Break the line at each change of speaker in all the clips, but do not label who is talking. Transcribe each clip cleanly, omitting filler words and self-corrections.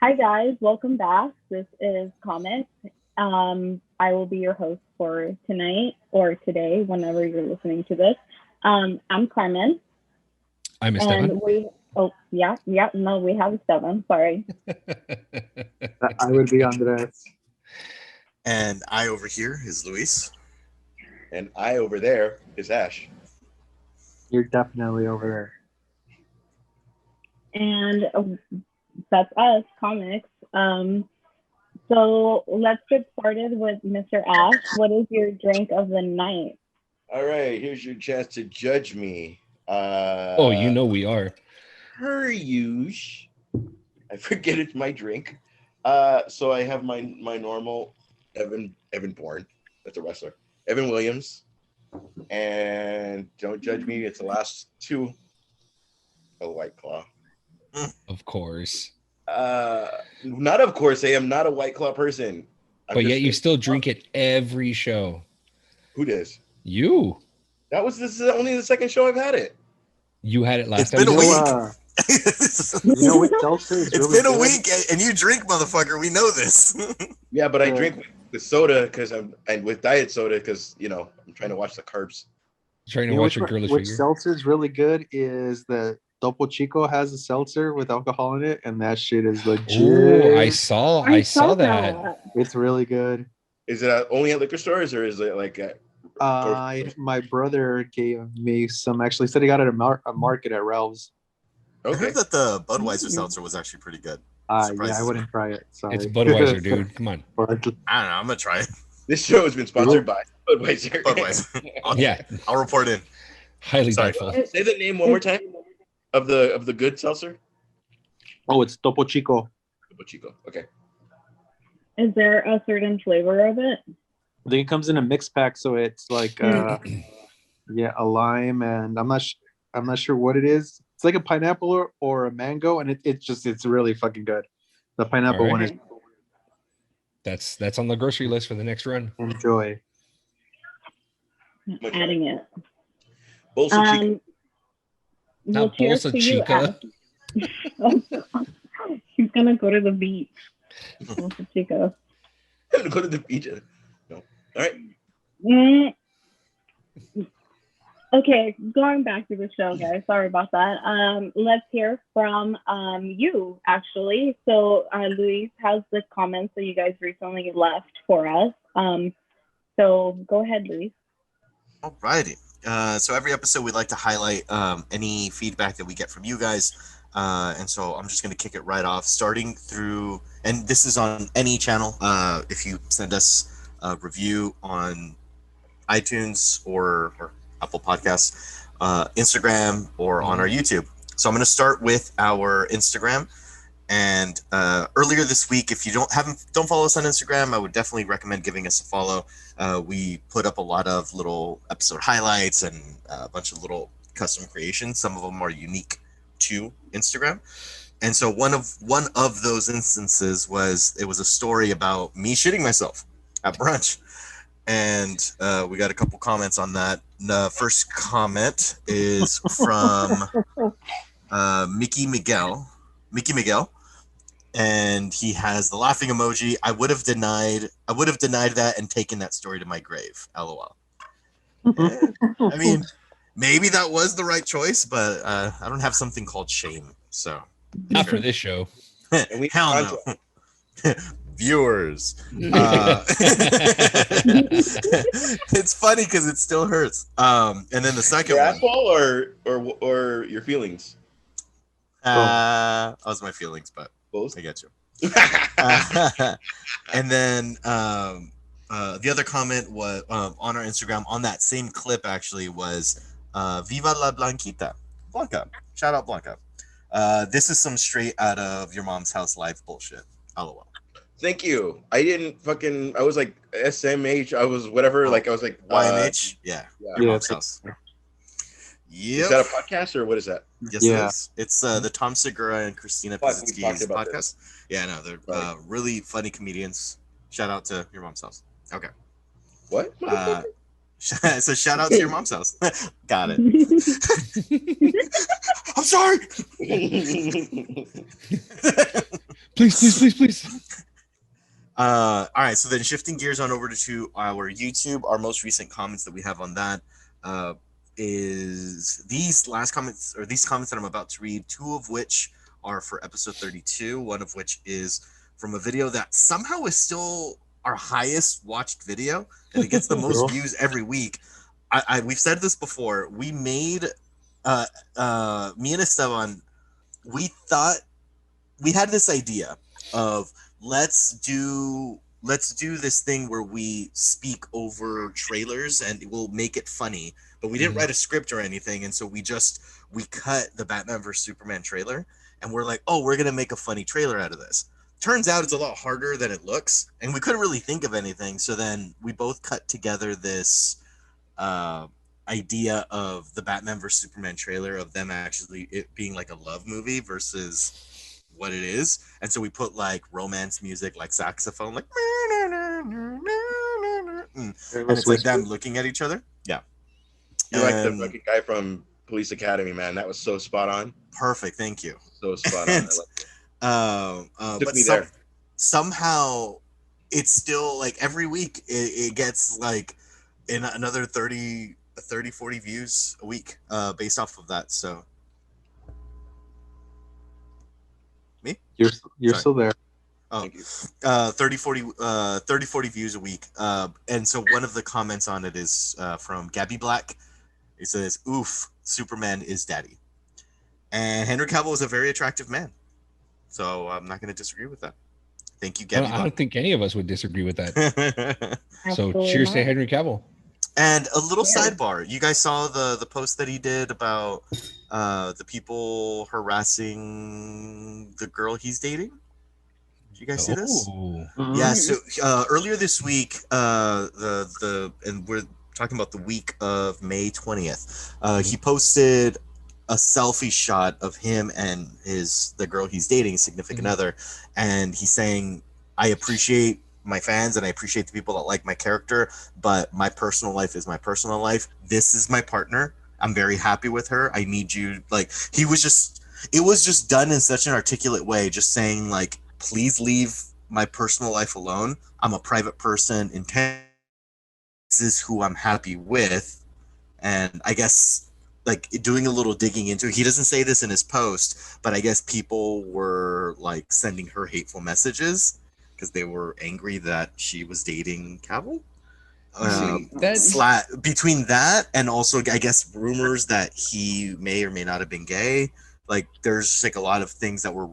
Hi guys, welcome back. This is Comix. I will be your host for tonight or today, whenever you're listening to this. I'm Carmen,
I'm
and
Esteban.
we have Esteban. Sorry.
I would be Andres.
And I over here is Luis.
And I over there is Ash.
You're definitely over
And that's us, Comics. So let's get started with Mr. Ash. What is your drink of the night?
All right, here's your chance to judge me.
Oh, you know we are.
Hurriush. I forget it's my drink. So I have my normal Evan Bourne. That's a wrestler. Evan Williams. And don't judge me. It's the last two. A White Claw.
Of course.
Not of course. I am not a White Claw person.
But yet you still drink it every show.
Who does?
You.
This is only the second show I've had it.
You had it last
It's been
time.
a week.
You know what seltzer is
It's
really
been a
good?
week, and you drink, motherfucker. We know this.
Yeah, but I drink with soda and with diet soda because I'm trying to watch the carbs.
Trying to
You know
watch your girlish
which
figure.
seltzer is really good is the Topo Chico has a seltzer with alcohol in it, and that shit is legit.
Oh, I saw that.
It's really good.
Is it only at liquor stores or is it like at
My brother gave me some. Actually, said he got it at a market at Ralph's.
I
okay?
heard that the Budweiser seltzer was actually pretty good.
Yeah,
Surprises
I
me.
wouldn't try it. Sorry.
It's Budweiser, dude. Come on.
I don't know. I'm gonna try it.
This show has been sponsored by Budweiser.
Budweiser.
Yeah.
I'll report in.
Highly
Sorry.
doubtful.
Say the name one more time of the good seltzer.
Oh, it's Topo Chico.
Topo Chico. Okay.
Is there a certain flavor of it?
I think it comes in a mixed pack, so it's like a lime, and I'm not sure what it is. It's like a pineapple or a mango, and it's really fucking good. The pineapple
All
one
right.
is
That's on the grocery list for the next run.
enjoy.
Adding it.
Bolsa Chico.
Well,
Not
cheers
Bolsa
to you,
Chica.
Ash. He's gonna go to the beach. Bolsa Chico.
I'm gonna go to the beach. No. All right.
Mm. Okay, going back to the show, guys. Sorry about that. Let's hear from you, actually. So, Luis has the comments that you guys recently left for us. So go ahead, Luis.
Alrighty. So every episode we'd like to highlight any feedback that we get from you guys. And so I'm just going to kick it right off, starting through, and this is on any channel. If you send us a review on iTunes or Apple Podcasts, Instagram, or on our YouTube. So I'm going to start with our Instagram. And earlier this week, if you don't follow us on Instagram, I would definitely recommend giving us a follow. We put up a lot of little episode highlights and a bunch of little custom creations. Some of them are unique to Instagram. And so one of those instances was a story about me shitting myself at brunch. And we got a couple comments on that. The first comment is from Mickey Miguel. And he has the laughing emoji. I would have denied that and taken that story to my grave. LOL. I mean, maybe that was the right choice, but I don't have something called shame. So
Not for this show.
And we
hell no. Viewers. It's funny because it still hurts. And then the second
Your
one.
asshole or your feelings?
That was my feelings, but
Both.
I get you. And then the other comment was on our Instagram on that same clip actually was Viva la Blanquita. Blanca. Shout out Blanca. This is some straight out of Your Mom's House live bullshit. LOL.
Thank you. I was like SMH. I was whatever. I was like
YMH. Yeah. Your Mom's House. Yep.
Is that a podcast or what is that?
Yes, it is. It's the Tom Segura and Christina Pizitsky's podcast.
This.
Yeah, no, they're really funny comedians. Shout out to Your Mom's House. Okay.
What?
So shout out to Your Mom's House. Got it. I'm sorry.
Please.
All right, so then shifting gears on over to our YouTube, our most recent comments that we have on that is these comments that I'm about to read, two of which are for episode 32, one of which is from a video that somehow is still our highest watched video, and it gets the most views every week. We've said this before. We made me and Esteban, we had this idea of let's do this thing where we speak over trailers and we'll make it funny, but we didn't write a script or anything, and so we cut the Batman vs Superman trailer, and we're like, oh, we're gonna make a funny trailer out of this. Turns out it's a lot harder than it looks, and we couldn't really think of anything, so then we both cut together this idea of the Batman vs Superman trailer of them actually it being like a love movie versus what it is, and so we put like romance music, like saxophone, like and it's like them looking at each other. Yeah,
you're like the fucking guy from Police Academy, man. That was so spot on.
Perfect, thank you.
So spot on.
But somehow it's still like every week it gets like in another 30 40 views a week based off of that. So
You're still there.
Oh, 30 40 views a week. And so one of the comments on it is from Gabby Black. It says, oof, Superman is daddy. And Henry Cavill is a very attractive man. So I'm not going to disagree with that. Thank you, Gabby
I don't think any of us would disagree with that. So cheers to Henry Cavill.
And a little sidebar. You guys saw the post that he did about the people harassing the girl he's dating? Did you guys see this? Yeah, so earlier this week, and we're talking about the week of May 20th, he posted a selfie shot of him and the girl he's dating, his significant other, and he's saying, I appreciate my fans and I appreciate the people that like my character, but my personal life is my personal life. This is my partner. I'm very happy with her. I need you. Like, it was just done in such an articulate way, just saying like, please leave my personal life alone. I'm a private person. This is who I'm happy with. And I guess like doing a little digging into it, he doesn't say this in his post, but I guess people were like sending her hateful messages because they were angry that she was dating Cavill. Between that and also I guess rumors that he may or may not have been gay, like there's like a lot of things that were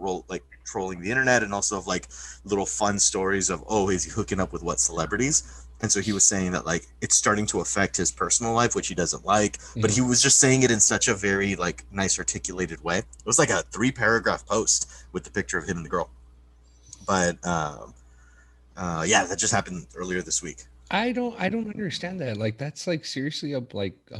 trolling the internet, and also of like little fun stories of, oh, is he hooking up with what celebrities? And so he was saying that like it's starting to affect his personal life, which he doesn't like, but he was just saying it in such a very like nice articulated way. It was like a 3-paragraph post with the picture of him and the girl. But yeah, that just happened earlier this week.
I don't understand that. Like, that's like seriously a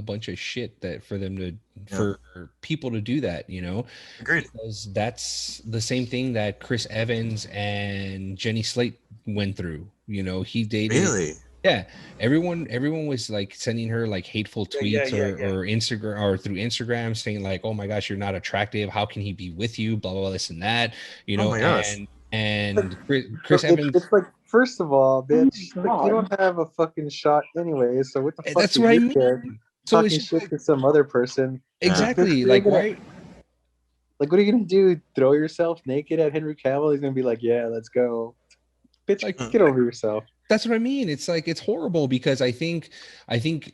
bunch of shit that for them to for people to do that, you know.
Agreed.
Because that's the same thing that Chris Evans and Jenny Slate went through. You know, he dated.
Really?
Yeah. Everyone was like sending her like hateful tweets or Instagram or through Instagram saying like, oh my gosh, you're not attractive. How can he be with you? Blah blah blah, this and that. You know, and Chris Evans.
It's like, first of all, bitch, like, you don't have a fucking shot anyway. So what the fuck?
That's what I mean. So
talking shit to some other person.
Exactly. Like, why?
Like, what are you gonna do? Throw yourself naked at Henry Cavill? He's gonna be like, yeah, let's go. Bitch, like, get over yourself.
That's what I mean. It's like, it's horrible because I think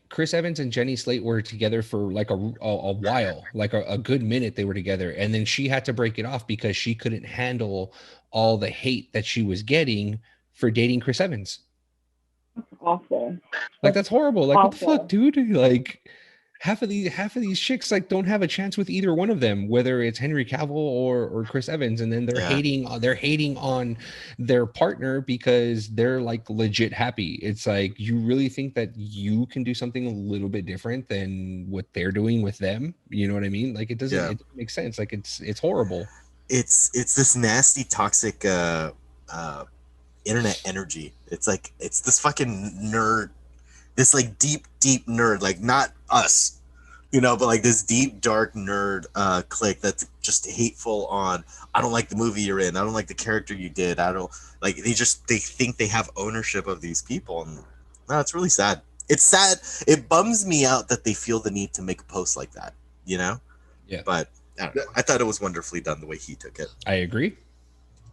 Chris Evans and Jenny Slate were together for like a while, like a good minute they were together. And then she had to break it off because she couldn't handle all the hate that she was getting for dating Chris Evans.
That's awful.
Like, that's horrible. Like, what the fuck, dude? Like, half of these chicks like don't have a chance with either one of them, whether it's Henry Cavill or Chris Evans, and then they're hating on their partner because they're like legit happy. It's like, you really think that you can do something a little bit different than what they're doing with them? You know what I mean? Like, it doesn't make sense. Like, it's horrible.
It's this nasty, toxic internet energy. It's like, it's this fucking nerd, this like deep nerd, like not us, but like this deep, dark nerd clique that's just hateful on, I don't like the movie you're in, I don't like the character you did, I don't like, they think they have ownership of these people, and no, it's really sad. It's sad. It bums me out that they feel the need to make a post like that, Yeah. But I don't know. I thought it was wonderfully done the way he took it.
I agree.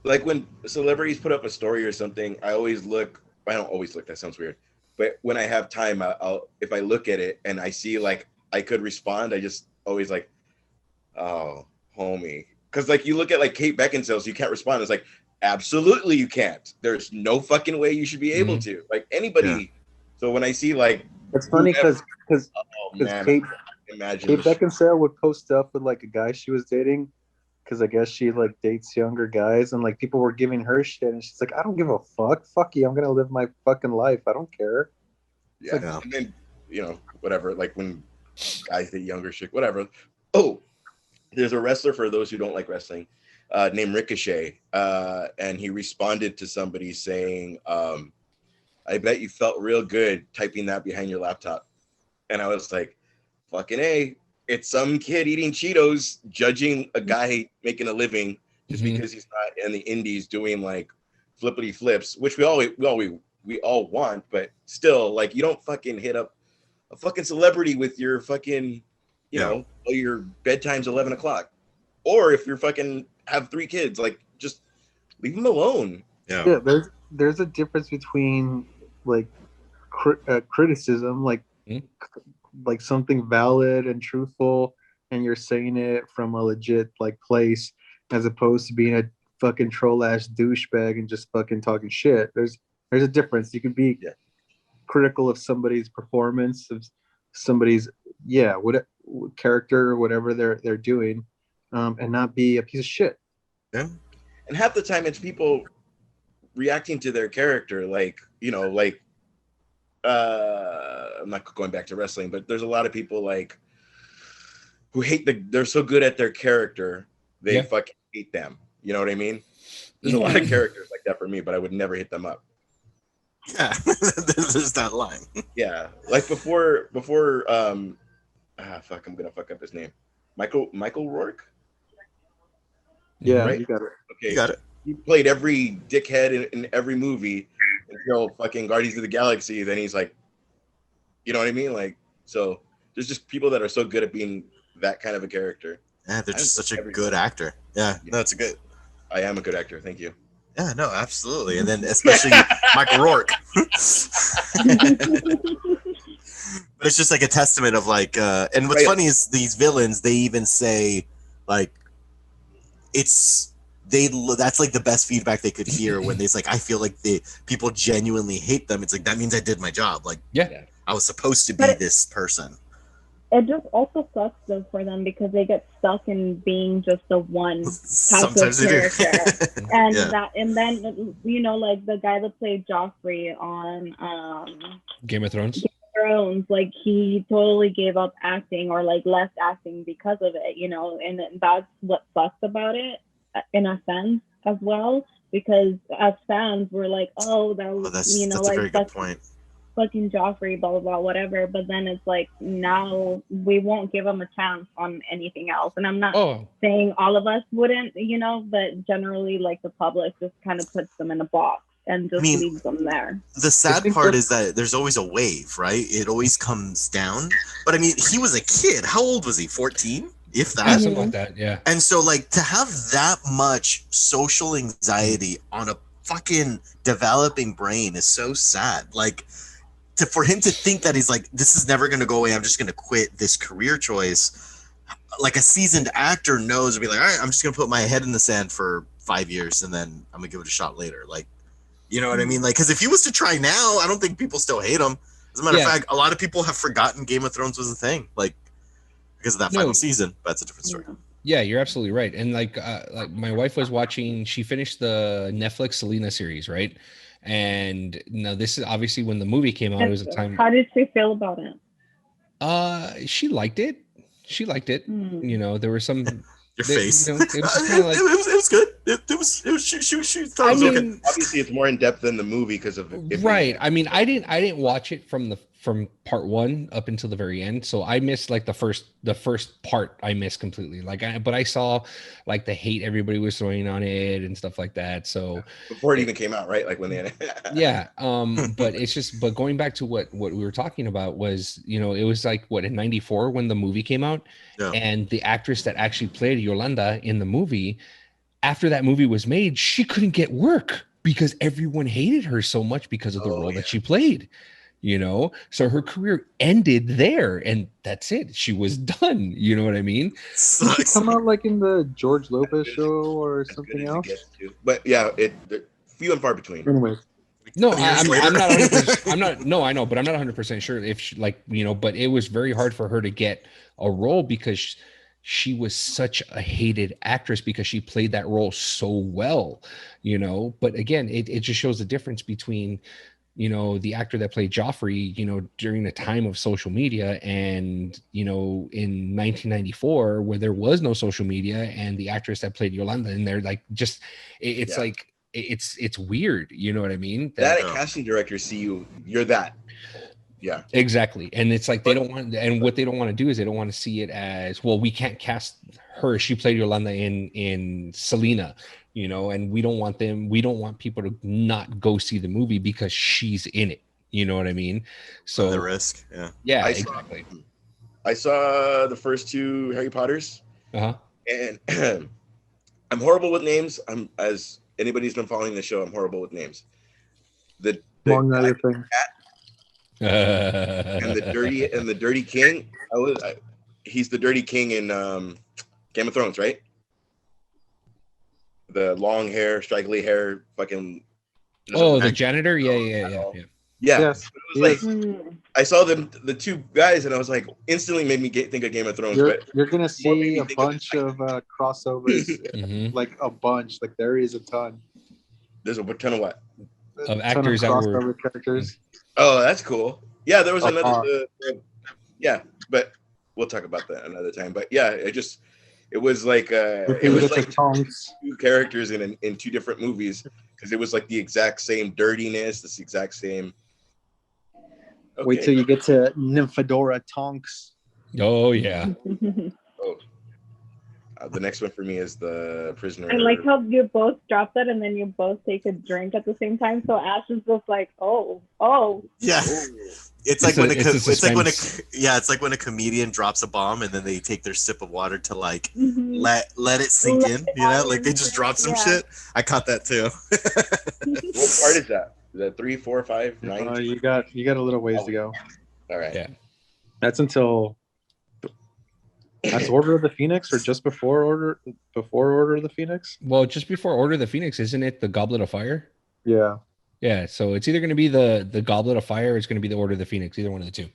Like when celebrities put up a story or something, I don't always look, that sounds weird. But when I have time, I'll if I look at it and I see like I could respond, I just always like, oh, homie. Because like you look at like Kate Beckinsale, so you can't respond. It's like, absolutely you can't. There's no fucking way you should be able to. Like anybody. Yeah. So when I see like,
it's funny because Kate Beckinsale would post stuff with like a guy she was dating, because I guess she like dates younger guys, and like people were giving her shit, and she's like, I don't give a fuck. Fuck you. I'm gonna live my fucking life. I don't care.
Yeah. Like, and then whatever. Like when guys date younger shit, whatever. Oh, there's a wrestler, for those who don't like wrestling, named Ricochet, and he responded to somebody saying, I bet you felt real good typing that behind your laptop. And I was like, fucking A, it's some kid eating Cheetos judging a guy making a living just because he's not in the indies doing like flippity flips, which we all want, but still, like, you don't fucking hit up a fucking celebrity with your fucking, your bedtime's 11 o'clock. Or if you're fucking have 3 kids, like, just leave them alone.
Yeah, there's a difference between like criticism, like something valid and truthful, and you're saying it from a legit like place, as opposed to being a fucking troll ass douchebag and just fucking talking shit. There's a difference. You can be critical of somebody's performance, of somebody's character, whatever they're doing, and not be a piece of shit.
Yeah. And half the time it's people reacting to their character, like, I'm not going back to wrestling, but there's a lot of people like who they're so good at their character, they fucking hate them. You know what I mean? There's a lot of characters like that for me, but I would never hit them up.
Yeah, there's that line.
Yeah, like before. I'm gonna fuck up his name. Michael Rourke.
Yeah,
right?
You got it.
Okay, you got it. He played every dickhead in every movie until fucking Guardians of the Galaxy. Then he's like, you know what I mean? Like, so there's just people that are so good at being that kind of a character.
Yeah, they're just such a good actor. Yeah, no, it's a good.
I am a good actor. Thank you.
Yeah, no, absolutely. And then especially Michael Rourke. But it's just like a testament of like, and what's funny is these villains, they even say like, that's like the best feedback they could hear when there's like, I feel like the people genuinely hate them. It's like, that means I did my job. Like, I was supposed to be this person.
It just also sucks though for them, because they get stuck in being just the one type of character. And and then like the guy that played Joffrey on
Game of Thrones.
Like he totally gave up acting, or like less acting because of it, and that's what sucks about it in a sense as well, because as fans we're like, that's
a very good point.
Fucking Joffrey, blah blah blah, whatever. But then it's like, now we won't give him a chance on anything else. And I'm not saying all of us wouldn't, but generally, like, the public just kind of puts them in a box and just leaves them there.
The sad part is that there's always a wave, right? It always comes down. But I mean, he was a kid. How old was he? 14? If that?
Something like that, yeah.
And so, like, to have that much social anxiety on a fucking developing brain is so sad. Like, for him to think that he's like, this is never going to go away, I'm just going to quit this career choice. Like a seasoned actor knows to be like, all right, I'm just going to put my head in the sand for 5 years and then I'm going to give it a shot later. Like, you know what I mean? Like, because if he was to try now, I don't think people still hate him. As a matter of fact, a lot of people have forgotten Game of Thrones was a thing, like, because of that final season. But that's a different story.
Yeah, you're absolutely right. And like my wife was watching, she finished the Netflix Selena series, right? And this is obviously when the movie came out. It was a time.
How did she feel about it?
She liked it. There were some.
Your face.
It was kind of like,
it was good. It was. She thought it was okay.
Obviously, it's more in depth than the movie because of
right. I mean, I didn't watch it from from part 1 up until the very end. So I missed like the first part. I missed completely. But I saw like the hate everybody was throwing on it and stuff like that. So
before it even came out, right? Like when they
yeah. But it's just, but going back to what we were talking about was, you know, it was like what, in 94 when the movie came out, and the actress that actually played Yolanda in the movie, after that movie was made, she couldn't get work because everyone hated her so much because of the role that she played, you know? So her career ended there, and that's it. She was done. You know what I mean?
Did she come out like in the George Lopez show or something else?
But yeah, few and far between.
Anyways.
No, I'm not 100%, I'm not. No, I know, but I'm not 100% sure if she, like, you know. But it was very hard for her to get a role because she was such a hated actress because she played that role so well, you know. But again, it just shows the difference between, you know, the actor that played Joffrey, you know, during the time of social media, and, you know, in 1994 where there was no social media, and the actress that played Yolanda, and they're like, just it's like it's weird, you know what I mean?
That a casting director see you're that. Yeah,
exactly. And it's like they don't want, and what they don't want to do is they don't want to see it as, well, we can't cast her, she played Yolanda in Selena, you know, and we don't want people to not go see the movie because she's in it, you know what I mean? So
the risk.
Exactly.
I saw the first 2 Harry Potters, and I'm horrible with names. As anybody's been following the show, I'm horrible with names. The
Among other things.
And the dirty king. He's the dirty king in Game of Thrones, right? The long hair, straggly hair, fucking.
The janitor. Yeah.
Yes. It was like I saw them, the 2 guys, and I was like, instantly made me think of Game of Thrones.
You're gonna see a bunch of crossovers, like a bunch. Like there is a ton.
There's a ton of what?
Of actors that were
characters.
Oh, that's cool. Yeah, there was another. Yeah, but we'll talk about that another time. But yeah, it was like it was like 2 characters in 2 different movies, because it was like the exact same dirtiness, this exact same.
Okay. Wait till you get to Nymphadora Tonks.
Oh yeah.
The next one for me is the Prisoner.
I like how you both drop that and then you both take a drink at the same time. So Ash is just like, oh.
Yeah. It's like when a comedian drops a bomb and then they take their sip of water to like let it sink in, you know, like they just drop some shit. I caught that too.
What part is that? Is that 3, 4, 5, 9?
You got a little ways to go.
All right.
Yeah.
That's until. That's Order of the Phoenix, or just before Order of the Phoenix?
Well, just before Order of the Phoenix, isn't it the Goblet of Fire?
Yeah.
Yeah, so it's either going to be the Goblet of Fire or it's going to be the Order of the Phoenix, either one of the 2.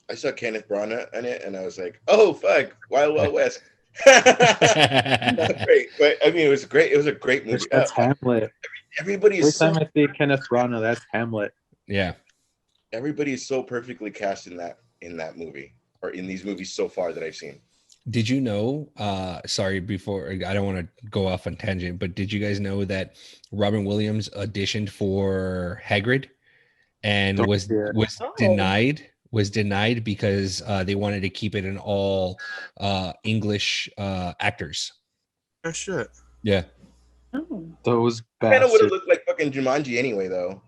I saw Kenneth Branagh in it, and I was like, oh, fuck, Wild Wild West. Not great, but I mean, it was great. It was a great movie.
That's Hamlet.
Everybody is
Every time I see Kenneth Branagh, that's Hamlet.
Yeah.
Everybody is so perfectly cast in that movie, or in these movies so far that I've seen.
Did you know, sorry, before I don't want to go off on tangent, but did you guys know that Robin Williams auditioned for Hagrid and was denied because they wanted to keep it in all English actors.
Oh shit.
Yeah.
Oh.
Those
kind of would have looked like fucking Jumanji anyway, though.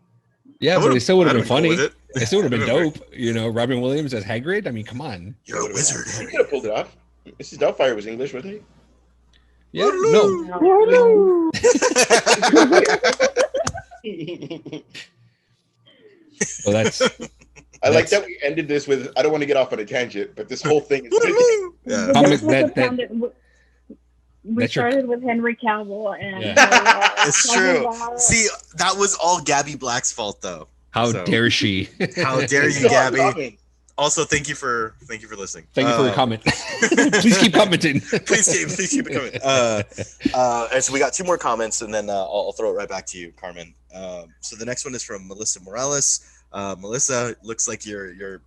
Yeah, but it still would have been funny. It still would have been dope. You know, Robin Williams as Hagrid. I mean, come on.
You're a wizard.
He could have pulled it off. Mrs. Doubtfire was English, wasn't he?
Yeah. No. Well,
I like that we ended this with. I don't want to get off on a tangent, but this whole thing is.
We started with Henry Cavill, and
it's true. See, that was all Gabby Black's fault, though.
How dare she?
How dare you, Gabby? Also, thank you for listening.
Thank you for your comment. Please keep commenting.
please keep it coming. And so we got 2 more comments, and then I'll throw it right back to you, Carmen. So the next one is from Melissa Morales. Melissa, looks like you're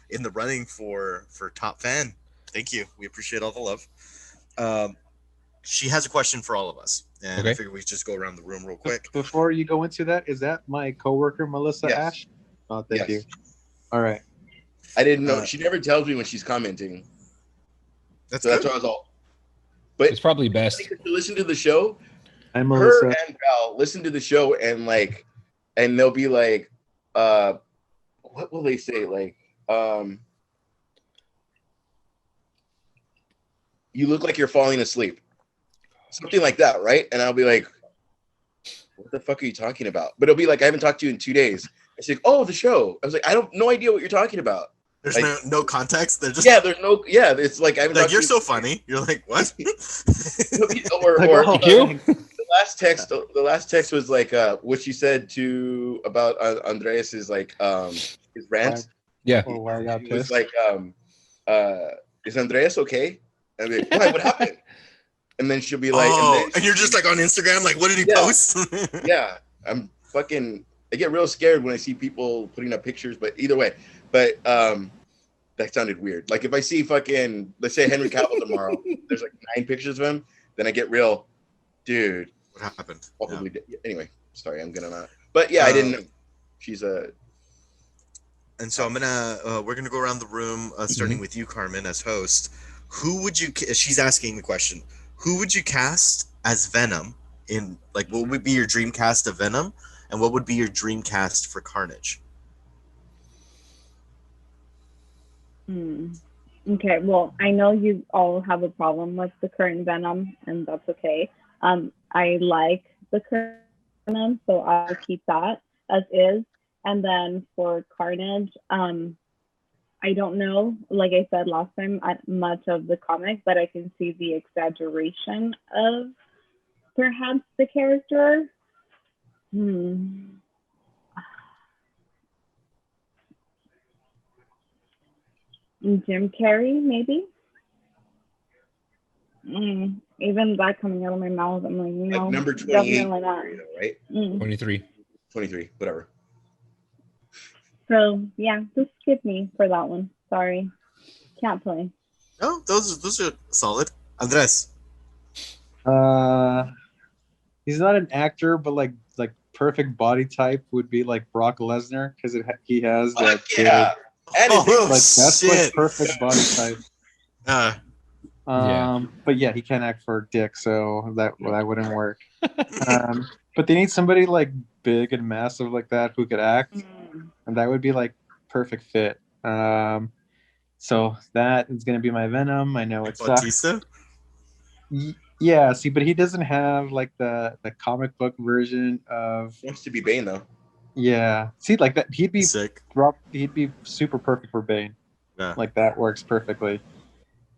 in the running for top fan. Thank you. We appreciate all the love. She has a question for all of us, and I figure we just go around the room real quick.
Before you go into that, is that my coworker Melissa Ash? Oh, thank you. All right.
I didn't know. She never tells me when she's commenting.
That's
why I was all. But
it's probably best
to listen to the show.
I'm
her
Melissa.
and Val listen to the show and they'll be like, what will they say? Like, you look like you're falling asleep, something like that, right? And I'll be like, what the fuck are you talking about? But it'll be like, I haven't talked to you in 2 days. I say, oh, the show. I was like, I don't no idea what you're talking about.
There's
like,
no context. They're just
it's like I haven't
like you're so funny. You're like what?
or
you.
The last text was like what she said about Andreas's like his rant.
Yeah.
Oh, why I got
it was
pissed.
like is Andreas okay? And I'd be like, why? What happened? And then she'll be like,
and you're just like on Instagram, like, what did he post?
Yeah, I'm fucking. I get real scared when I see people putting up pictures, but either way, that sounded weird. Like if I see fucking, let's say Henry Cavill tomorrow, there's like 9 pictures of him, then I get real, dude.
What happened?
Probably anyway. Sorry, I'm gonna not. But yeah, I didn't know. She's a.
And so we're gonna go around the room, starting with you, Carmen, as host. Who would you? She's asking the question. Who would you cast as Venom? In like, what would be your dream cast of Venom, and what would be your dream cast for Carnage?
Okay, well, I know you all have a problem with the current Venom, and that's okay. I like the current Venom, so I'll keep that as is. And then for Carnage, I don't know, like I said last time, much of the comic, but I can see the exaggeration of perhaps the character. Jim Carrey, maybe. Even that coming out of my mouth, I'm like, no,
like number 28,
definitely not.
Right? 23, whatever.
So yeah, just skip me for that one. Sorry, can't play.
No, those are solid. Andres.
He's not an actor, but like perfect body type would be like Brock Lesnar because he has that.
Yeah.
That's like perfect body type.
Yeah.
But yeah, he can't act for a dick, so that wouldn't work. But they need somebody like big and massive like that who could act, and that would be like perfect fit. So that is gonna be my Venom. I know it's
Bautista.
Yeah, see, but he doesn't have like the comic book version of.
He wants to be Bane though.
Yeah, see, like that, he'd be
sick.
He'd be super perfect for Bane.
Yeah,
like that works perfectly.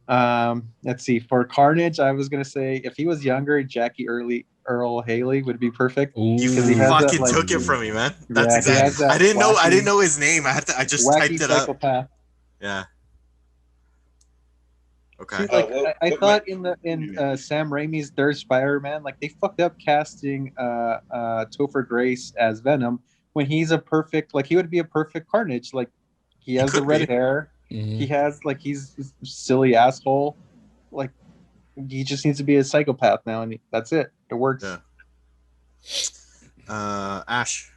Let's see. For Carnage, I was gonna say if he was younger, Jackie Earl Haley would be perfect.
You fucking took it from me, man. That's exactly. I didn't know his name. I just typed it
psychopath.
Up. Yeah. Okay.
See, like, I thought in Sam Raimi's third Spider-Man, like they fucked up casting Topher Grace as Venom when he's a perfect, like he would be a perfect Carnage. Like he has the red hair, he has like he's a silly asshole, like he just needs to be a psychopath now, and that's it. It works.
Yeah. Ash.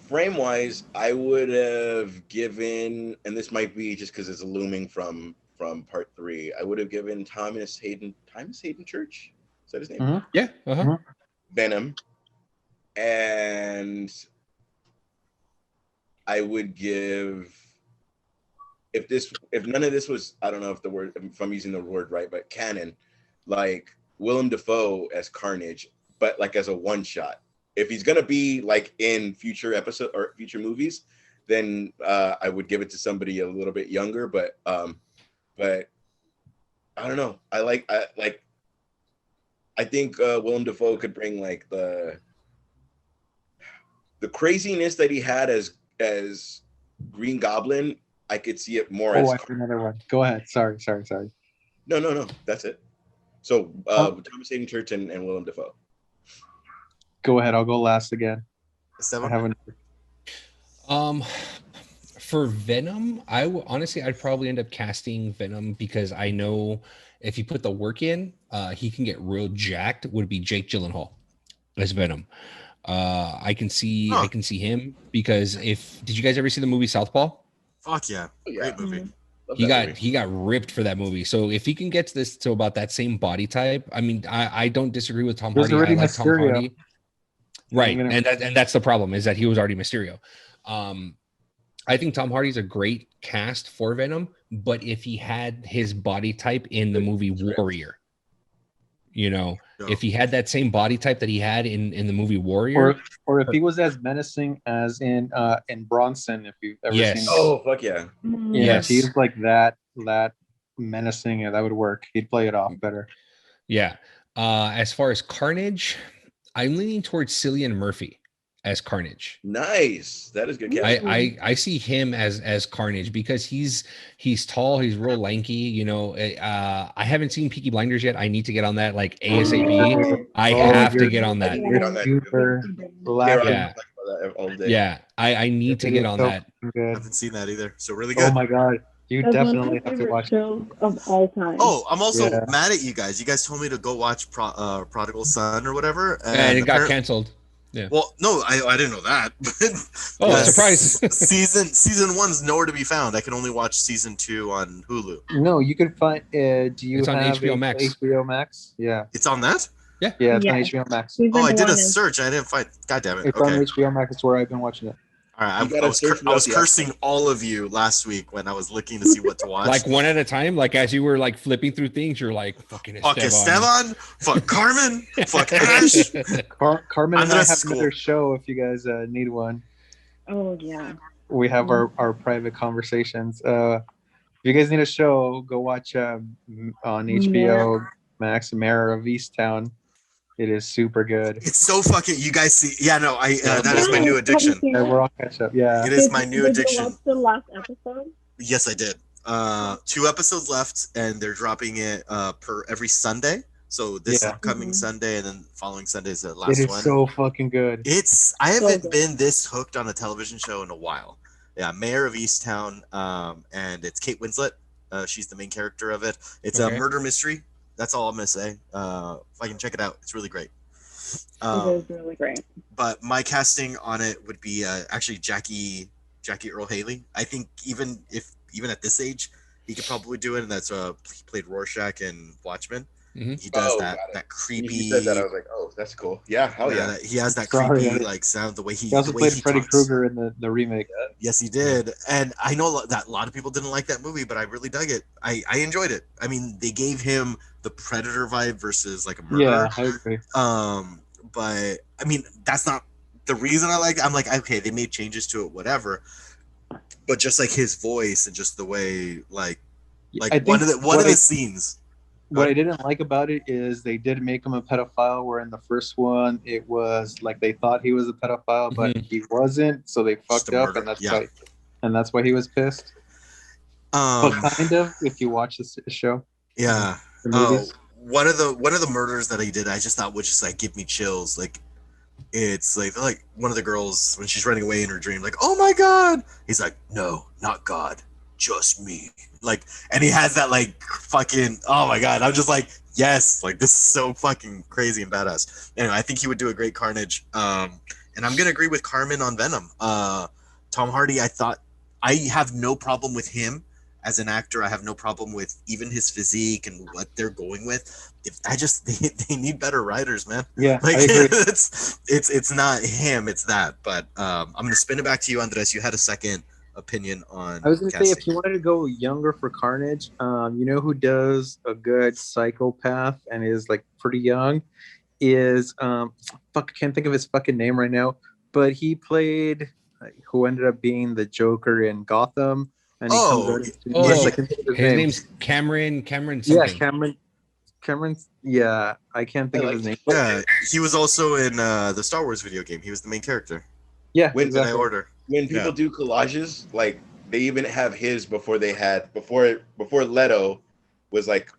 Frame wise, I would have given, and this might be just because it's looming from part 3. I would have given Thomas Hayden Church. Is that his name?
Mm-hmm. Yeah. Uh-huh.
Venom, and I would give if none of this was, I don't know if I'm using the word right, but canon, like Willem Dafoe as Carnage, but like as a one shot. If he's gonna be like in future episode or future movies, then I would give it to somebody a little bit younger. But I don't know. I think Willem Dafoe could bring like the craziness that he had as Green Goblin. I could see it more as.
I have another one. Go ahead. Sorry.
No. That's it. So Thomas Hayden Church and Willem Dafoe.
Go ahead. I'll go last again.
For Venom, honestly, I'd probably end up casting Venom because I know if you put the work in, he can get real jacked. Would be Jake Gyllenhaal as Venom. I can see him because did you guys ever see the movie Southpaw?
Fuck yeah, great movie.
He got ripped for that movie. So if he can get to about that same body type, I mean, I don't disagree with Tom Hardy. I like Tom Hardy. Right, and that's the problem, is that he was already Mysterio. I think Tom Hardy's a great cast for Venom, but if he had his body type in the movie Warrior, if he had that same body type that he had in the movie Warrior,
or if he was as menacing as in Bronson, if you've ever seen.
Oh fuck yeah!
Yeah, if he's like that menacing, that would work. He'd play it off better.
Yeah. As far as Carnage, I'm leaning towards Cillian Murphy as Carnage.
Nice. That is good.
I see him as Carnage because he's tall, he's real lanky. I havenn't seen Peaky Blinders yet. I need to get on that like ASAP. I have to get on that. Yeah. I need to get on that.
I haven't seen that either. So really good.
Oh my god. You definitely have to watch
shows of all time.
Oh, I'm also mad at you guys. You guys told me to go watch Prodigal Son or whatever,
and it got canceled. Yeah.
Well, no, I didn't know that.
Surprise!
season 1's nowhere to be found. I can only watch season 2 on Hulu.
No, you could find.
It's on HBO Max.
HBO Max. Yeah.
It's on that.
Yeah, it's on HBO Max.
I did a search. I didn't find. God damn it.
It's on HBO Max. It's where I've been watching it.
All right, I was cursing all of you last week when I was looking to see what to watch.
Like one at a time, like as you were like flipping through things, you're like, fucking
Esteban, fuck Carmen, fuck Ash.
Carmen and I have another show if you guys need one.
Oh yeah.
We have our private conversations. If you guys need a show, go watch on HBO Max, Mayor of Easttown. It is super good.
It's so fucking. You guys see? Yeah, no. That is my new addiction.
Yeah, we're all catch up. Yeah,
it is my new addiction.
Did you watch the last episode?
Yes, I did. 2 episodes left, and they're dropping it per every Sunday. So this upcoming Sunday, and then following Sunday is the last one.
It is so fucking good.
I haven't been this hooked on a television show in a while. Yeah, Mayor of Easttown, and it's Kate Winslet. She's the main character of it. It's a murder mystery. That's all I'm gonna say. If I can check it out, it's really great.
It is really great.
But my casting on it would be actually Jackie Earle Haley. I think even at this age, he could probably do it. And that's he played Rorschach in Watchmen. Mm-hmm. He does that creepy.
He said that, I was like, oh, that's cool. Yeah, hell yeah.
He has that creepy like sound. The way he
also played Freddy Krueger in the remake.
Yes, he did. And I know that a lot of people didn't like that movie, but I really dug it. I enjoyed it. I mean, they gave him the Predator vibe versus like a murderer.
Yeah, I agree.
But I mean, that's not the reason I like. I'm like, okay, they made changes to it, whatever. But just like his voice and just the way, like one of the scenes.
What I didn't like about it is they did make him a pedophile, where in the first one it was like they thought he was a pedophile, but he wasn't, so they fucked up, and that's why he was pissed. But kind of, if you watch this show.
Yeah. One of the murders that he did, I just thought would just like give me chills. Like it's like one of the girls when she's running away in her dream, like, oh my god. He's like, no, not God, just me. Like, and he has that like fucking, oh my god, I'm just like, yes, like this is so fucking crazy and badass. Anyway, I think he would do a great Carnage. And I'm gonna agree with Carmen on Venom. Tom Hardy, I have no problem with him as an actor. I have no problem with even his physique and what they're going with. They need better writers, man.
Yeah,
like,
I agree.
It's not him, it's that. But I'm gonna spin it back to you, Andres. You had a second opinion on.
I was gonna say, if you wanted to go younger for Carnage, you know who does a good psychopath and is like pretty young is I can't think of his fucking name right now, but he played who ended up being the Joker in Gotham. And
his name's Cameron something.
Yeah, Cameron. Yeah, I can't think of his name.
Yeah, he was also in the Star Wars video game. He was the main character.
Yeah,
when people do collages, like they even have his before Leto was like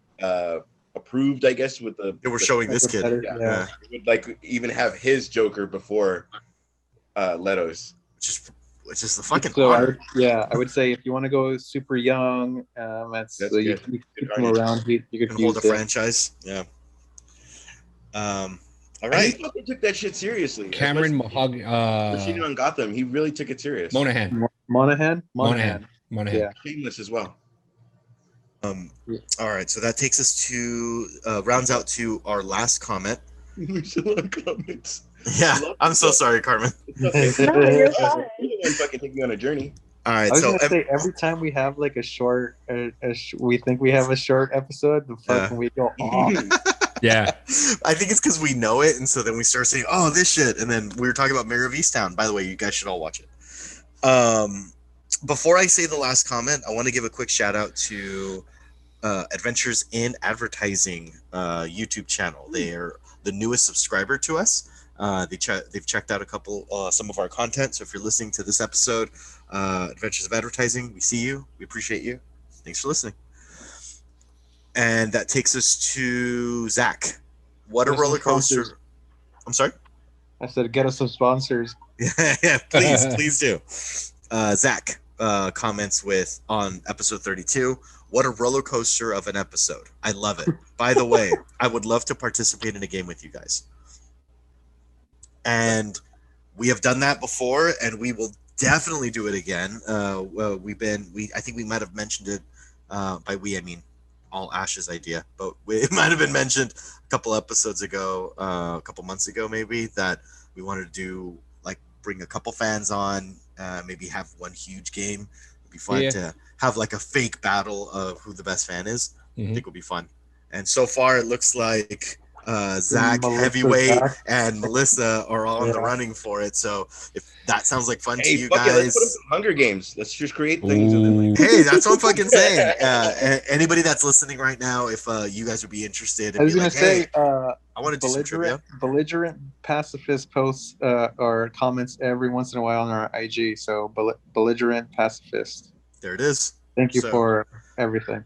approved, I guess, with the.
They were showing this kid.
Yeah. Would like even have his Joker before Leto's.
Which is the fucking
I would say if you want to go super young, that's you keep him around. You could
hold a franchise. Yeah.
All right. I thought took that shit seriously.
Cameron Mahogany.
On Gotham, he really took it serious.
Monahan.
Yeah. Shameless as well.
All right, so that takes us to rounds out to our last comment.
We're still on comments.
Yeah, I'm so sorry, Carmen.
Okay.
No, you're fine.
Fucking take me on a journey.
All right,
I was gonna say every time we have like a short, we think we have a short episode, the fucking we go off.
Yeah,
I think it's because we know it, and so then we start saying, "Oh, this shit," and then we were talking about Mayor of Easttown. By the way, you guys should all watch it. Before I say the last comment, I want to give a quick shout out to Adventures in Advertising YouTube channel. They are the newest subscriber to us. They've checked out some of our content. So if you're listening to this episode, Adventures of Advertising, we see you. We appreciate you. Thanks for listening. And that takes us to Zach. What a roller coaster! I'm sorry.
I said, get us some sponsors.
Yeah, please do. Zach comments on episode 32. What a roller coaster of an episode. I love it. By the way, I would love to participate in a game with you guys. And we have done that before, and we will definitely do it again. I think we might have mentioned it. By we, I mean all Ash's idea, but it might have been mentioned a couple episodes ago, a couple months ago, maybe, that we wanted to do, like, bring a couple fans on, maybe have one huge game. It'd be fun to have like a fake battle of who the best fan is. I think it would be fun. And so far, it looks like Zach, Heavyweight, and Melissa are all in the running for it. So if that sounds like fun to you guys,
let's put up some Hunger Games. Let's just create things.
Hey, that's what I'm fucking saying. Anybody that's listening right now, if you guys would be interested,
I was gonna say,
I want to do some trivia.
Belligerent pacifist posts or comments every once in a while on our IG. So belligerent pacifist.
There it is.
Thank you for everything.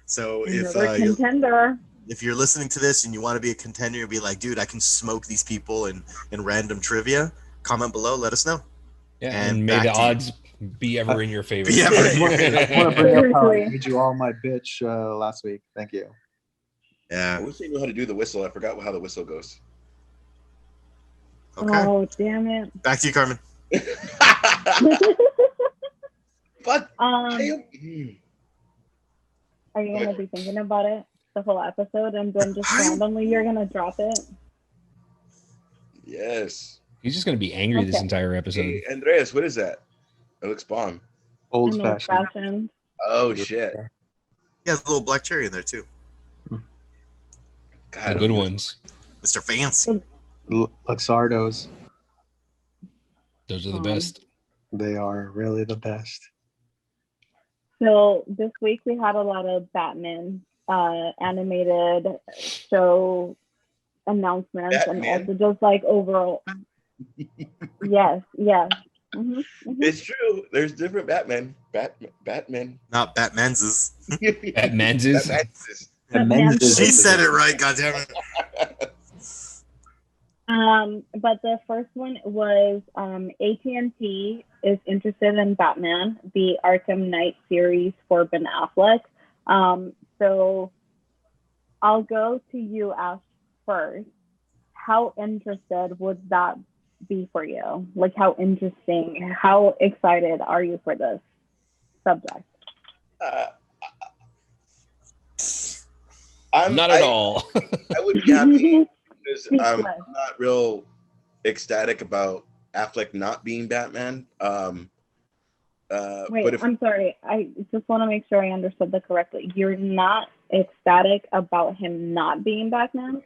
So if you're listening to this and you want to be a contender and be like, dude, I can smoke these people in random trivia, comment below, let us know.
Yeah, and may the odds be ever in your favor.
I want to bring up how I made you all my bitch last week. Thank you.
Yeah.
I wish I knew how to do the whistle. I forgot how the whistle goes.
Okay.
Oh, damn it.
Back to you, Carmen.
But
are you going to be thinking about it the whole episode, and then just randomly you're going to drop it?
Yes.
He's just going to be angry this entire episode.
Hey, Andreas, what is that? It looks bomb.
Old fashioned.
Oh, shit.
Yeah, a little black cherry in there, too.
God, the good ones.
Mr. Fancy.
Luxardos.
Those are the best.
They are really the best.
So this week we had a lot of Batman animated show announcements, and also just like overall. Yes. Mm-hmm.
It's true. There's different Batman. Batman.
Not Batman's.
Batman's.
She said it right. Goddammit.
But the first one was AT&T is interested in Batman, the Arkham Knight series for Ben Affleck. So I'll go to you, Ash, first. How interested would that be for you? Like, how interesting, how excited are you for this subject?
Not at all.
I would be happy because I'm not real ecstatic about Affleck not being Batman.
Wait, I'm sorry. I just want to make sure I understood that correctly. You're not ecstatic about him not being Batman?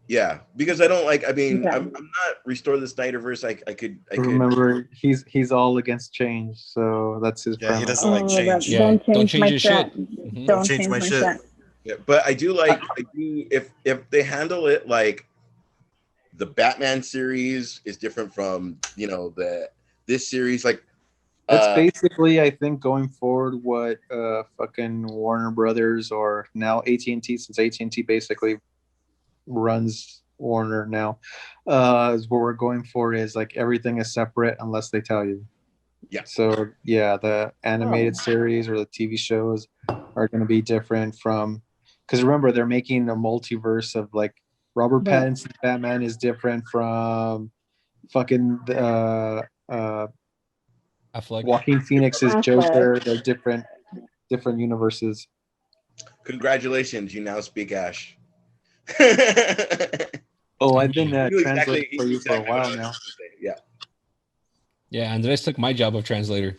Yeah, because I don't like. I mean, I'm not restore the Snyderverse. I could
remember he's all against change, so that's his.
Yeah, he doesn't like change.
Don't change
your
shit.
Mm-hmm.
Don't change my shit.
Yeah, but I do like. If they handle it like the Batman series is different from this series, like
that's basically, I think, going forward what fucking Warner Brothers or now AT&T, since AT&T basically runs Warner now, is what we're going for, is like everything is separate unless they tell you.
Yeah.
So yeah, the animated series or the TV shows are going to be different from, because remember they're making a multiverse of like Robert Pattinson's Batman is different from fucking Joaquin Phoenix's Joker. They're different universes.
Congratulations, you now speak Ash.
Oh, I've been translating for you for a while now.
Yeah, Andres took my job of translator.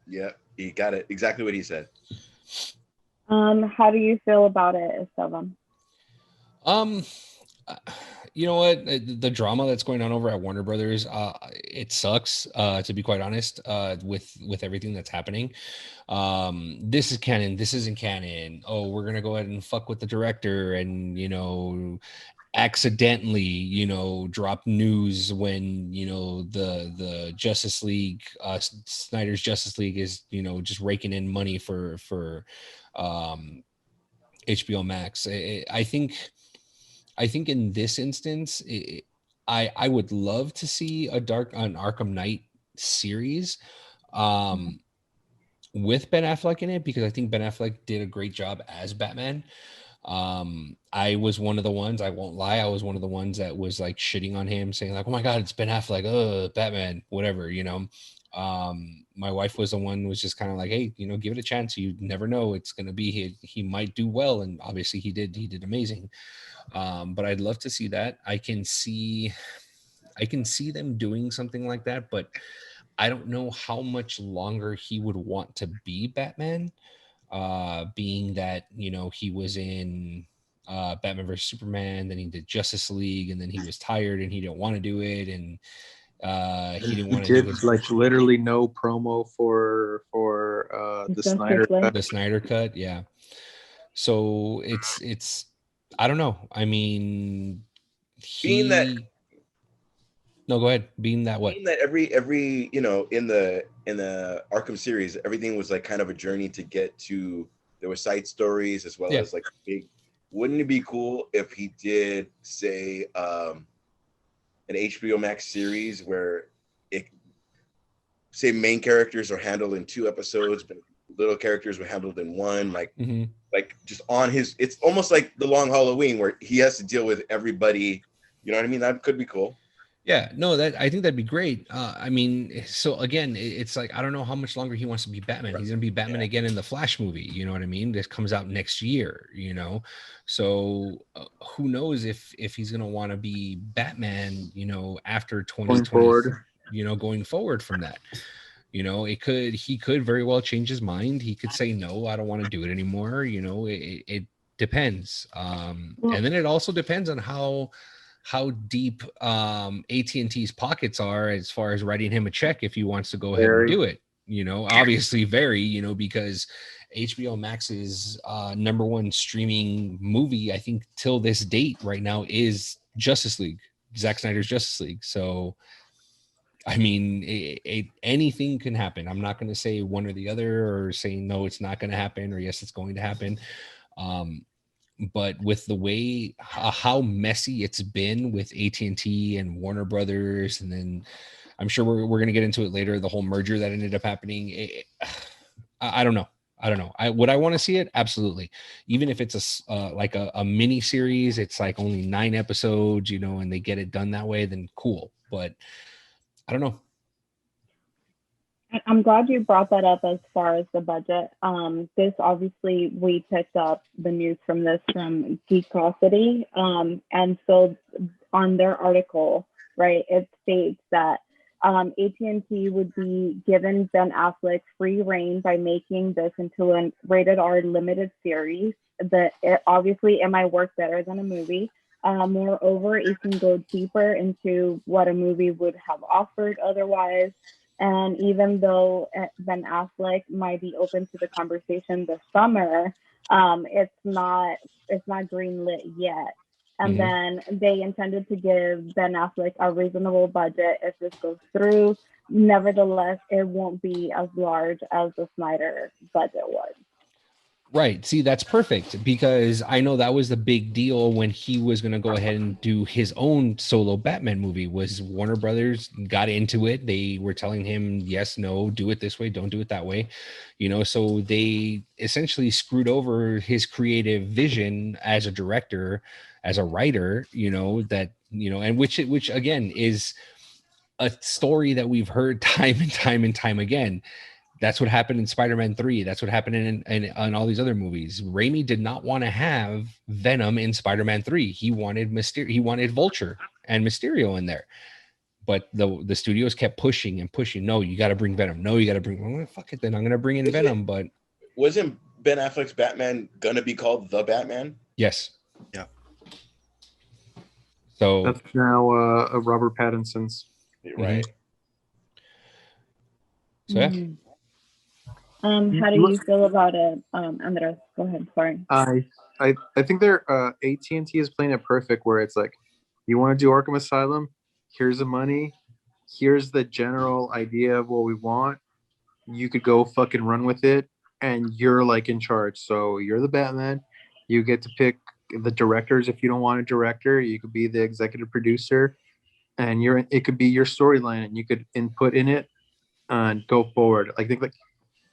Yeah, he got it. Exactly what he said.
How do you feel about it, Esteban?
You know what? The drama that's going on over at Warner Brothers, it sucks, to be quite honest, with everything that's happening. This is canon, this isn't canon. Oh, we're gonna go ahead and fuck with the director and, you know, accidentally, you know, drop news when, you know, the Justice League, Snyder's Justice League is, you know, just raking in money for HBO Max. I think in this instance, I would love to see an Arkham Knight series with Ben Affleck in it, because I think Ben Affleck did a great job as Batman. I was one of the ones, I won't lie, I was one of the ones that was like shitting on him, saying like, oh my God, it's Ben Affleck, Batman, whatever, you know. My wife was the one who was just kind of like, hey, you know, give it a chance. You never know. It's going to be, he might do well. And obviously he did amazing. But I'd love to see that. I can see them doing something like that, but I don't know how much longer he would want to be Batman, being that, you know, he was in Batman vs Superman, then he did Justice League, and then he was tired and he didn't want to do it, and he didn't want to do his,
like literally no promo for the Snyder Cut.
The Snyder Cut, yeah. So it's I don't know. I mean, no, go ahead. Being that
every you know, in the Arkham series, everything was like kind of a journey to get to. There were side stories as well as like big. Wouldn't it be cool if he did say an HBO Max series where say main characters are handled in 2 episodes, but little characters were handled in 1, like like just on his. It's almost like The Long Halloween where he has to deal with everybody. You know what I mean? That could be cool.
Yeah, no, I think that'd be great. I mean, so again, it's like, I don't know how much longer he wants to be Batman. Right. He's gonna be Batman again in the Flash movie. You know what I mean? This comes out next year. You know, so who knows if he's gonna want to be Batman? You know, after 2020, you know, going forward from that. You know, he could very well change his mind. He could say, no, I don't want to do it anymore. You know, it depends. And then it also depends on how deep AT&T's pockets are as far as writing him a check if he wants to go ahead and do it. You know, obviously very, you know, because HBO Max's #1 streaming movie, I think till this date right now, is Justice League, Zack Snyder's Justice League. So I mean, anything can happen. I'm not going to say one or the other, or saying no, it's not going to happen, or yes, it's going to happen. But with the way how messy it's been with AT&T and Warner Brothers, and then I'm sure we're going to get into it later, the whole merger that ended up happening. I don't know. Would I want to see it? Absolutely. Even if it's like a mini series, it's like only 9 episodes, you know, and they get it done that way, then cool. But I don't know.
I'm glad you brought that up as far as the budget. This obviously, we picked up the news from Geekosity. And so on their article, right, it states that AT&T would be given Ben Affleck free reign by making this into a rated R limited series. Obviously, it might work better than a movie. Moreover, it can go deeper into what a movie would have offered otherwise. And even though Ben Affleck might be open to the conversation this summer, it's not greenlit yet. And then they intended to give Ben Affleck a reasonable budget if this goes through. Nevertheless, it won't be as large as the Snyder budget was.
Right. See, that's perfect because I know that was the big deal when he was going to go ahead and do his own solo Batman movie. Was Warner Brothers got into it. They were telling him, yes, no, do it this way, don't do it that way. So they essentially screwed over his creative vision as a director, as a writer, and which again is a story that we've heard time and time and time again. That's what happened in Spider-Man 3. That's what happened in all these other movies. Raimi did not want to have Venom in Spider-Man 3. He wanted He wanted Vulture and Mysterio in there. But the studios kept pushing and pushing. No, you got to bring Venom. No, you got to bring. Well, fuck it, then I'm going to bring in Venom. But
wasn't Ben Affleck's Batman going to be called The Batman?
Yes.
Yeah.
So
that's now Robert Pattinson's.
Right.
So yeah.
Mm-hmm. How do you feel about it, Andres? Go ahead. Sorry.
I think they're AT&T is playing it perfect, where it's like, you want to do Arkham Asylum? Here's the money. Here's the general idea of what we want. You could go fucking run with it, and you're like in charge. So you're the Batman. You get to pick the directors. If you don't want a director, you could be the executive producer, and it could be your storyline, and you could input in it and go forward. I think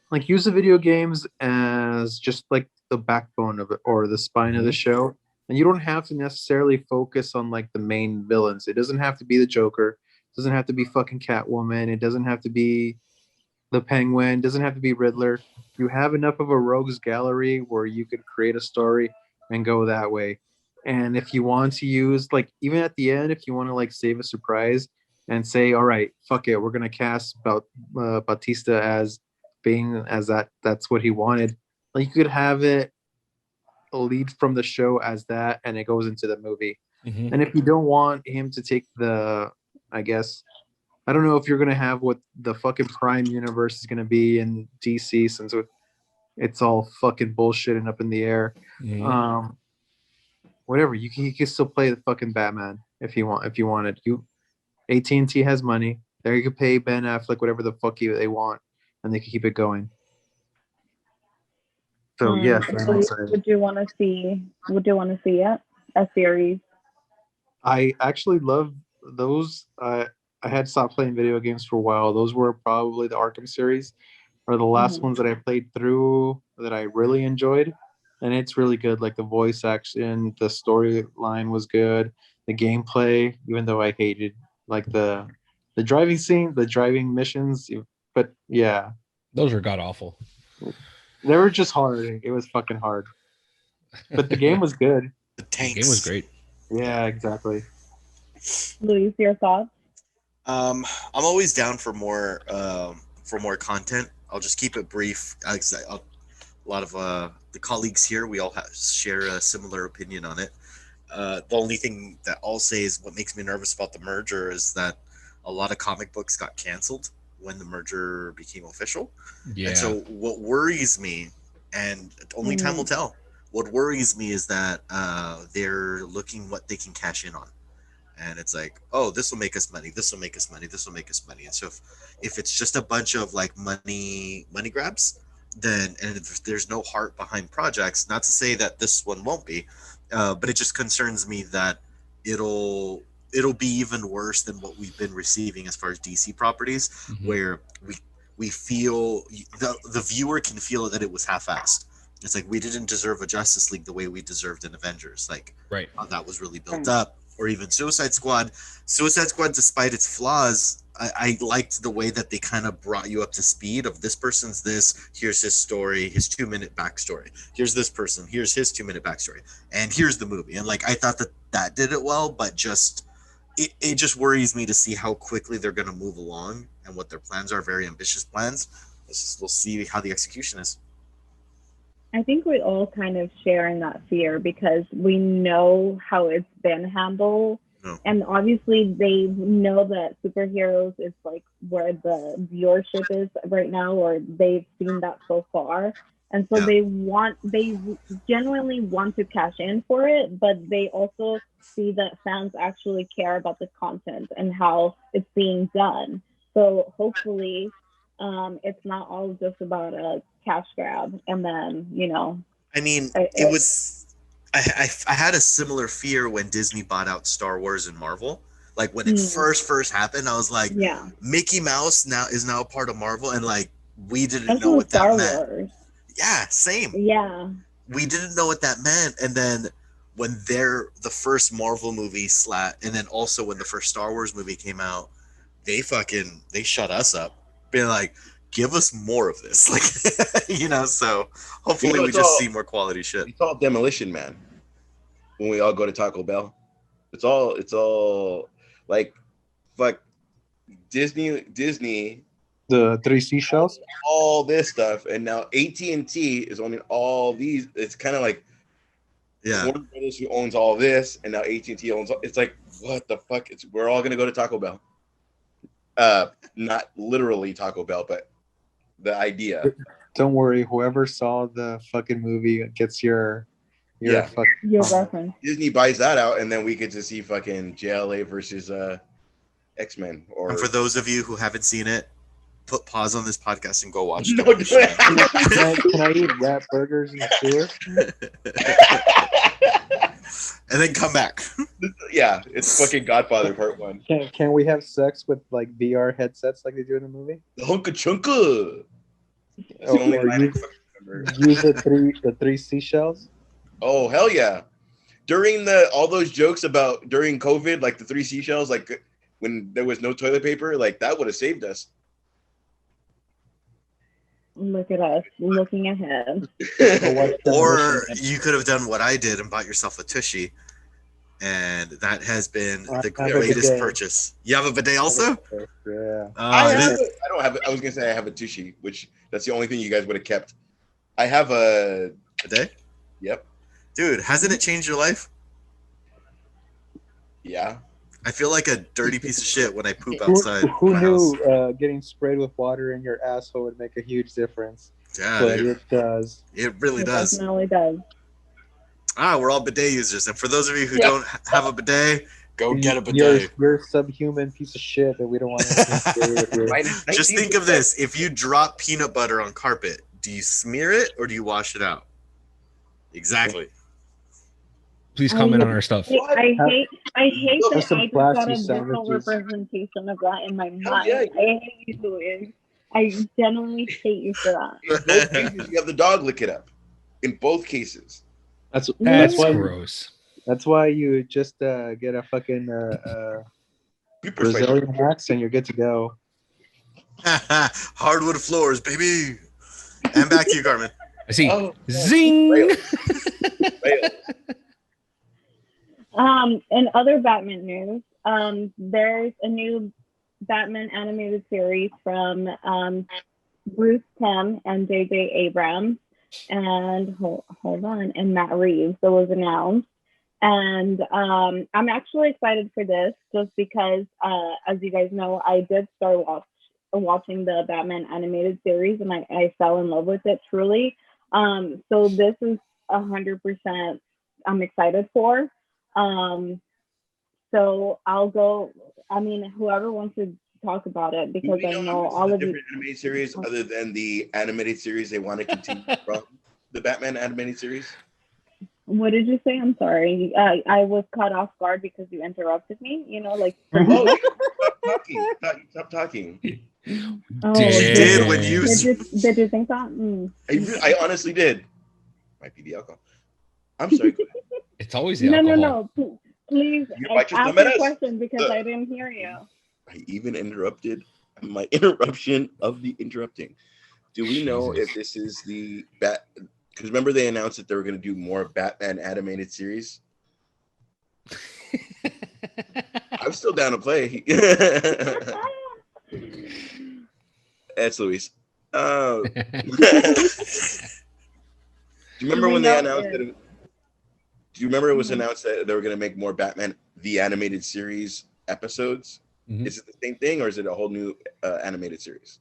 like use the video games as just like the backbone of it, or the spine of the show, and you don't have to necessarily focus on like the main villains. It doesn't have to be the Joker, it doesn't have to be fucking Catwoman, it doesn't have to be the Penguin, it doesn't have to be Riddler. You have enough of a rogues gallery where you could create a story and go that way. And if you want to use, like, even at the end, if you want to like save a surprise and say, all right, fuck it, we're gonna cast Bautista as being as that's what he wanted, like, you could have it lead from the show as that, and it goes into the movie. And if you don't want him to take I guess, I don't know if you're gonna have what the fucking Prime universe is gonna be in DC, since it's all fucking bullshit and up in the air. Whatever, you can still play the fucking Batman if you wanted. AT&T has money. There, you could pay Ben Affleck whatever the fuck they want, and they can keep it going. So yes,
would you want to see it, a series?
I actually love those. I had stopped playing video games for a while. Those were probably the Arkham series, or the last ones that I played through that I really enjoyed, and it's really good. Like the voice action, the storyline was good, the gameplay, even though I hated like the driving scene, the driving missions, but yeah,
those are god awful.
They were just hard. It was fucking hard, but the game was good.
The tanks.
The game was great.
Yeah, exactly.
Luis, your thoughts?
I'm always down for more content. I'll just keep it brief. A lot of the colleagues here, we all share a similar opinion on it. The only thing that I'll say is what makes me nervous about the merger is that a lot of comic books got canceled when the merger became official. Yeah. And so what worries me, and only time will tell, what worries me is that they're looking what they can cash in on. And it's like, oh, this will make us money, this will make us money, this will make us money. And so if it's just a bunch of like money grabs, then, and if there's no heart behind projects, not to say that this one won't be, but it just concerns me that it'll be even worse than what we've been receiving as far as DC properties, where we feel the viewer can feel that it was half-assed. It's like we didn't deserve a Justice League the way we deserved an Avengers. Like,
right,
that was really built up. Or even Suicide Squad. Suicide Squad, despite its flaws, I liked the way that they kind of brought you up to speed of this person's this, here's his story, his 2-minute backstory. Here's this person, here's his 2-minute backstory. And here's the movie. And like, I thought that did it well, but just, it just worries me to see how quickly they're going to move along and what their plans are, very ambitious plans. We'll see how the execution is.
I think we all kind of share in that fear because we know how it's been handled. No. And obviously they know that superheroes is like where the viewership is right now, or they've seen that so far. And so they genuinely want to cash in for it, but they also see that fans actually care about the content and how it's being done. So hopefully it's not all just about a cash grab and then,
I mean, it was. I had a similar fear when Disney bought out Star Wars and Marvel. Like when it first happened, I was like,
yeah,
Mickey Mouse is now a part of Marvel, and like we didn't
that's
know what that
Star
meant.
Wars.
Yeah, same.
Yeah,
we didn't know what that meant, and then when the first Marvel movie and then also when the first Star Wars movie came out, they shut us up, being like, give us more of this, like so hopefully we just see more quality shit.
It's all Demolition Man when we all go to Taco Bell. It's all like fuck Disney
the three seashells,
all this stuff, and now AT&T is owning all these. It's kind of like Warner Brothers who owns all this, and now AT&T owns. It's like, what the fuck? We're all gonna go to Taco Bell. Not literally Taco Bell, but the idea.
Don't worry, whoever saw the fucking movie gets your
reference.
Disney buys that out, and then we get to see fucking JLA versus X-Men.
And for those of you who haven't seen it, put pause on this podcast and go watch it.
Can I eat rat burgers in the sewer?
And then come back.
Yeah, it's fucking Godfather Part 1.
Can we have sex with like VR headsets like they do in the movie?
The Hunka Chunka. That's the only line I fucking remember.
Use the three seashells.
Oh hell yeah! During all those jokes about during COVID, like the three seashells, like when there was no toilet paper, like that would have saved us.
Look at us looking ahead.
Or you could have done what I did and bought yourself a Tushy, and that has been the greatest purchase. You have a bidet also?
Yeah.
I don't have it. I was gonna say I have a Tushy, which that's the only thing you guys would have kept. I have a
bidet.
Yep.
Dude, hasn't it changed your life?
Yeah.
I feel like a dirty piece of shit when I poop outside.
Who knew getting sprayed with water in your asshole would make a huge difference?
Yeah,
but it does.
It really does.
Definitely does.
We're all bidet users, and for those of you who don't have a bidet, go get a bidet.
You're a subhuman piece of shit that we don't want to.
Just think of this: if you drop peanut butter on carpet, do you smear it or do you wash it out? Exactly.
Please comment on our stuff.
I hate that I just got a visual representation of that in my mind.
Yeah.
I hate you, Louis. I genuinely hate you for that.
In both cases, you have the dog lick it up. In both cases.
That's gross.
That's why you just get a fucking Brazilian wax and you're good to go.
Hardwood floors, baby. And back to you, Carmen.
I see. Zing.
In other Batman news, there's a new Batman animated series from Bruce Timm and J.J. Abrams, and hold on, and Matt Reeves that was announced. And I'm actually excited for this just because, as you guys know, I did start watching the Batman animated series, and I fell in love with it truly. So this is 100% I'm excited for. So I'll go. I mean, whoever wants to talk about it, because I know all of the
different animated series other than the animated series they want to continue from the Batman animated series.
What did you say? I'm sorry. I was caught off guard because you interrupted me.
Stop talking.
Oh,
did when you
did you think that?
I honestly did. Might be the alcohol. I'm sorry.
It's always the alcohol.
No. Please ask a question because I didn't hear you.
I even interrupted my interruption of the interrupting. Do we know if this is the because remember they announced that they were going to do more Batman animated series? I'm still down to play. That's Luis. Do you remember when they announced that? Do you remember it was announced that they were going to make more Batman the animated series episodes? Mm-hmm. Is it the same thing, or is it a whole new animated series?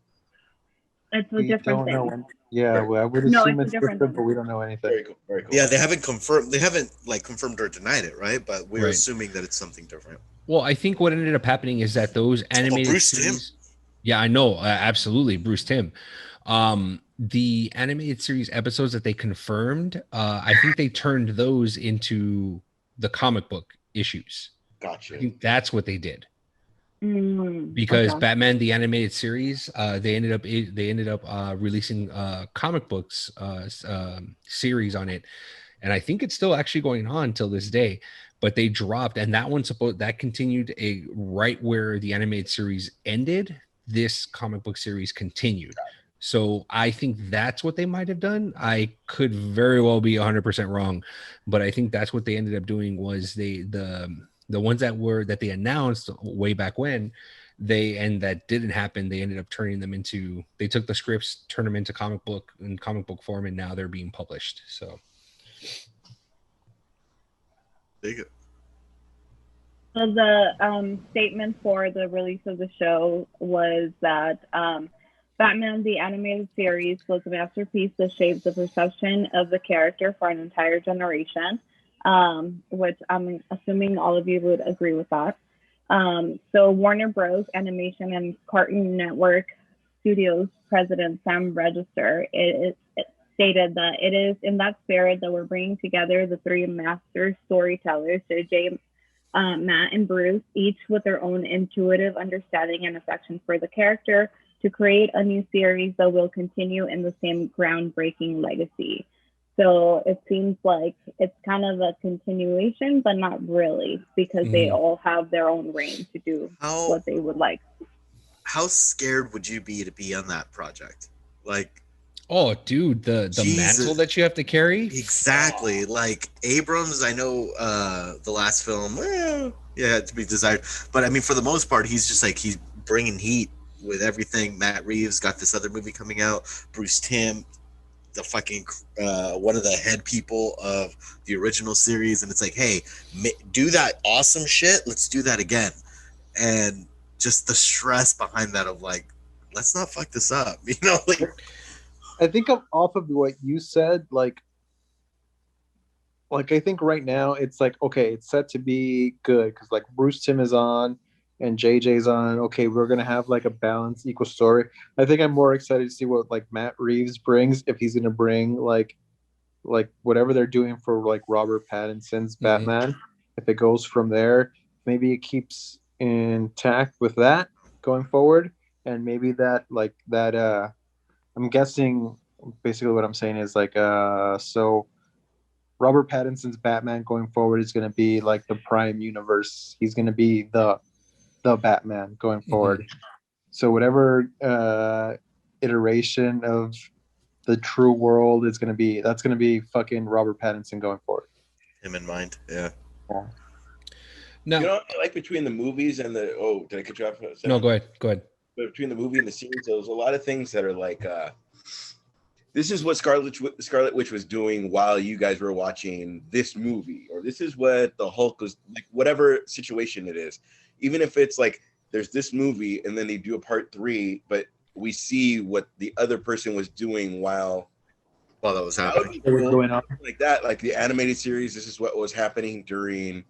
It's a different thing.
Yeah, well, I would assume it's different, but we don't know anything.
Very cool. Very cool.
Yeah, they haven't confirmed. They haven't confirmed or denied it, right? But we're assuming that it's something different.
Well, I think what ended up happening is that those animated series. Yeah, I know, absolutely, Bruce Timm. the animated series episodes that they confirmed, I think they turned those into the comic book issues.
Gotcha.
I think that's what they did.
okay.
Because Batman the animated series, they ended up releasing comic books series on it, and I think it's still actually going on till this day. But they dropped, and that continued right where the animated series ended. This comic book series continued. So I think that's what they might have done. I could very well be 100% wrong, but I think that's what they ended up doing. Was the ones that they announced way back when, that didn't happen. They ended up they took the scripts, turned them into comic book form, and now they're being published. So
there you go.
So the statement for the release of the show was that Batman the Animated Series was a masterpiece that shaped the perception of the character for an entire generation, which I'm assuming all of you would agree with that. So Warner Bros. Animation and Cartoon Network Studios president Sam Register it stated that it is in that spirit that we're bringing together the three master storytellers, JJ, Matt, and Bruce, each with their own intuitive understanding and affection for the character, to create a new series that will continue in the same groundbreaking legacy. So it seems like it's kind of a continuation, but not really, because they all have their own reign to do what they would like.
How scared would you be to be on that project? Like,
oh, dude, the mantle that you have to carry?
Exactly. Like Abrams, I know the last film, to be desired. But I mean, for the most part, he's bringing heat with everything. Matt Reeves got this other movie coming out. Bruce Timm, the fucking one of the head people of the original series, and it's like, hey, do that awesome shit. Let's do that again. And just the stress behind that of like, let's not fuck this up, like.
I think off of what you said, like I think right now it's like, okay, it's set to be good because like Bruce Timm is on and JJ's on. Okay, we're gonna have like a balanced, equal story. I think I'm more excited to see what like Matt Reeves brings, if he's gonna bring like whatever they're doing for like Robert Pattinson's Batman. If it goes from there, maybe it keeps intact with that going forward, and maybe that I'm guessing basically what I'm saying is like so Robert Pattinson's Batman going forward is going to be like the Prime universe. He's going to be the Batman going forward. So whatever iteration of the true world is going to be, that's going to be fucking Robert Pattinson going forward.
Him in mind, yeah.
No,
like between the movies and the did I cut you off?
No, go ahead. But
between the movie and the series, there's a lot of things that are like this is what Scarlet Witch was doing while you guys were watching this movie, or this is what the Hulk was like, whatever situation it is. Even if it's like there's this movie and then they do a part 3, but we see what the other person was doing while
that was happening.
Like that, like the animated series, this is what was happening during,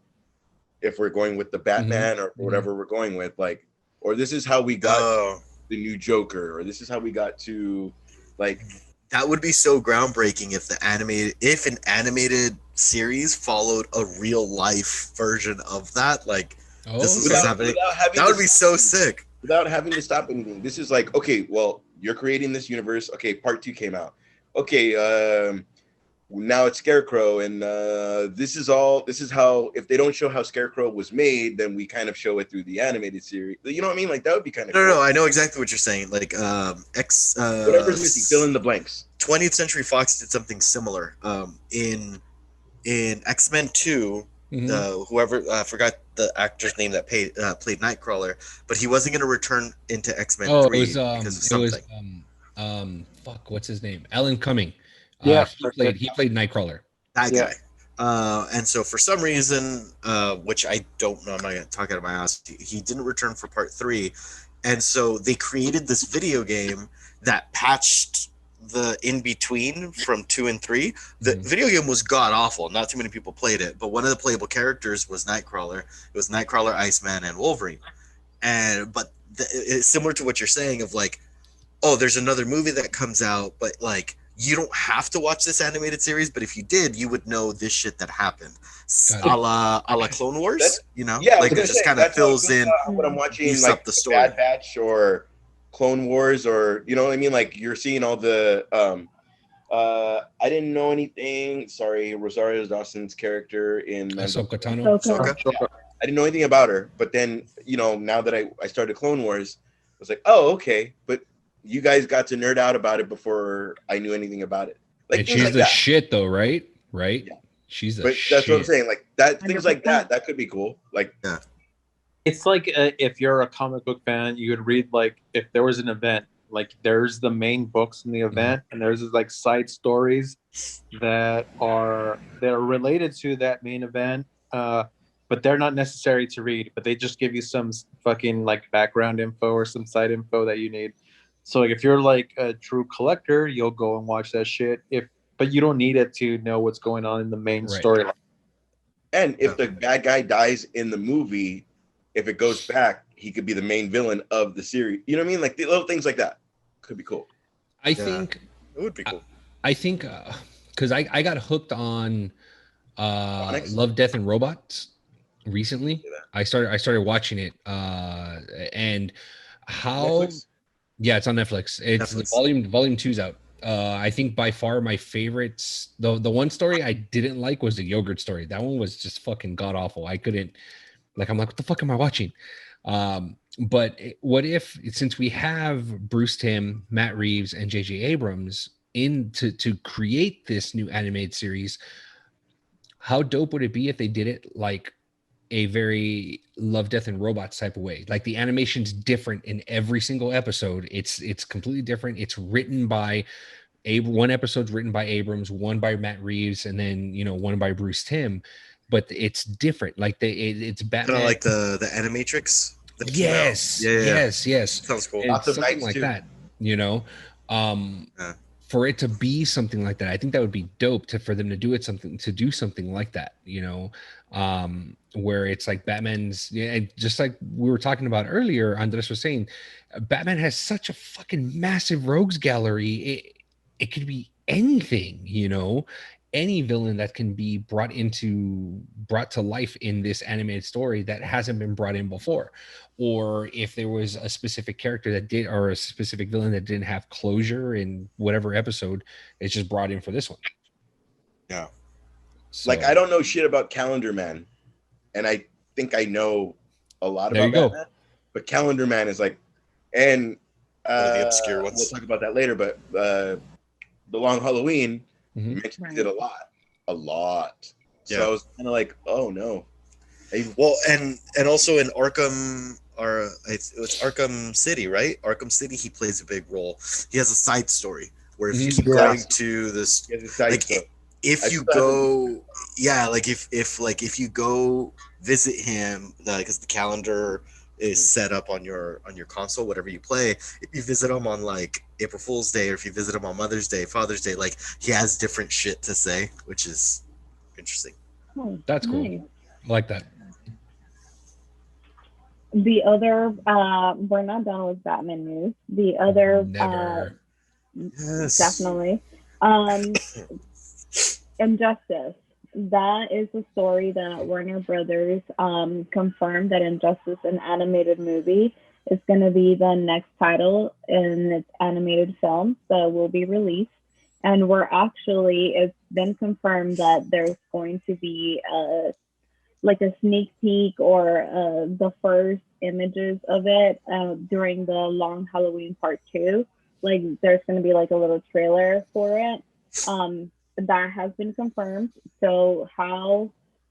if we're going with the Batman or whatever we're going with, like, or this is how we got the new Joker, or this is how we got to, like.
That would be so groundbreaking if an animated series followed a real life version of that. Like, this is what's happening. That would be so sick.
Without having to stop anything. This is like, okay, well, you're creating this universe. Okay, part 2 came out. Okay, now it's Scarecrow, and this is how, if they don't show how Scarecrow was made, then we kind of show it through the animated series. You know what I mean? Like, that would be kind of
cool. No, I know exactly what you're saying. Like,
whatever's missing, fill in the blanks.
20th Century Fox did something similar. In X-Men 2, whoever I forgot the actor's name that played Nightcrawler, but he wasn't going to return into X-Men 3 because of something.
What's his name? Alan Cumming.
Yeah,
he played Nightcrawler.
That guy. And so for some reason, which I don't know, I'm not going to talk out of my ass, he didn't return for part 3. And so they created this video game that patched the in-between from 2 and 3. The video game was god-awful. Not too many people played it. But one of the playable characters was Nightcrawler. It was Nightcrawler, Iceman, and Wolverine. But it's similar to what you're saying of like, oh, there's another movie that comes out, but like you don't have to watch this animated series, but if you did, you would know this shit that happened. A la Clone Wars, you know?
Yeah,
like it just kind of fills in
what I'm watching,
beefs
like
up the
the
story.
Bad Batch or Clone Wars, or you know what I memean? Like you're seeing all the I didn't know anything. Sorry, Rosario Dawson's character in
Ahsoka Tano.
Ahsoka.
I didn't know anything about her, but then now that I started Clone Wars, I was like, oh, okay. But you guys got to nerd out about it before I knew anything about it. Like,
and she's
like
the shit though, right? Right?
Yeah.
She's the
but
shit.
That's what I'm saying. Like that, things
100%.
like that could be cool. Like,
yeah. It's like if you're a comic book fan, you would read like if there was an event, like there's the main books in the event, and there's like side stories that are related to that main event, but they're not necessary to read. But they just give you some fucking like background info or some side info that you need. So like if you're like a true collector, you'll go and watch that shit. But you don't need it to know what's going on in the main storyline.
And if the bad guy dies in the movie, if it goes back, he could be the main villain of the series. You know what I mean? Like the little things like that could be cool.
I think
it would be cool.
I think because I got hooked on Love, Death, and Robots recently. I started watching it, and how
Netflix?
Yeah, it's on Netflix. It's Netflix. Volume 2's out. I think by far my favorites, the one story I didn't like was the yogurt story. That one was just fucking god awful. I couldn't, I'm like, what the fuck am I watching? But what if, since we have Bruce Timm, Matt Reeves, and J.J. Abrams to create this new animated series, how dope would it be if they did it like a very Love, Death, and Robots type of way? Like the animation's different in every single episode. It's completely different. It's written by one episode's written by Abrams, one by Matt Reeves, and then one by Bruce Timm. But it's different. Like it's Batman,
kind of like the Animatrix.
Yes.
Sounds cool.
It's something like that. For it to be something like that, I think that would be dope for them to do something like that. Where it's like Batman's, and just like we were talking about earlier, Andres was saying, Batman has such a fucking massive rogues gallery. It could be anything, any villain that can be brought to life in this animated story that hasn't been brought in before. Or if there was a specific character that did, or a specific villain that didn't have closure in whatever episode, it's just brought in for this one.
Yeah. So, like, I don't know shit about Calendar Man, and I think I know a lot about Batman, but Calendar Man is like, and
the obscure ones.
We'll talk about that later, but The Long Halloween did a lot. So I was kind of like, oh no.
Well, and also in Arkham, or it's Arkham City, right? Arkham City, he plays a big role. He has a side story where if you keep going to this, like if you go, if you go visit him, because the calendar is set up on your console, whatever you play. If you visit him on like April Fool's Day, or if you visit him on Mother's Day, Father's Day, like he has different shit to say, which is interesting.
Oh, that's cool. Nice. I like that.
The other, we're not done with Batman news. The other, definitely, Injustice. That is a story that Warner Brothers confirmed that Injustice, an animated movie, is going to be the next title in its animated film that will be released. And it's been confirmed that there's going to be a sneak peek or the first images of it during the Long Halloween Part 2. Like there's going to be like a little trailer for it. That has been confirmed. So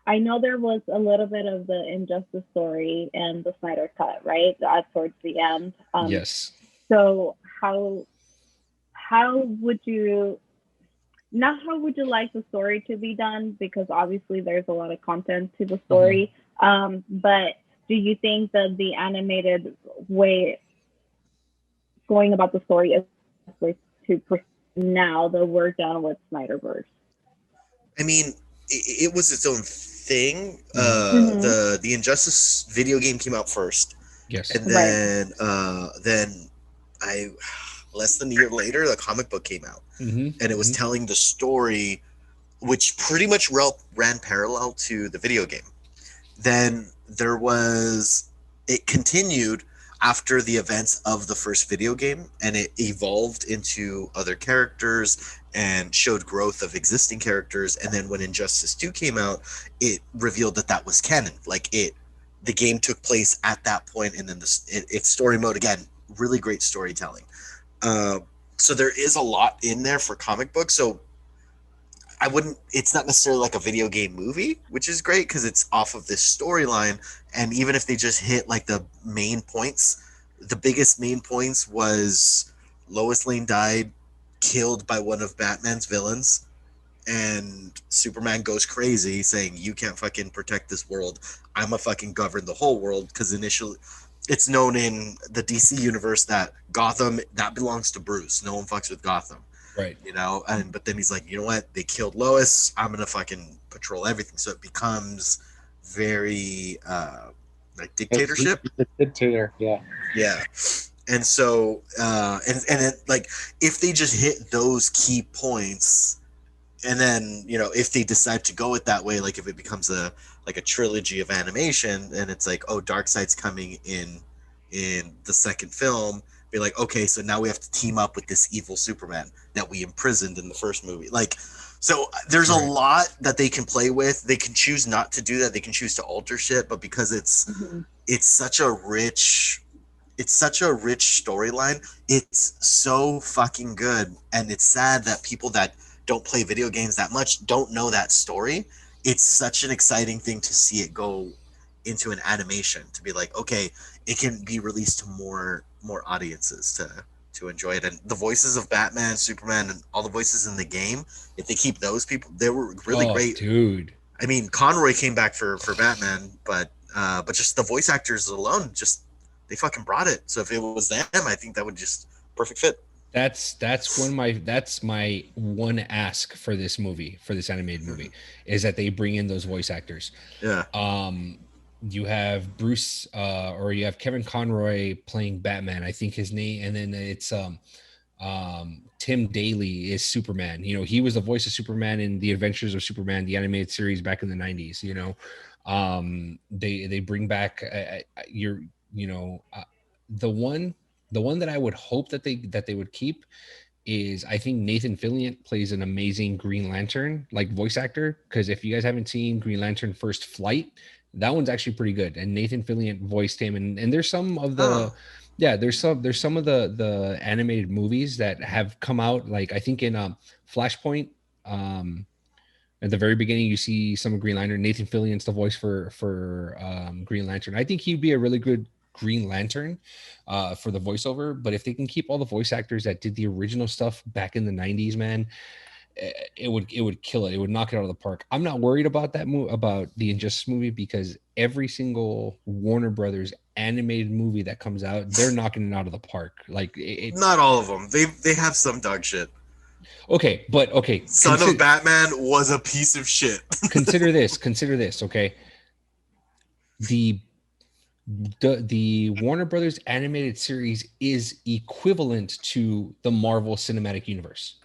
I know there was a little bit of the Injustice story and the Snyder Cut, right? Towards the end.
Yes.
So how would you like the story to be done? Because obviously there's a lot of content to the story. But do you think that the animated way going about the story is way to now that we're done with Snyderverse?
I mean, it was its own thing. The Injustice video game came out first.
Yes.
And then less than a year later, the comic book came out, and it was telling the story, which pretty much ran parallel to the video game. Then it continued after the events of the first video game, and it evolved into other characters and showed growth of existing characters. And then when Injustice 2 came out, it revealed that was canon. Like the game took place at that point, and then it's story mode again. Really great storytelling. So there is a lot in there for comic books. So it's not necessarily like a video game movie, which is great because it's off of this storyline. And even if they just hit like the main points, the biggest main points was Lois Lane died, killed by one of Batman's villains, and Superman goes crazy saying, you can't fucking protect this world. I'm gonna fucking govern the whole world. Because initially it's known in the DC universe that Gotham, that belongs to Bruce. No one fucks with Gotham.
Right.
You know, but then he's like, you know what? They killed Lois. I'm gonna fucking patrol everything. So it becomes very like dictatorship.
It's dictator, yeah.
Yeah. And so and it, like if they just hit those key points, and then, you know, if they decide to go it that way, like if it becomes a trilogy of animation, and it's like, oh, Darkseid's coming in the second film, be like, okay, so now we have to team up with this evil Superman that we imprisoned in the first movie. Like, so there's a lot that they can play with. They can choose not to do that. They can choose to alter shit, but because it's such a rich storyline, it's so fucking good. And it's sad that people that don't play video games that much don't know that story. It's such an exciting thing to see it go into an animation, to be like, okay, it can be released to more audiences to enjoy it. And the voices of Batman, Superman, and all the voices in the game, if they keep those people, they were really great,
dude.
I mean, Conroy came back for Batman, but just the voice actors alone, just they fucking brought it. So if it was them, I think that would just perfect fit.
That's my one ask for this movie, for this animated movie, is that they bring in those voice actors.
Yeah.
You have Bruce or you have Kevin Conroy playing Batman, I think his name, and then it's Tim Daly is Superman. You know, he was the voice of Superman in The Adventures of Superman, the animated series back in the 90s, you know. They bring back the one that I would hope that they would keep is, I think Nathan Fillion plays an amazing Green Lantern like voice actor, because if you guys haven't seen Green Lantern First Flight, that one's actually pretty good, and Nathan Fillion voiced him, and there's some of the there's some of the animated movies that have come out, like I think in Flashpoint, at the very beginning you see some of Green Lantern. Nathan Fillion's the voice for Green Lantern. I think he'd be a really good Green Lantern for the voiceover. But if they can keep all the voice actors that did the original stuff back in the 90s, man, it would kill it. It would knock it out of the park. I'm not worried about that about the Injustice movie, because every single Warner Brothers animated movie that comes out, they're knocking it out of the park. Like
not all of them. They have some dog shit.
Okay, but okay.
Son of Batman was a piece of shit.
Consider this. Okay, the Warner Brothers animated series is equivalent to the Marvel Cinematic Universe.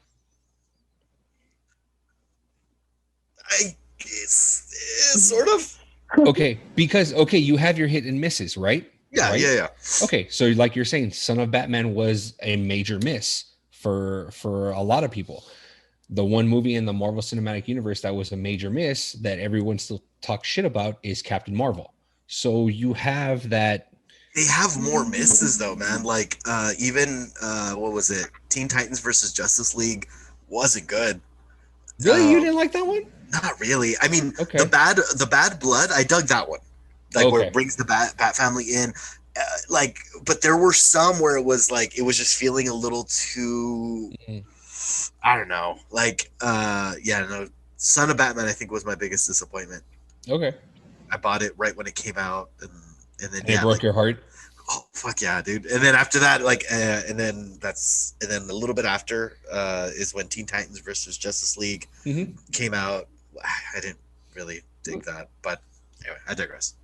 I guess sort of.
Okay, because you have your hit and misses, right?
Yeah,
right?
Yeah.
Okay, so like you're saying, Son of Batman was a major miss for a lot of people. The one movie in the Marvel Cinematic Universe that was a major miss that everyone still talks shit about is Captain Marvel. So you have that.
They have more misses though, man. Like even what was it? Teen Titans versus Justice League wasn't good.
Really, you didn't like that one?
Not really. I mean, the bad blood. I dug that one. Like where it brings the Bat family in. But there were some where it was like it was just feeling a little too. I don't know. Son of Batman, I think, was my biggest disappointment. Okay. I bought it right when it came out, and then
it broke your heart.
Oh fuck yeah, dude! And then after that, and then a little bit after is when Teen Titans versus Justice League came out. I didn't really dig that, but anyway, I digress.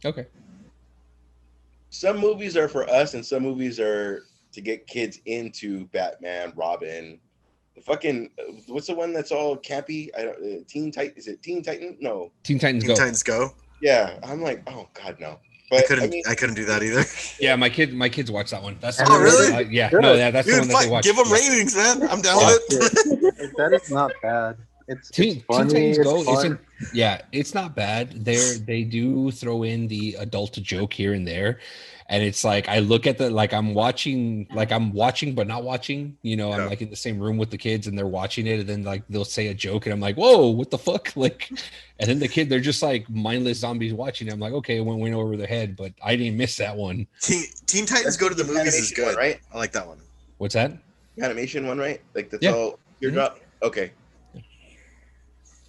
Okay.
Some movies are for us, and some movies are to get kids into Batman, Robin, the fucking what's the one that's all campy? I don't Teen Titan. Is it Teen Titan? No.
Teen Titans
Teen
Go.
Titans Go.
Yeah, I'm like, oh god, no. But
I couldn't do that either.
Yeah, my kids watch that one. That's
really?
Yeah,
Good.
no, that's
Dude,
the one that they watch.
give them
Yeah.
ratings, man. I'm down with it.
That is not bad. It's
Teen
funny.
Titans
It's
Go
fun.
it's not bad. They do throw in the adult joke here and there, and it's like I look at I'm watching but not watching. You know, I'm like in the same room with the kids and they're watching it, and then like they'll say a joke and I'm like, whoa, what the fuck? Like, and then they're just like mindless zombies watching it. I'm like, okay, it went over their head, but I didn't miss that one.
Teen Titans Go to the movies is good,
one, right?
I like that one.
What's that?
The animation one, right? Like that's
Yeah.
all teardrop. Okay.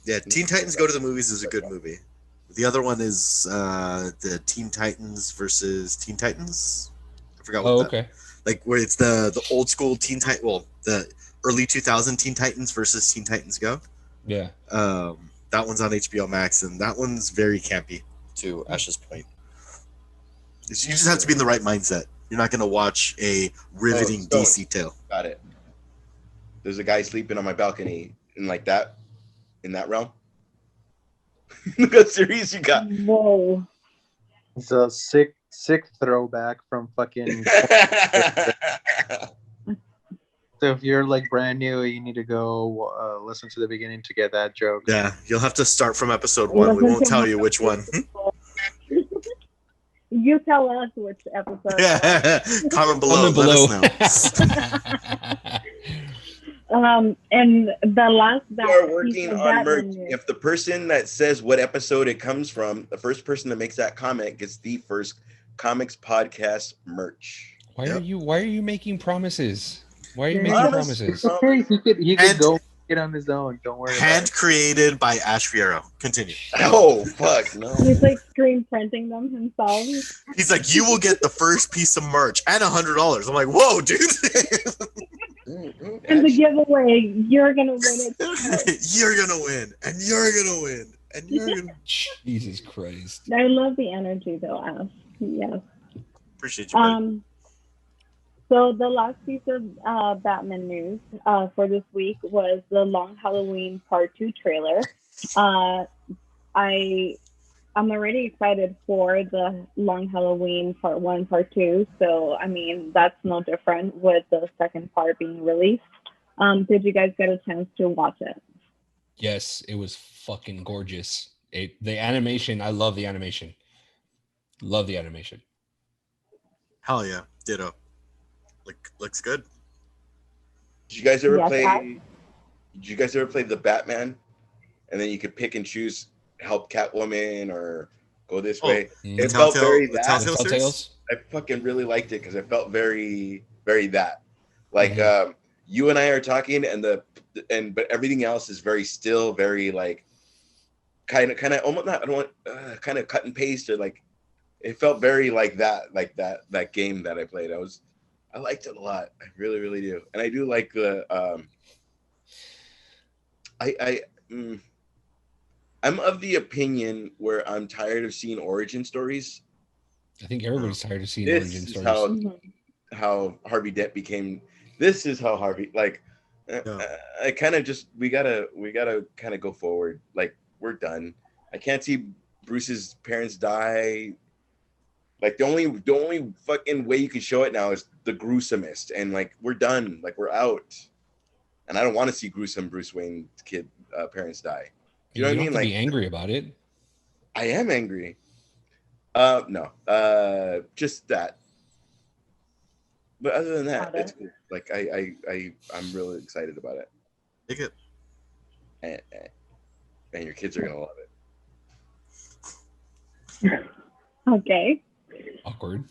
Yeah, Teen Titans Go to the Movies is a good movie. The other one is the Teen Titans versus Teen Titans. I forgot what
okay.
Like where it's the old school Teen Titan, well, the early 2000 Teen Titans versus Teen Titans Go.
Yeah.
That one's on HBO Max, and that one's very campy, to Ash's point. You just have to be in the right mindset. You're not going to watch a riveting DC tale.
Got it. There's a guy sleeping on my balcony in like that, in that realm. Look how serious you got.
Whoa.
It's a sick throwback from fucking. So if you're like brand new, you need to go listen to the beginning to get that joke.
Yeah, you'll have to start from episode 1. We won't tell you which one.
You tell us which episode.
Yeah, comment below. Let us know.
And the last
We are working on merch. If the person that says what episode it comes from, the first person that makes that comment gets the first Comix podcast merch.
Why are you making promises? Why are you making promises?
He could go get on his own. Don't worry.
Hand created by Ash Fierro. Continue.
Oh fuck no.
He's like screen printing them himself.
He's like, you will get the first piece of merch and $100. I'm like, whoa, dude.
And the giveaway, you're gonna win it.
You're gonna win, and you're gonna win, and you're gonna.
Jesus Christ!
I love the energy though, Ash. Yes.
Appreciate you. Buddy.
So the last piece of Batman news for this week was the Long Halloween Part 2 trailer. I'm already excited for the Long Halloween Part 1, Part 2. So, I mean, that's no different with the second part being released. Did you guys get a chance to watch it?
Yes, it was fucking gorgeous. The animation, I love the animation. Love the animation.
Hell yeah, ditto. Looks good.
Did you guys ever play? Did you guys ever play the Batman? And then you could pick and choose, help Catwoman or go this way. It felt very that.
Telltales?
I fucking really liked it because it felt very, very that. Like you and I are talking, but everything else is very still, very like kind of almost not. I don't want kind of cut and paste or like. It felt very like that game that I played. I liked it a lot. I really, really do. And I do like the I'm of the opinion where I'm tired of seeing origin stories.
I think everybody's tired of seeing origin stories.
How Harvey Dent became. This is how Harvey I kind of just we gotta kind of go forward. Like we're done. I can't see Bruce's parents die. Like the only fucking way you can show it now is the gruesomest, and like we're done, like we're out, and I don't want to see gruesome Bruce Wayne's parents die. You know what I mean?
Like, be angry about it.
I am angry. No, just that. But other than that, it's cool. Like I'm really excited about it.
Take it.
And your kids are gonna love
it. Okay.
Awkward.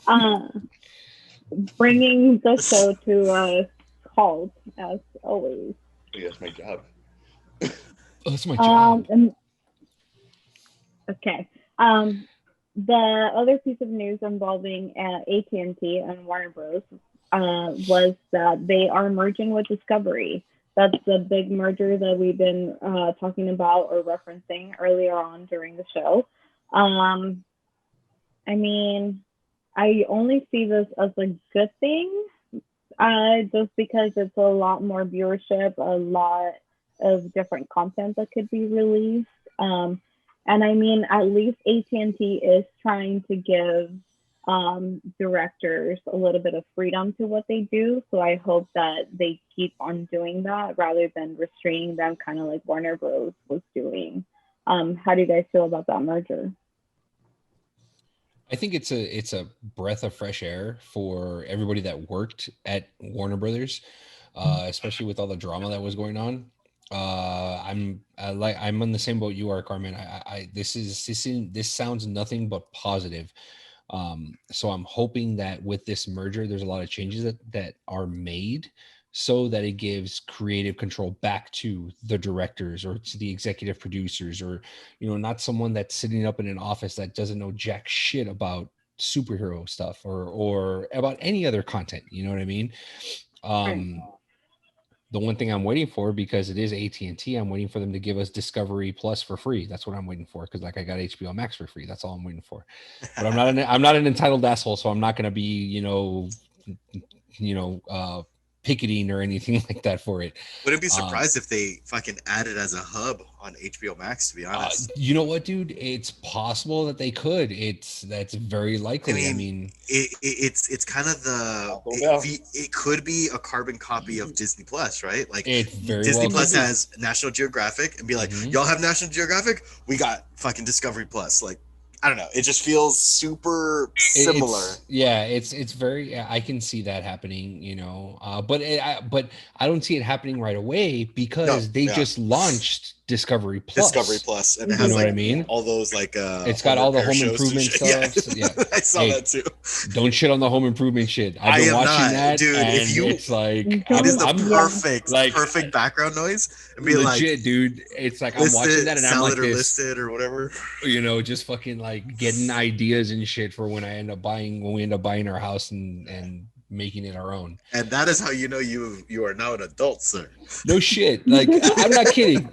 Bringing the show to a halt as always.
Yeah, that's my job.
That's my job.
Okay. The other piece of news involving AT&T and Warner Bros. Was that they are merging with Discovery. That's the big merger that we've been talking about or referencing earlier on during the show. I mean, I only see this as a good thing Just because it's a lot more viewership, a lot of different content that could be released. And I mean, at least AT&T is trying to give directors a little bit of freedom to what they do. So I hope that they keep on doing that rather than restraining them, kind of like Warner Bros. Was doing. How do you guys feel about that merger?
I think it's a breath of fresh air for everybody that worked at Warner Brothers, especially with all the drama that was going on. I'm on the same boat you are, Carmen. This sounds nothing but positive. So I'm hoping that with this merger, there's a lot of changes that are made so that it gives creative control back to the directors or to the executive producers, or, not someone that's sitting up in an office that doesn't know jack shit about superhero stuff or about any other content. You know what I mean? The one thing I'm waiting for, because it is AT&T, I'm waiting for them to give us Discovery Plus for free. That's what I'm waiting for, because I got HBO Max for free. That's all I'm waiting for. But I'm not an entitled asshole, so I'm not going to be picketing or anything like that for it.
Wouldn't be surprised if they fucking add it as a hub on HBO Max, to be honest.
You know what, dude? It's possible that they could. That's very likely. I mean
it's kind of it could be a carbon copy of Disney Plus, right? Like Disney Plus has National Geographic, and be like, y'all have National Geographic? We got fucking Discovery Plus. Like, I don't know. It just feels super similar.
It's very. I can see that happening, but I don't see it happening right away because they just launched Discovery Plus.
And it has, what I mean? All those
it's got all the home improvement stuff. Yeah,
I saw that too.
Don't shit on the home improvement shit. I've been watching that, dude. If you,
it's like it is the perfect background noise. And be
legit, dude. It's like I'm watching that and I'm like this,
listed or whatever.
Just fucking like getting ideas and shit for when we end up buying our house and making it our own.
And that is how you know you are now an adult, sir.
No shit. Like, I'm not kidding.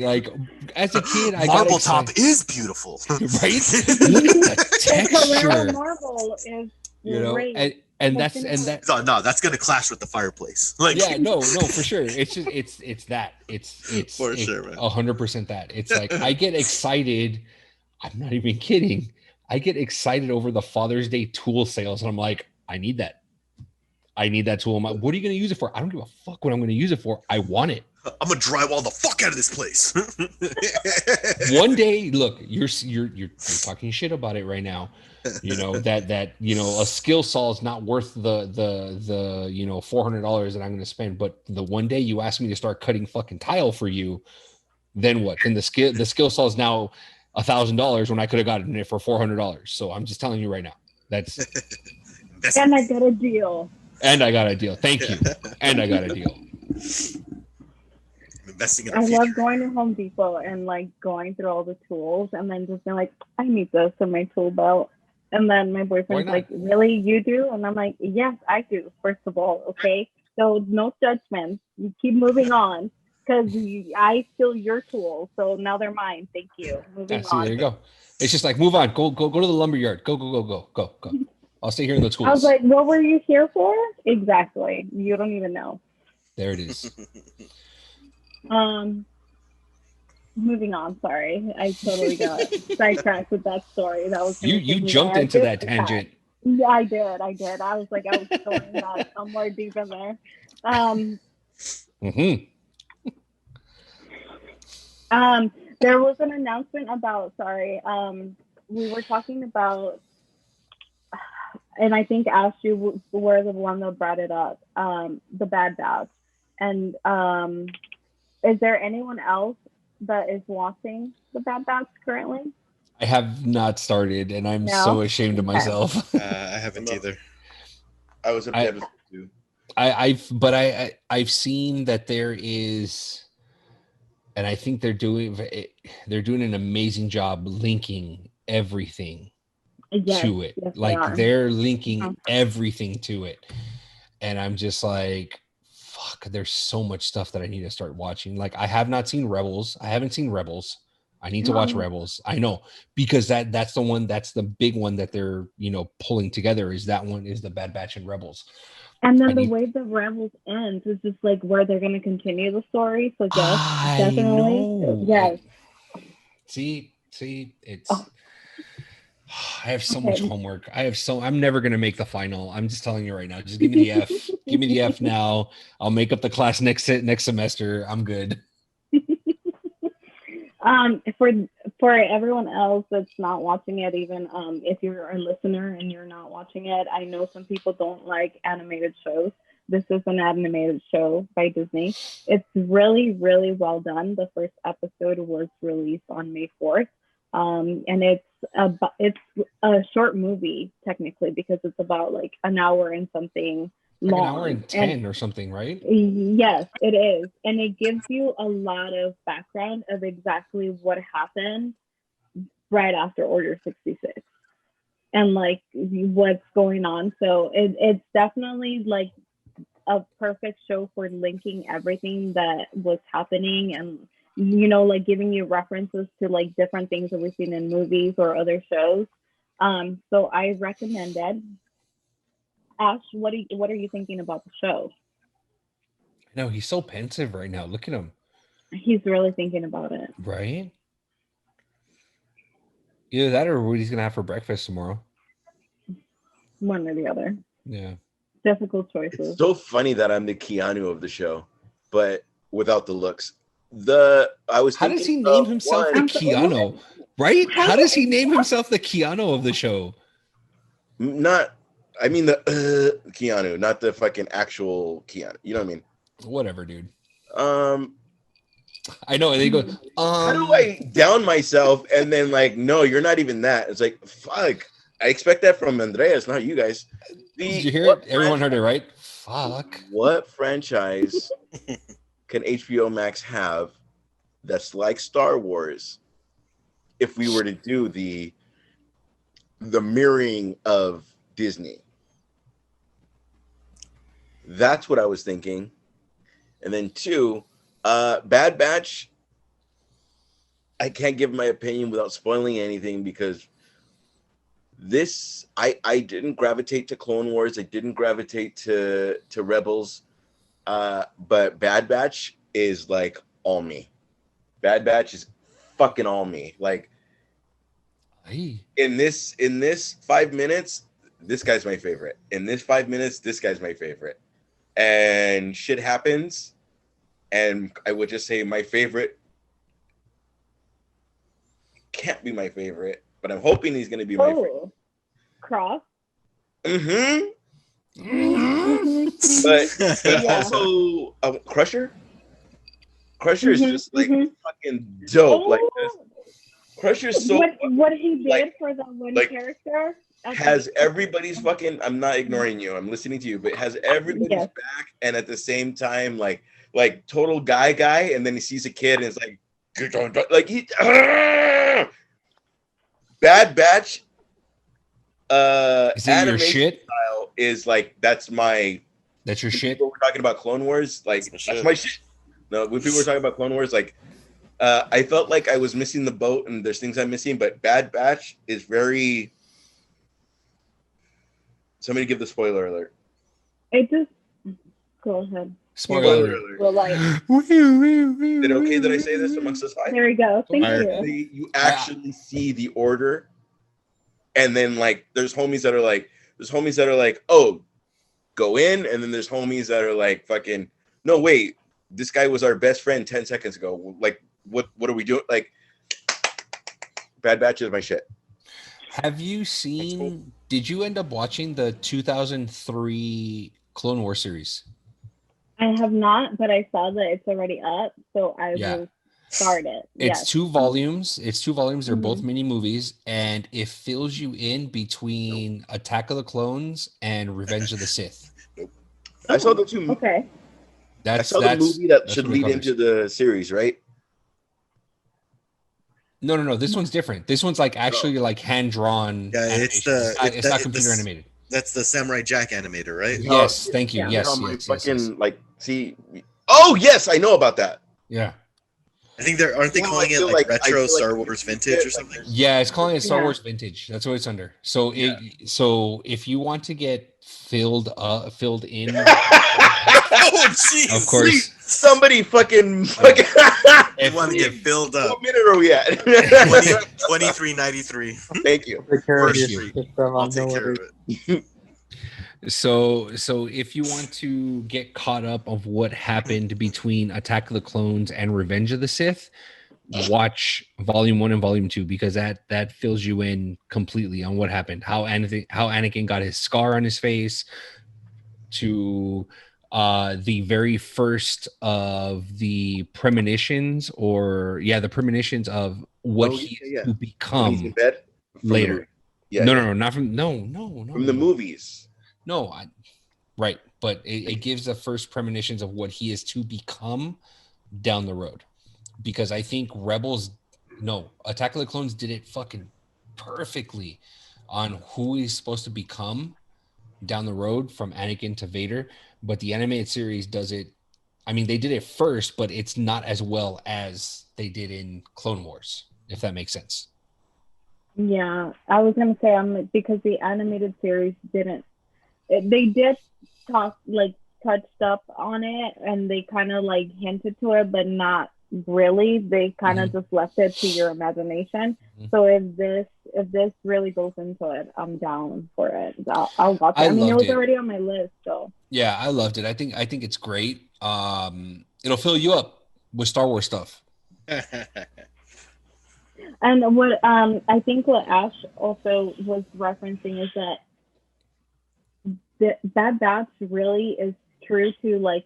Like, as a kid, I
marble top is beautiful,
right? Look at the texture.
Marble is great.
And that's
that's gonna clash with the fireplace. Like,
no, for sure. It's just it's that. It's
for sure, man.
100% that. It's like I get excited. I'm not even kidding. I get excited over the Father's Day tool sales, and I'm like, I need that tool. I'm like, what are you going to use it for? I don't give a fuck what I'm going to use it for. I want it.
I'm going to drywall the fuck out of this place.
One day, look, you're talking shit about it right now. That a skill saw is not worth the $400 that I'm going to spend. But the one day you ask me to start cutting fucking tile for you, then what? Then the skill saw is now $1,000 when I could have gotten it for $400. So I'm just telling you right now. That's
and I got a deal.
Thank you. And I got a deal.
Investing in
I love going to Home Depot and like going through all the tools and then just being like, I need this in my tool belt. And then my boyfriend's like, really, you do? And I'm like, yes, I do. First of all, okay. So no judgment. You keep moving on because I steal your tools. So now they're mine. Thank you. Moving on.
There you go. It's just like, move on. Go to the lumber yard. Go. I'll stay here in the tools.
I was like, what were you here for? Exactly. You don't even know.
There it is.
Moving on. Sorry. I totally got sidetracked with that story. That was
you jumped into that tangent.
Yeah, I did. I was like, I was going that somewhere deep in there. There was an announcement about, we were talking about, and I think Ash, you were the one that brought it up, the Bad Batch. And is there anyone else that is watching the Bad Batch currently?
I have not started, and I'm so ashamed of myself.
I haven't either.
I was a bit too.
I've seen that there is, and I think they're doing an amazing job linking everything to it. Yes, they're linking everything to it, and I'm just like, fuck. There's so much stuff that I need to start watching. Like, I have not seen Rebels. I haven't seen Rebels. I need to watch Rebels. I know, because that's the one, that's the big one that they're pulling together. Is that one is the Bad Batch and Rebels.
And then the way the Rebels ends is just like where they're going to continue the story. So yes, definitely. Yes.
See, it's. Oh. I have so much homework. I'm never going to make the final. I'm just telling you right now. Just give me the F. Give me the F now. I'll make up the class next semester. I'm good.
For everyone else that's not watching it, even if you're a listener and you're not watching it, I know some people don't like animated shows. This is an animated show by Disney. It's really, really well done. The first episode was released on May 4th. And it's a short movie technically because it's about like an hour and something long.
Like an hour and 10 or something, right?
Yes, it is. And it gives you a lot of background of exactly what happened right after Order 66 and like what's going on. So it's definitely like a perfect show for linking everything that was happening and, you know, like giving you references to like different things that we've seen in movies or other shows. So I recommend it. Ash, what are you thinking about the show?
No, he's so pensive right now. Look at him.
He's really thinking about it.
Right? Either that or what he's gonna have for breakfast tomorrow.
One or the other.
Yeah.
Difficult choices.
It's so funny that I'm the Keanu of the show, but without the looks.
How does he name himself the Keanu? Right? How does he name himself the Keanu of the show?
I mean the Keanu, not the fucking actual Keanu. You know what I mean?
Whatever, dude. I know. And they go,
how do I down myself and then like, no, you're not even that. It's like, fuck. I expect that from Andreas, not you guys.
Did you hear it? Everyone heard it, right? Fuck.
What franchise can HBO Max have that's like Star Wars if we were to do the mirroring of Disney? That's what I was thinking. And then 2, Bad Batch. I can't give my opinion without spoiling anything because I didn't gravitate to Clone Wars. I didn't gravitate to Rebels. But Bad Batch is like all me. Bad Batch is fucking all me. Like in this 5 minutes, this guy's my favorite. In this 5 minutes, this guy's my favorite. And shit happens. And I would just say my favorite can't be my favorite, but I'm hoping he's going to be my favorite.
Cross.
Mm-hmm. But also Crusher. Crusher is just like fucking dope. Like Crusher's so
what he did for the one character
has everybody's fucking. I'm not ignoring you. I'm listening to you, but has everybody's back, and at the same time, like total guy, and then he sees a kid and it's like he. Bad Batch.
Is that your shit?
Style is like that's your
shit.
We're talking about Clone Wars, like that's my shit. No, when people were talking about Clone Wars, like I felt like I was missing the boat, and there's things I'm missing. But Bad Batch is very. Somebody give the spoiler alert.
It just go ahead.
Spoiler alert.
Well, like,
is it okay that I say this amongst us 5?
There we go. Thank you.
You actually see the order, and then like there's homies that are like, oh, go in, and then there's homies that are like, fucking, no, wait, this guy was our best friend 10 seconds ago. Like, what are we doing? Like, Bad Batch is my shit.
Have you seen? Did you end up watching the 2003 Clone Wars series?
I have not, but I saw that it's already up, so I will start it.
It's 2 volumes. They're both mini movies, and it fills you in between Attack of the Clones and Revenge of the Sith.
I saw the 2.
Okay.
I saw the movie that should lead into the series, right?
No. This one's different. This one's like actually like hand drawn.
Yeah,
it's not computer animated.
That's the Samurai Jack animator, right?
Yes, thank you.
Yeah.
Yes.
Like, see. Oh yes, I know about that.
Yeah.
I think aren't they calling it like retro Star Wars vintage or something?
Yeah, it's calling it Star Wars vintage. That's what it's under. So if you want to get filled in,
oh jeez,
of course,
somebody fucking.
You want to get filled up?
What minute are we at?
23.93.
Thank you.
I'll take care of it.
So if you want to get caught up of what happened between Attack of the Clones and Revenge of the Sith, watch Volume 1 and Volume 2, because that fills you in completely on what happened, how Anakin got his scar on his face, to the very first of the premonitions, the premonitions of what he's to become
he's in bed
later. No, not from
from the movies.
No, right, but it gives the first premonitions of what he is to become down the road, because I think Attack of the Clones did it fucking perfectly on who he's supposed to become down the road from Anakin to Vader, but the animated series does it. I mean, they did it first, but it's not as well as they did in Clone Wars, if that makes sense.
Yeah, I was gonna say because the animated series didn't. They did touched up on it, and they kind of like hinted to it, but not really. They kind of just left it to your imagination. So if this really goes into it, I'm down for it. I'll watch it. I mean, it was already on my list, so
yeah, I loved it. I think it's great. It'll fill you up with Star Wars stuff.
And what I think what Ash also was referencing is that Bad Batch really is true to like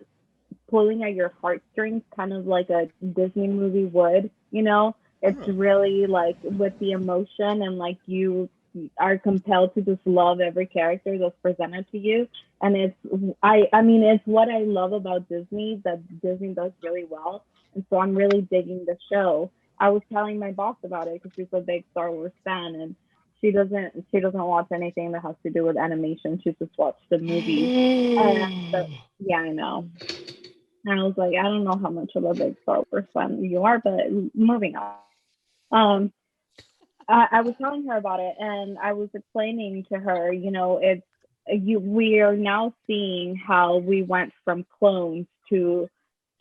pulling at your heartstrings, kind of like a Disney movie would, you know. It's really like with the emotion, and like you are compelled to just love every character that's presented to you. And it's it's what I love about Disney, that Disney does really well. And so I'm really digging the show. I was telling my boss about it because she's a big Star Wars fan, and she doesn't watch anything that has to do with animation. She just watched the movies. Yeah, I know. And I was like, I don't know how much of a big Star Wars fan you are, but moving on. I was telling her about it, and I was explaining to her, you know, we are now seeing how we went from clones to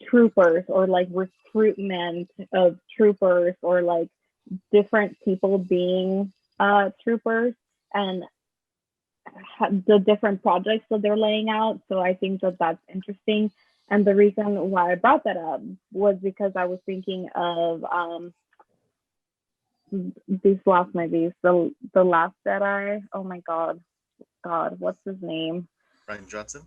troopers, or like recruitment of troopers, or like different people being troopers, and the different projects that they're laying out. So I think that that's interesting. And the reason why I brought that up was because I was thinking of these last movies, the Last Jedi. Oh my God, what's his name?
Rian Johnson?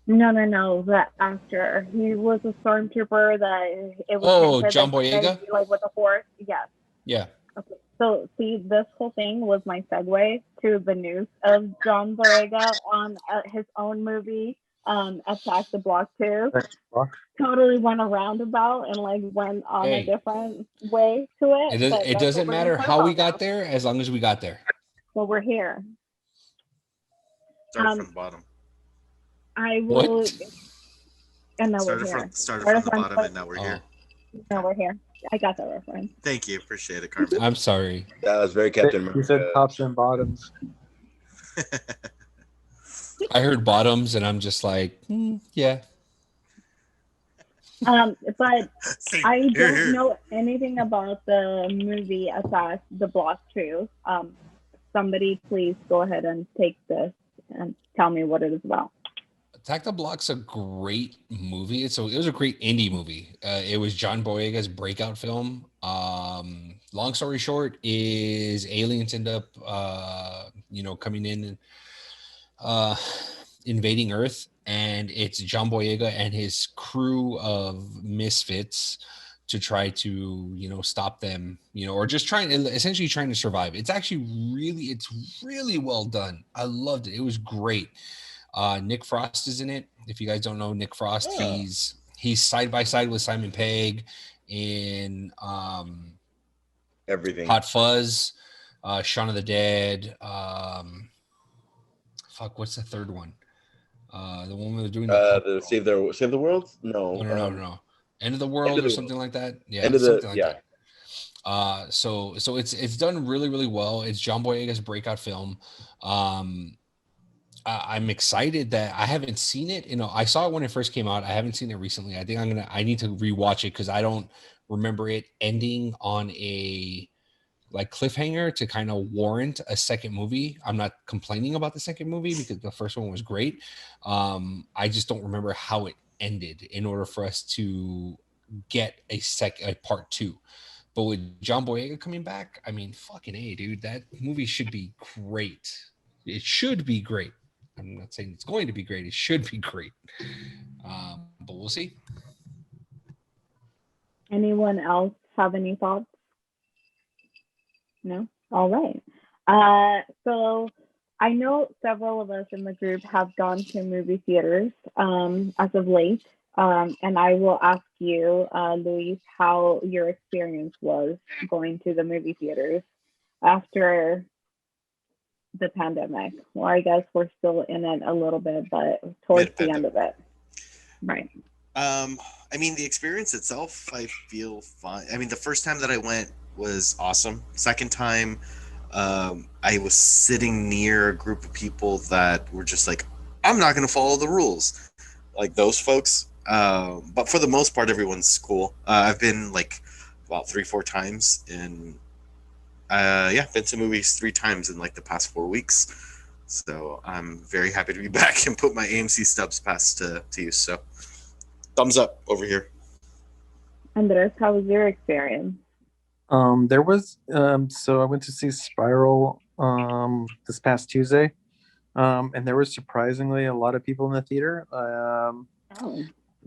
No, the actor. He was a stormtrooper that it was.
Oh, John Boyega?
Like with the Force, yes.
Yeah.
Okay. So see, this whole thing was my segue to the news of John Boyega on his own movie, Attack the Block 2. Totally went a roundabout and like went on a different way to it.
It doesn't matter how we got there, as long as we got there.
Well, we're here.
Start from the bottom.
I will.
What?
And now
Started
we're here.
Started from the bottom, and now we're here.
Now we're here. I got that reference.
Thank you. Appreciate it, Carmen.
I'm sorry.
That was very Captain America.
You said tops and bottoms.
I heard bottoms, and I'm just like, yeah.
But I don't know anything about the movie Attack the Block 2. Somebody please go ahead and take this and tell me what it is about.
Attack the Block's a great movie. It was a great indie movie. It was John Boyega's breakout film. Long story short is aliens end up, coming in and invading Earth, and it's John Boyega and his crew of misfits to try to, stop them, or just essentially trying to survive. It's really well done. I loved it. It was great. Nick Frost is in it. If you guys don't know Nick Frost, he's side by side with Simon Pegg in
everything.
Hot Fuzz, Shaun of the Dead. What's the third one? The one where they're doing
the Save the World? No.
End of the World or something like that. Yeah,
End of
something like that. So it's done really, really well. It's John Boyega's breakout film. I'm excited that I haven't seen it. I saw it when it first came out. I haven't seen it recently. I think I need to rewatch it because I don't remember it ending on a like cliffhanger to kind of warrant a second movie. I'm not complaining about the second movie because the first one was great. I just don't remember how it ended in order for us to get a part two. But with John Boyega coming back, I mean, fucking A, dude, that movie should be great. It should be great. I'm not saying it's going to be great. It should be great. But we'll see.
Anyone else have any thoughts? No? All right. So I know several of us in the group have gone to movie theaters as of late. And I will ask you, Luis, how your experience was going to the movie theaters after the pandemic. Well, I guess we're still in it a little bit, but towards the end of it. Right.
I mean, the experience itself, I feel fine. I mean, the first time that I went was awesome. Second time, I was sitting near a group of people that were just like, I'm not going to follow the rules. Like those folks. But for the most part, everyone's cool. I've been like about 3-4 times in, been to movies 3 times in like the past 4 weeks. So I'm very happy to be back and put my AMC stubs pass to use. So thumbs up over here.
Andres, how was your experience?
There was so I went to see Spiral this past Tuesday, and there was surprisingly a lot of people in the theater.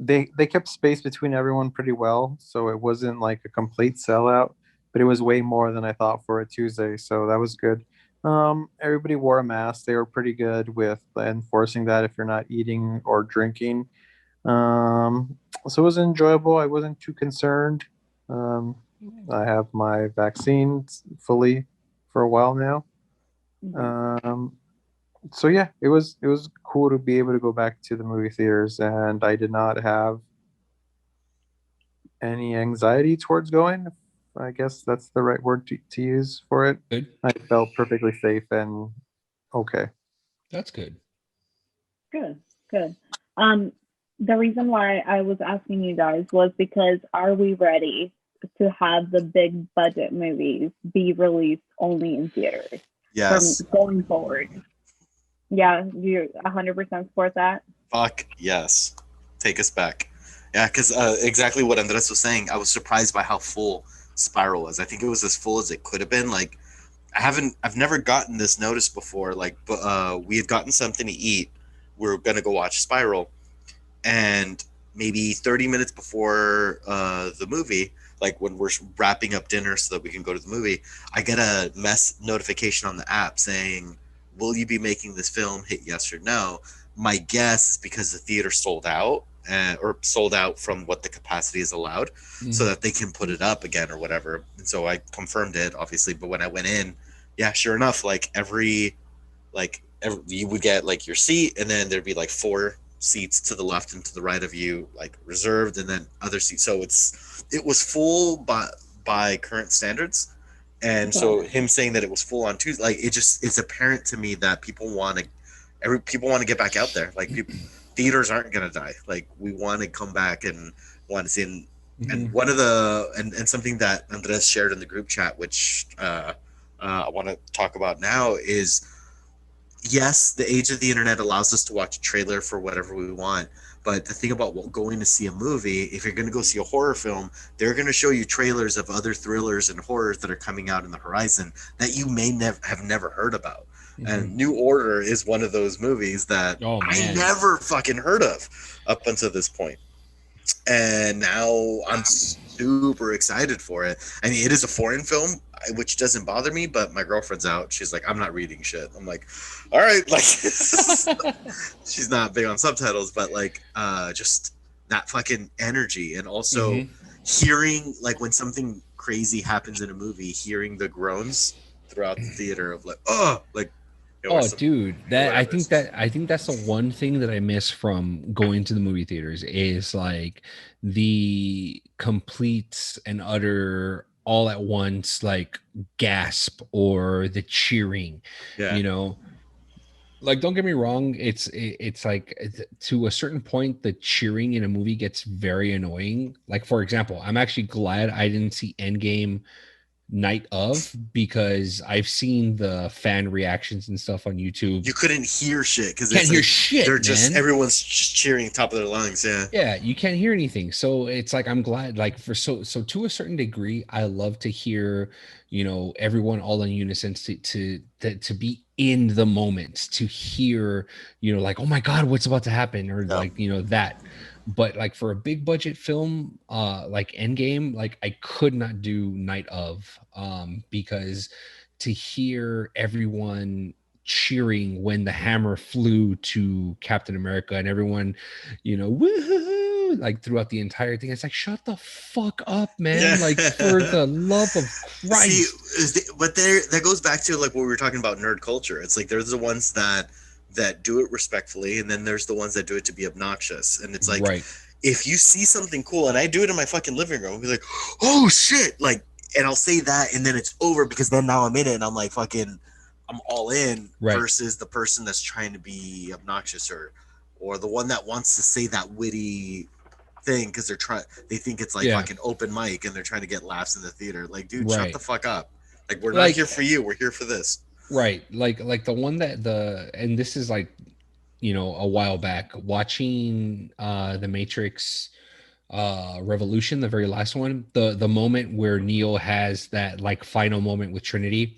They kept space between everyone pretty well, so it wasn't like a complete sellout, but it was way more than I thought for a Tuesday, so that was good. Everybody wore a mask. They were pretty good with enforcing that if you're not eating or drinking. So it was enjoyable. I wasn't too concerned. I have my vaccines fully for a while now. So yeah, it was cool to be able to go back to the movie theaters, and I did not have any anxiety towards going. I guess that's the right word to use for it.
Good.
I felt perfectly safe and okay.
That's good.
Good. The reason why I was asking you guys was because are we ready to have the big budget movies be released only in theaters?
Yes.
From going forward. Yeah, you 100% support that?
Fuck yes. Take us back. Yeah, because exactly what Andres was saying, I was surprised by how full Spiral was. I think it was as full as it could have been. Like, I've never gotten this notice before. Like, we had gotten something to eat. We were gonna go watch Spiral, and maybe 30 minutes before the movie, like when we're wrapping up dinner so that we can go to the movie, I get a notification on the app saying, will you be making this film? Hit yes or no. My guess is because the theater sold out, or sold out from what the capacity is allowed, so that they can put it up again or whatever. And so I confirmed it, obviously. But when I went in, yeah, sure enough, like every you would get like your seat, and then there'd be like 4 seats to the left and to the right of you, like reserved, and then other seats. So it was full by current standards. And so him saying that it was full on Tuesday, like it's apparent to me that people want to get back out there. Like theaters aren't going to die. Like we want to come back and want to see. And one of the, and something that Andres shared in the group chat, which I want to talk about now is, yes, the age of the internet allows us to watch a trailer for whatever we want. But the thing about going to see a movie, if you're going to go see a horror film, they're going to show you trailers of other thrillers and horrors that are coming out in the horizon that you may have never heard about. And New Order is one of those movies that I never fucking heard of up until this point. And now I'm super excited for it. I mean, it is a foreign film, which doesn't bother me, but my girlfriend's out. She's like, I'm not reading shit. I'm like, all right. Like, she's not big on subtitles, but like, just that fucking energy. And also hearing, like, when something crazy happens in a movie, hearing the groans throughout the theater of like, oh, like,
Oh, dude, I think that's the one thing that I miss from going to the movie theaters is like the complete and utter all at once like gasp or the cheering.
Yeah.
You know, like don't get me wrong, it's like to a certain point the cheering in a movie gets very annoying. Like for example, I'm actually glad I didn't see Endgame night of, because I've seen the fan reactions and stuff on YouTube.
You couldn't hear shit because
can't hear shit.
They're just everyone's just cheering top of their lungs.
Yeah, you can't hear anything. So it's like I'm glad, like for so to a certain degree, I love to hear, you know, everyone all in unison to be in the moment, to hear, you know, like, oh my God, what's about to happen, or like, you know, that. But like for a big budget film, like Endgame, like I could not do night of, because to hear everyone cheering when the hammer flew to Captain America and everyone, you know, woohoo, like throughout the entire thing, it's like, shut the fuck up, man. Like for the love of Christ.
See, but that goes back to like what we were talking about, nerd culture. It's like there's the ones that do it respectfully, and then there's the ones that do it to be obnoxious. And it's like, if you see something cool, and I do it in my fucking living room, I'll be like, oh shit, like, and I'll say that, and then it's over because then now I'm in it and I'm like fucking, I'm all in, versus the person that's trying to be obnoxious or the one that wants to say that witty thing because they think it's like fucking open mic and they're trying to get laughs in the theater. Like, dude, shut the fuck up. Like, we're not here for you. We're here for this.
Right. Like the one that and this is like, you know, a while back, watching the Matrix Revolution, the very last one, the moment where Neo has that like final moment with Trinity.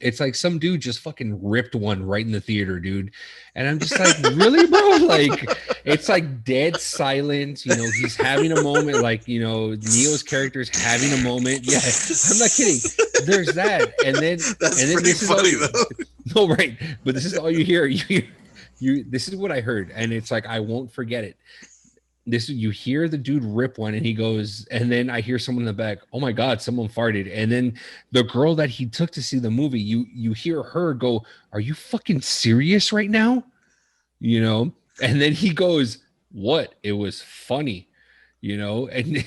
It's like some dude just fucking ripped one right in the theater, dude. And I'm just like, really, bro? Like, it's like dead silence. You know, he's having a moment. Like, you know, Neo's character's having a moment. Yeah, I'm not kidding. There's that. And then this is funny, though. No, right. But this is all you hear. This is what I heard. And it's like, I won't forget it. You hear the dude rip one and he goes, and then I hear someone in the back, oh my God, someone farted. And then the girl that he took to see the movie, you hear her go, are you fucking serious right now? You know? And then he goes, what? It was funny, you know? And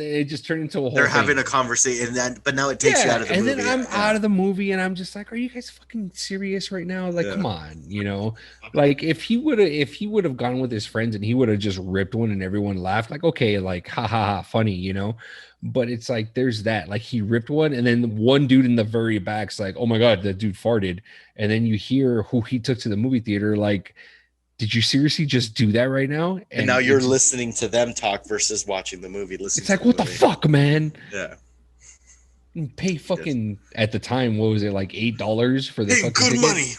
it just turned into a whole
thing. They're having a conversation, but now it takes you out of the movie.
And then I'm out of the movie and I'm just like, are you guys fucking serious right now? Like, come on, you know? Like if he would have gone with his friends and he would have just ripped one and everyone laughed, like, okay, like ha ha ha, funny, you know? But it's like there's that. Like he ripped one and then one dude in the very back's like, oh my God, that dude farted. And then you hear who he took to the movie theater, like, did you seriously just do that right now?
And now you're listening to them talk versus watching the movie.
It's like, what the fuck, man?
Yeah.
Pay fucking, at the time, what was it, like $8 for the fucking
good
ticket?
Money.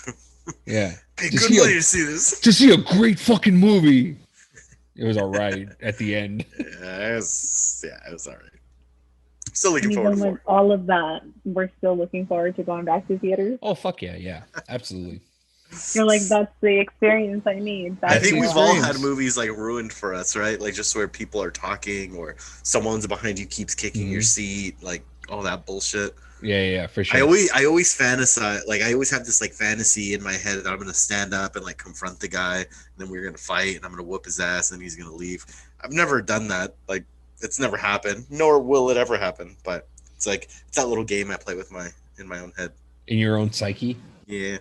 Yeah.
Pay good money to see this.
To see a great fucking movie. It was all right at the end.
Yeah, it was all right. Still looking forward to it.
All of that, we're still looking forward to going back to theaters.
Oh, fuck yeah, absolutely.
You're like, that's the experience I need.
I think we've all had movies like ruined for us, right? Like just where people are talking or someone's behind you keeps kicking your seat, like all that bullshit.
Yeah, for sure.
I always fantasize, like I always have this like fantasy in my head that I'm gonna stand up and like confront the guy, and then we're gonna fight, and I'm gonna whoop his ass, and he's gonna leave. I've never done that. Like it's never happened, nor will it ever happen. But it's like it's that little game I play with in my own head.
In your own psyche.
Yeah.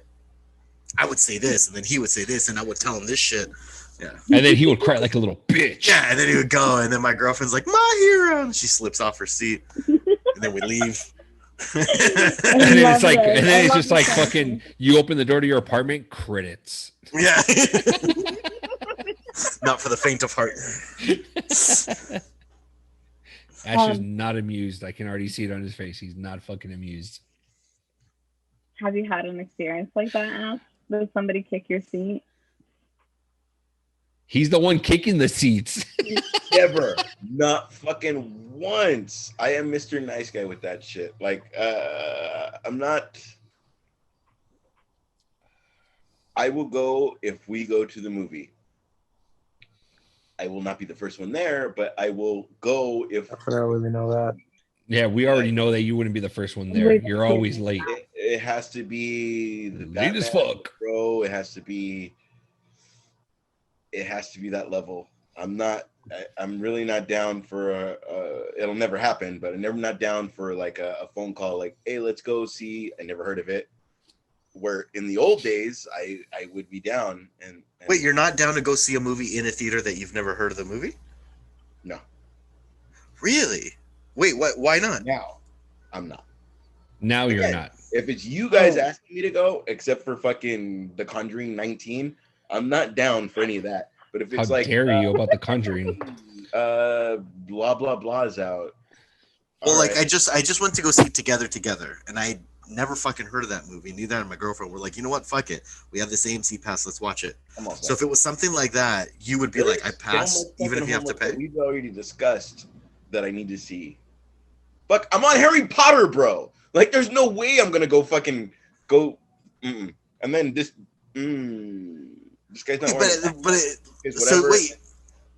I would say this, and then he would say this, and I would tell him this shit. Yeah.
And then he would cry like a little bitch.
Yeah, and then he would go, and then my girlfriend's like, my hero, and she slips off her seat, and then we leave.
And then it's like, and then it's just like fucking, you open the door to your apartment, credits.
Yeah. Not for the faint of heart.
Ash is not amused. I can already see it on his face. He's not fucking amused.
Have you had an experience like that, Ash? Did somebody kick your seat?
He's the one kicking the seats.
Never. Not fucking once. I am Mr. Nice Guy with that shit. Like, I'm not. I will go if we go to the movie. I will not be the first one there, but I will go if.
I forgot we know that.
Yeah, we already know that you wouldn't be the first one there. You're always late.
it has to be the
Lean as
Batman,
fuck,
bro. It has to be that level. I'm really not down for it'll never happen, but I'm never not down for like a phone call like, hey, let's go see. I never heard of it. Where in the old days I would be down and
wait, you're not down to go see a movie in a theater that you've never heard of the movie?
No.
Really? Wait, what? Why not?
Now I'm not.
Now
Again,
you're not.
If it's you guys asking me to go, except for fucking The Conjuring 19, I'm not down for any of that. But if it's
how
like,
dare you about The Conjuring?
Blah blah blah is out.
Well, like I just went to go see Together, and I never fucking heard of that movie. Neither did my girlfriend. We're like, you know what? Fuck it. We have this AMC pass. Let's watch it. So if it was something like that, you would be like, I pass, even if you have to pay.
We've already discussed that I need to see. Fuck, I'm on Harry Potter, bro. Like, there's no way I'm gonna go fucking go. And then this guy's not wearing. So wait.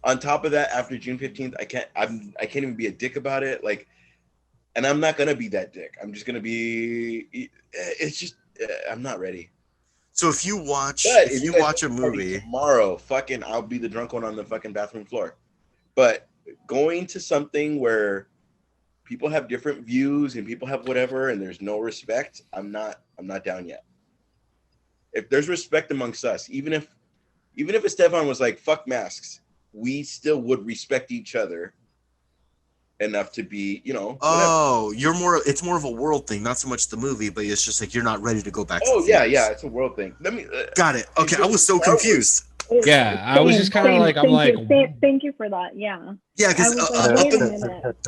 On top of that, after June 15th, I can't even be a dick about it. Like, and I'm not gonna be that dick. I'm just gonna be. It's just I'm not ready.
So if you watch a movie
tomorrow, fucking, I'll be the drunk one on the fucking bathroom floor. But going to something where people have different views and people have whatever, and there's no respect, I'm not down yet. If there's respect amongst us, even if Estefan was like, fuck masks, we still would respect each other enough to be, whatever.
Oh, it's more of a world thing, not so much the movie, but it's just like you're not ready to go back to
the theaters. It's a world thing. Let me
got it. Okay, I was so confused.
Yeah, I was just kind of like,
thank you for that. Yeah.
Yeah, because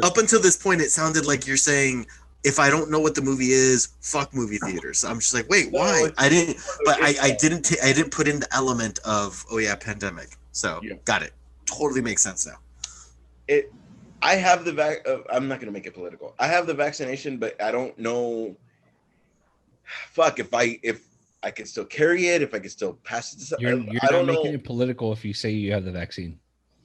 up until this point, it sounded like you're saying, if I don't know what the movie is, fuck movie theaters. I'm just like, wait, why? I didn't put in the element of, pandemic. So got it. Totally makes sense now.
I have the I'm not gonna make it political. I have the vaccination, but I don't know. Fuck, if I can still carry it, if I can still pass it to someone.
You're not making it political if you say you have the vaccine.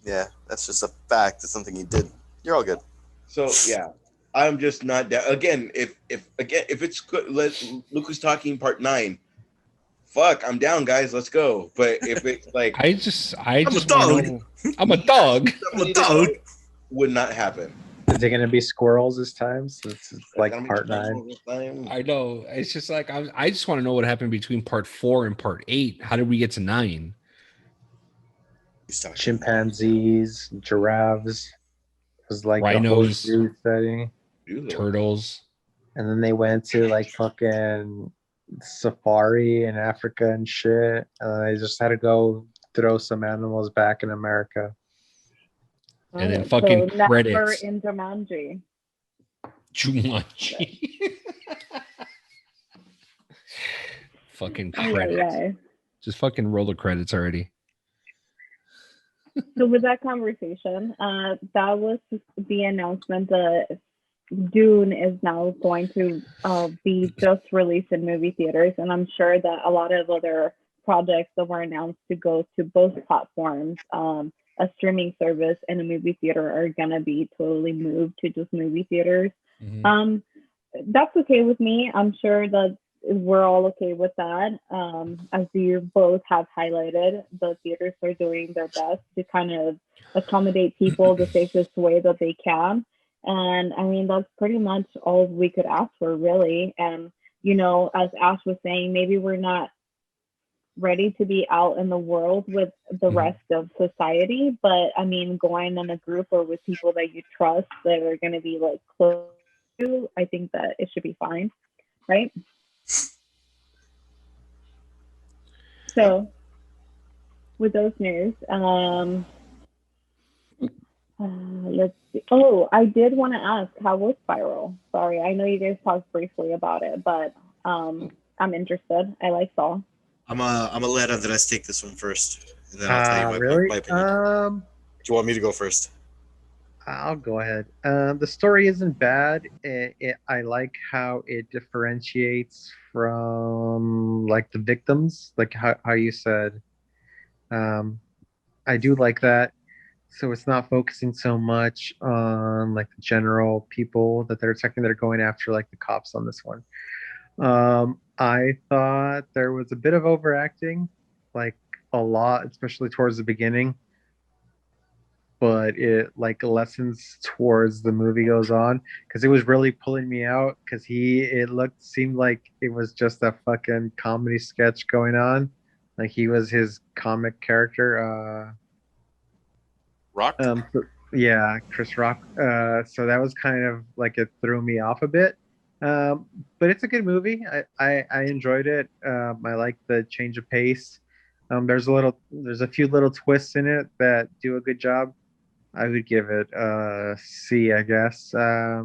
Yeah, that's just a fact. It's something you did. You're all good.
So yeah, I'm just not down. Again, if it's Luke was talking part 9. Fuck, I'm down, guys. Let's go. But if it's like
I'm a dog. I'm a dog.
Would not happen.
Is it going to be squirrels this time? So it's like part 9.
I know. It's just like I just want to know what happened between part 4 and part 8. How did we get to 9?
Chimpanzees, giraffes. It was like
rhinos,
setting.
Turtles.
And then they went to like fucking safari in Africa and shit. And they just had to go throw some animals back in America.
And then fucking credits.
Never in Jumanji.
Fucking credits. Just fucking roll the credits already.
So with that conversation, that was the announcement that Dune is now going to be just released in movie theaters. And I'm sure that a lot of other projects that were announced to go to both platforms, a streaming service and a movie theater, are going to be totally moved to just movie theaters. Mm-hmm. That's okay with me. I'm sure that we're all okay with that. As you both have highlighted, the theaters are doing their best to kind of accommodate people the safest way that they can. And I mean, that's pretty much all we could ask for, really. And, as Ash was saying, maybe we're not ready to be out in the world with the rest of society, but I mean, going in a group or with people that you trust that are going to be like close to you, I think that it should be fine, right? So with those news, let's see. Oh, I did want to ask, how was Spiral? Sorry, I know you guys talked briefly about it, but I'm interested. I like Saw.
I'm gonna let Andres take this one first, and then I'll tell you my opinion. Do you want me to go first?
I'll go ahead. The story isn't bad. I like how it differentiates from like the victims, like how you said. I do like that. So it's not focusing so much on like the general people that they're attacking. They're going after like the cops on this one. I thought there was a bit of overacting, like a lot, especially towards the beginning. But it like lessens towards the movie goes on because it was really pulling me out because seemed like it was just a fucking comedy sketch going on. Like he was his comic character.
Rock.
Yeah, Chris Rock. So that was kind of like it threw me off a bit. But it's a good movie. I enjoyed it. I like the change of pace. There's a few little twists in it that do a good job. I would give it a C, I guess. I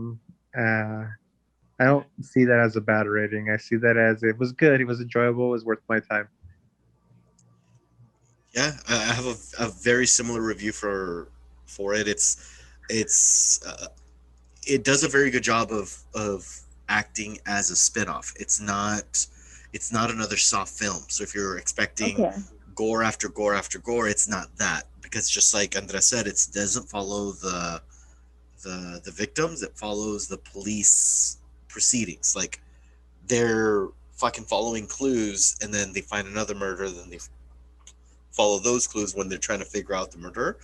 don't see that as a bad rating. I see that as it was good. It was enjoyable. It was worth my time.
Yeah, I have a very similar review for it. It does a very good job of acting as a spinoff. It's not another soft film. So if you're expecting gore after gore after gore, it's not that, because just like Andres said, it doesn't follow the victims. It follows the police proceedings. Like they're fucking following clues, and then they find another murder, then they follow those clues when they're trying to figure out the murder,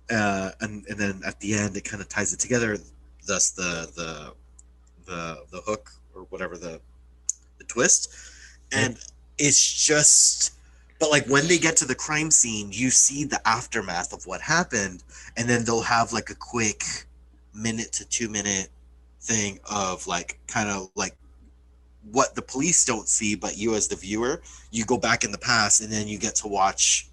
and then at the end it kind of ties it together. Thus the hook, or whatever, the twist, and it's just. But like when they get to the crime scene, you see the aftermath of what happened, and then they'll have like a quick 1 to 2 minute thing of like kind of like what the police don't see, but you as the viewer, you go back in the past and then you get to watch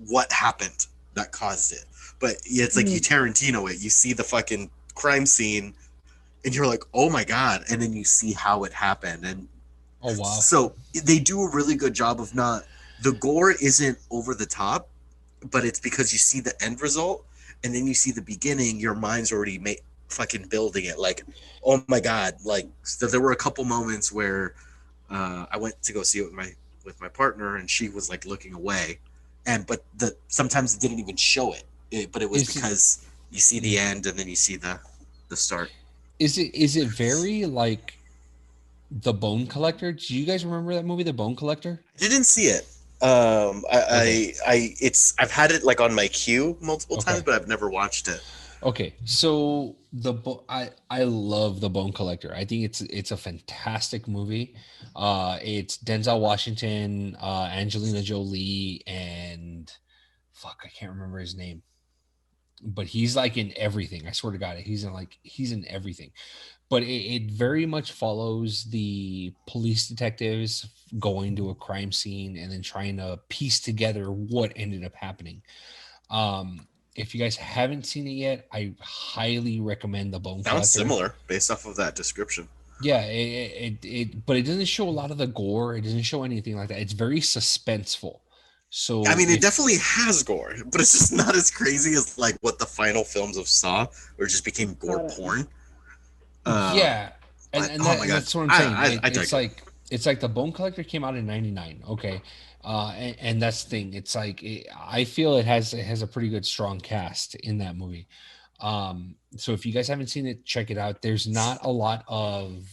what happened that caused it. But yeah, it's like you Tarantino it. You see the fucking crime scene and you're like, oh my God. And then you see how it happened. And
oh wow.
So they do a really good job of not, the gore isn't over the top, but it's because you see the end result and then you see the beginning, your mind's already fucking building it. Like, oh my God. Like, so there were a couple moments where I went to go see it with my partner, and she was like looking away. But sometimes it didn't even show it, but it was because you see the end and then you see the start.
Is it very like The Bone Collector? Do you guys remember that movie, The Bone Collector?
I didn't see it. I've had it like on my queue multiple times, but I've never watched it.
Okay, so I love The Bone Collector. I think it's a fantastic movie. It's Denzel Washington, Angelina Jolie, and fuck, I can't remember his name, but he's like in everything. I swear to God, he's in everything. But it very much follows the police detectives going to a crime scene and then trying to piece together what ended up happening. If you guys haven't seen it yet, I highly recommend The Bone Collector.
Sounds similar based off of that description.
Yeah, but it doesn't show a lot of the gore. It doesn't show anything like that. It's very suspenseful. So
I mean, it definitely has gore, but it's just not as crazy as like what the final films of Saw, or just became gore porn.
Yeah, and that's what I'm saying. It's like The Bone Collector came out in '99. Okay. And that's the thing. It's like I feel it has a pretty good strong cast in that movie. So if you guys haven't seen it, check it out. There's not a lot of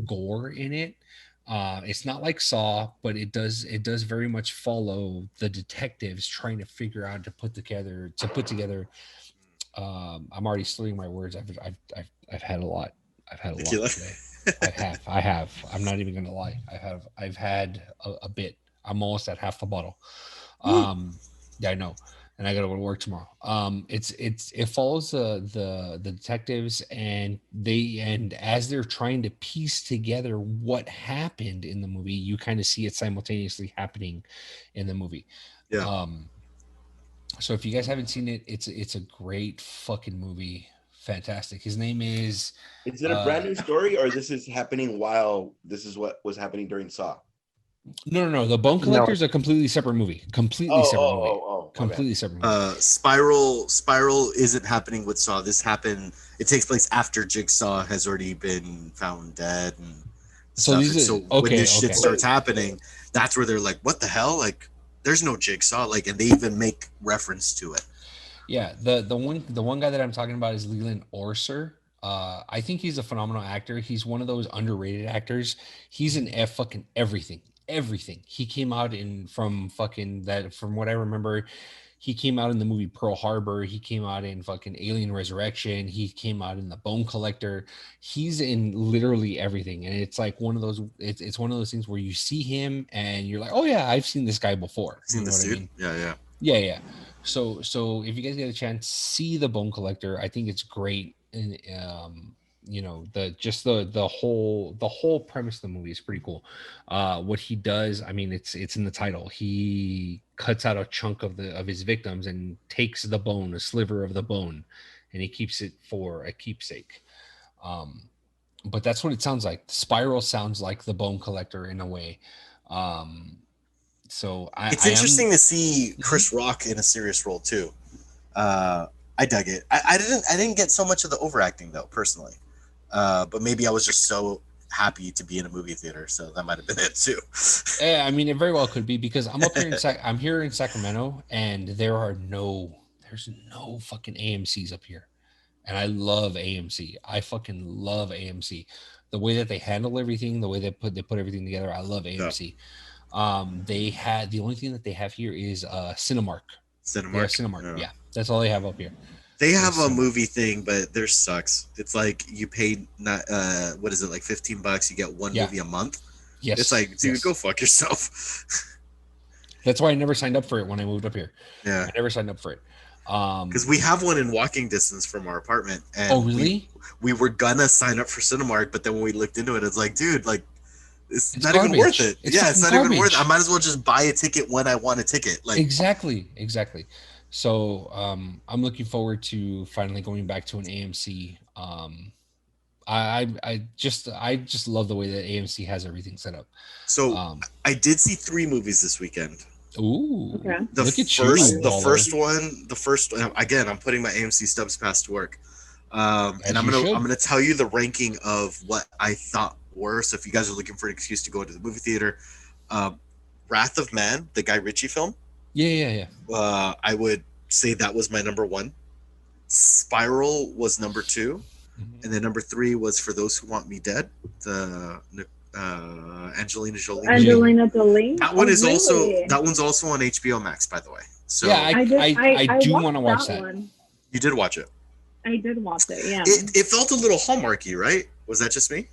gore in it. It's not like Saw, but it does very much follow the detectives trying to figure out to put together. I'm already slurring my words. I've had a lot. I've had a lot today. I have. I'm not even gonna lie. I've had a bit. I'm almost at half the bottle. Yeah, I know, and I gotta go to work tomorrow. It follows the detectives, and as they're trying to piece together what happened in the movie, you kind of see it simultaneously happening in the movie.
Yeah.
So if you guys haven't seen it, it's a great fucking movie. Fantastic. His name is.
Is it a brand new story, or this is happening while this is what was happening during Saw?
No. The Bone Collector is a completely separate movie. Completely separate movie.
Spiral isn't happening with Saw. This happened. It takes place after Jigsaw has already been found dead and stuff. When this shit starts happening, that's where they're like, "What the hell?" Like, there's no Jigsaw. Like, and they even make reference to it.
Yeah, the one guy that I'm talking about is Leland Orser. I think he's a phenomenal actor. He's one of those underrated actors. He's in fucking everything. Everything. He came out from what I remember, he came out in the movie Pearl Harbor. He came out in fucking Alien Resurrection. He came out in The Bone Collector. He's in literally everything. And it's like one of those, it's one of those things where you see him and you're like, oh yeah, I've seen this guy before.
Seen this dude? I mean?
Yeah. So if you guys get a chance, see The Bone Collector. I think it's great. And the whole premise of the movie is pretty cool. What he does, I mean, it's in the title. He cuts out a chunk of his victims and takes the bone, a sliver of the bone, and he keeps it for a keepsake. But that's what it sounds like. Spiral sounds like The Bone Collector in a way. So
it's interesting to see Chris Rock in a serious role too. I dug it. I didn't get so much of the overacting though, personally. But maybe I was just so happy to be in a movie theater, so that might have been it too.
Yeah, I mean, it very well could be, because I'm up here I'm here in Sacramento, and there's no fucking AMC's up here, and I love AMC. I fucking love AMC. The way that they handle everything, the way they put everything together, I love AMC. Yeah. The only thing that they have here is Cinemark. Cinemark. Yeah, that's all they have up here.
They have a movie thing, but theirs sucks. It's like you paid what is it, like $15? You get one movie a month.
Yes.
It's like, dude, go fuck yourself.
That's why I never signed up for it when I moved up here.
Yeah,
I never signed up for it.
Because we have one in walking distance from our apartment. And
oh, really?
We were gonna sign up for Cinemark, but then when we looked into it, it's like, dude, like it's not
garbage.
Even worth it.
It's
not
garbage.
Even worth it. I might as well just buy a ticket when I want a ticket. Like
exactly. So I'm looking forward to finally going back to an AMC. I just love the way that AMC has everything set up.
So I did see 3 movies this weekend.
Ooh,
okay.
The first one, again, I'm putting my AMC stubs pass to work. And I'm gonna tell you the ranking of what I thought were. So if you guys are looking for an excuse to go to the movie theater, Wrath of Man, the Guy Ritchie film.
Yeah.
I would say that was my number 1. Spiral was number 2, and then number 3 was For Those Who Want Me Dead, the Angelina Jolie. That one is that one's also on HBO Max, by the way. So
yeah, I do want to watch that.
One.
You did watch it.
I did watch it. Yeah.
It felt a little Hallmarky, right? Was that just me?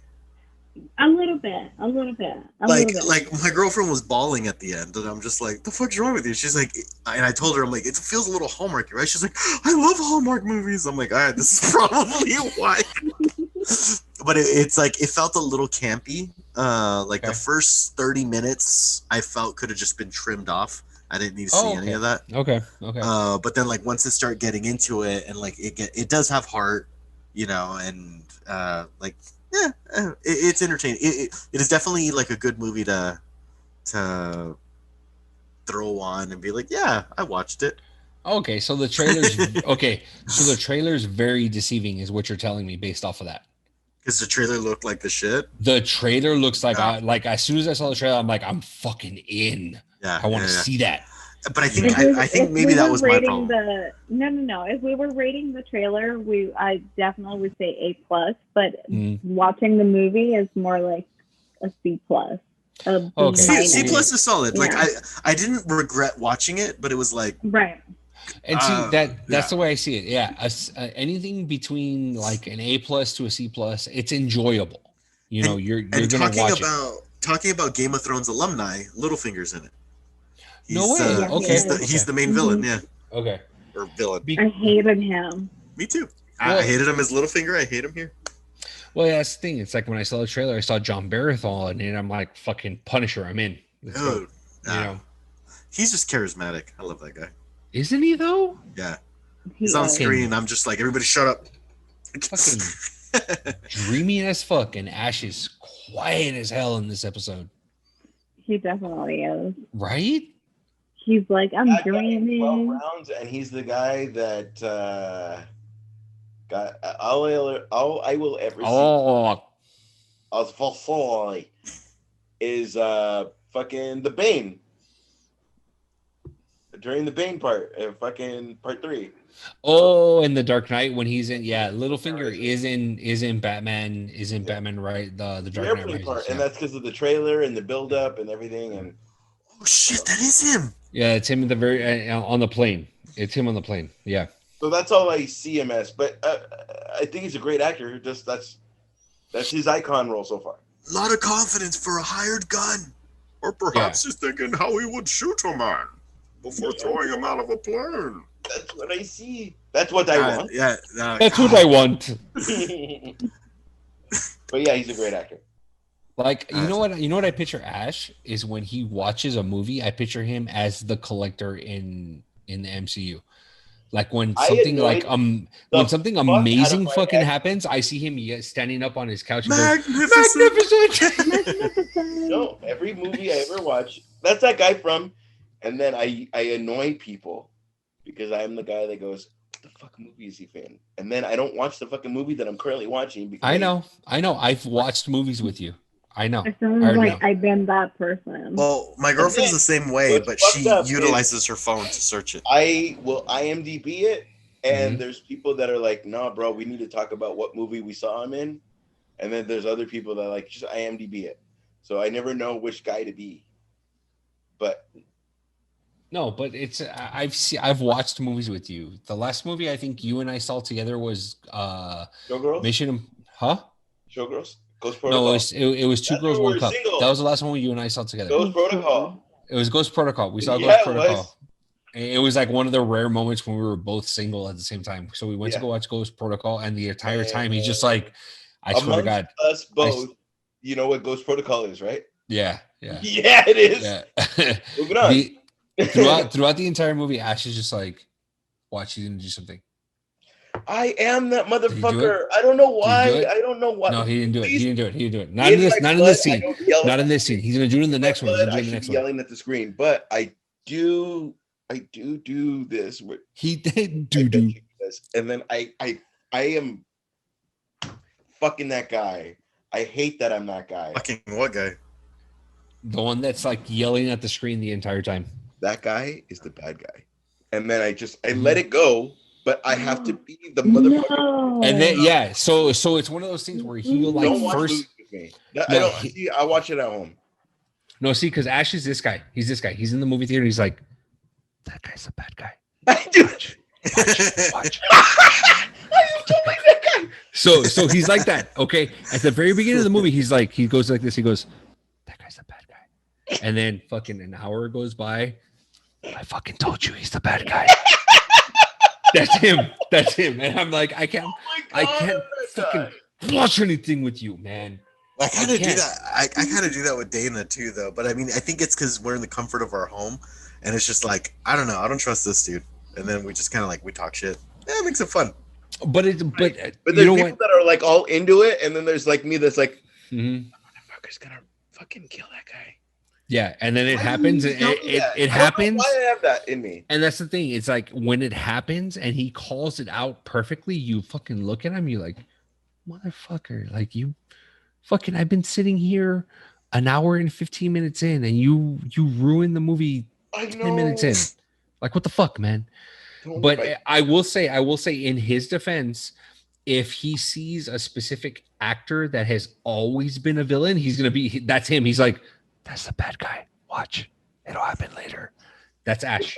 A little bit.
Like my girlfriend was bawling at the end, and I'm just like, "The fuck's wrong with you?" She's like, and I told her, I'm like, "It feels a little Hallmarky, right?" She's like, "I love Hallmark movies." I'm like, "All right, this is probably why." But it's like it felt a little campy. The first 30 minutes, I felt could have just been trimmed off. I didn't need to see any of that.
Okay.
But then like once it started getting into it, and like it does have heart, and it's entertaining. It is definitely like a good movie to throw on and be like, yeah, I watched it.
Okay, so the trailer's very deceiving, is what you're telling me based off of that.
Because the trailer looked like the shit.
The trailer looks like as soon as I saw the trailer, I'm like, I'm fucking in.
Yeah,
I want to see that.
But I think maybe that was my problem.
No. If we were rating the trailer, I definitely would say A+. But watching the movie is more like a C+.
Okay.
C+ is solid. Yeah. Like I didn't regret watching it, but it was like
right.
And see that's the way I see it. Yeah, anything between like an A+ to a C+, it's enjoyable. You're gonna watch it.
Talking about Game of Thrones alumni, Littlefinger's in it.
No way. Okay.
He's the main villain. Yeah.
Okay.
Or villain.
I hated him.
Me too. I hated him as Littlefinger. I hate him here.
Well, yeah, that's the thing. It's like when I saw the trailer, I saw John Baratheon, and I'm like, fucking Punisher, I'm in.
Dude, he's just charismatic. I love that guy.
Isn't he though?
Yeah. He's on screen. I'm just like, everybody shut up.
Fucking dreamy as fuck, and Ash is quiet as hell in this episode.
He definitely is.
Right?
He's like, I'm dreaming.
12 rounds, and he's the guy that got all I will ever see as Volsoy is fucking the Bane. during the Bane part, fucking part 3.
Oh, in the Dark Knight when he's in, Littlefinger is in Batman, Batman, right? The Dark Knight Rises,
part, and that's because of the trailer and the build up and everything. And
oh shit, that is him.
Yeah, it's him at the very on the plane. It's him on the plane. Yeah.
So that's all I see him as. But I think he's a great actor. Just that's his icon role so far.
A lot of confidence for a hired gun.
Or perhaps he's thinking how he would shoot a man before throwing him out of a plane.
That's what I see. That's what I want.
Yeah,
that's what I want.
But yeah, he's a great actor.
Like, you know what I picture Ash is when he watches a movie, I picture him as the collector in the MCU. Like when something when something amazing fucking happens, I see him standing up on his couch and
magnificent.
No, every movie I ever watch, that's that guy from, and then I annoy people because I'm the guy that goes, what the fuck movie is he in? And then I don't watch the fucking movie that I'm currently watching. Because
I know. I've watched movies with you. I know.
It sounds like I've been that person.
Well, my girlfriend's the same way, but she utilizes her phone to search it.
I will IMDb it, and there's people that are like, "Nah, bro, we need to talk about what movie we saw him in," and then there's other people that like just IMDb it. So I never know which guy to be. But
no, but it's I've watched movies with you. The last movie I think you and I saw together was
Showgirls? Showgirls? Ghost Protocol.
No, it was Two Girls, One Cup. That was the last one you and I saw together.
Ghost Protocol.
It was Ghost Protocol. We saw Ghost Protocol. It was like one of the rare moments when we were both single at the same time. So we went to go watch Ghost Protocol, and the entire time he's just like, I swear to God.
Us both, you know what Ghost Protocol is, right?
Yeah.
Yeah, it is.
Yeah.
Moving on.
Throughout the entire movie, Ash is just like, watch, he's gonna do something.
I am that motherfucker. I don't know why. I don't know why.
No, he didn't do it. He didn't do it. Not in this scene. Not in this scene. He's gonna do it in the next one.
I should be yelling at the screen, but I do this.
He did do.
And then I am fucking that guy. I hate that I'm that guy.
Fucking what guy?
The one that's like yelling at the screen the entire time.
That guy is the bad guy. And then I let it go, but I have to be the motherfucker. No.
And then so it's one of those things where he'll like
don't
first.
I watch it at home.
No, see, because Ash is this guy. He's this guy. He's in the movie theater. He's like, that guy's a bad guy.
I do.
Watch.
I am totally that guy.
So he's like that. Okay. At the very beginning of the movie, he goes like this. He goes, that guy's a bad guy. And then fucking an hour goes by. I fucking told you he's the bad guy. That's him. And I'm like, I can't fucking watch anything with you, man.
I kind of do that. I kind of do that with Dana too, though. But I mean, I think it's because we're in the comfort of our home, and it's just like, I don't know, I don't trust this dude. And then we just kind of like we talk shit. Yeah, it makes it fun.
But there's people that are like all into it, and then there's like me that's like, motherfucker's gonna fucking kill that guy.
Yeah, and then it happens. It happens.
Why I have that in me?
And that's the thing. It's like when it happens and he calls it out perfectly, you fucking look at him. You're like, motherfucker, like you fucking. I've been sitting here an hour and 15 minutes in, and you ruined the movie 10 minutes in. Like what the fuck, man? But I will say in his defense, if he sees a specific actor that has always been a villain, that's him. He's like, that's the bad guy. Watch. It'll happen later. That's Ash.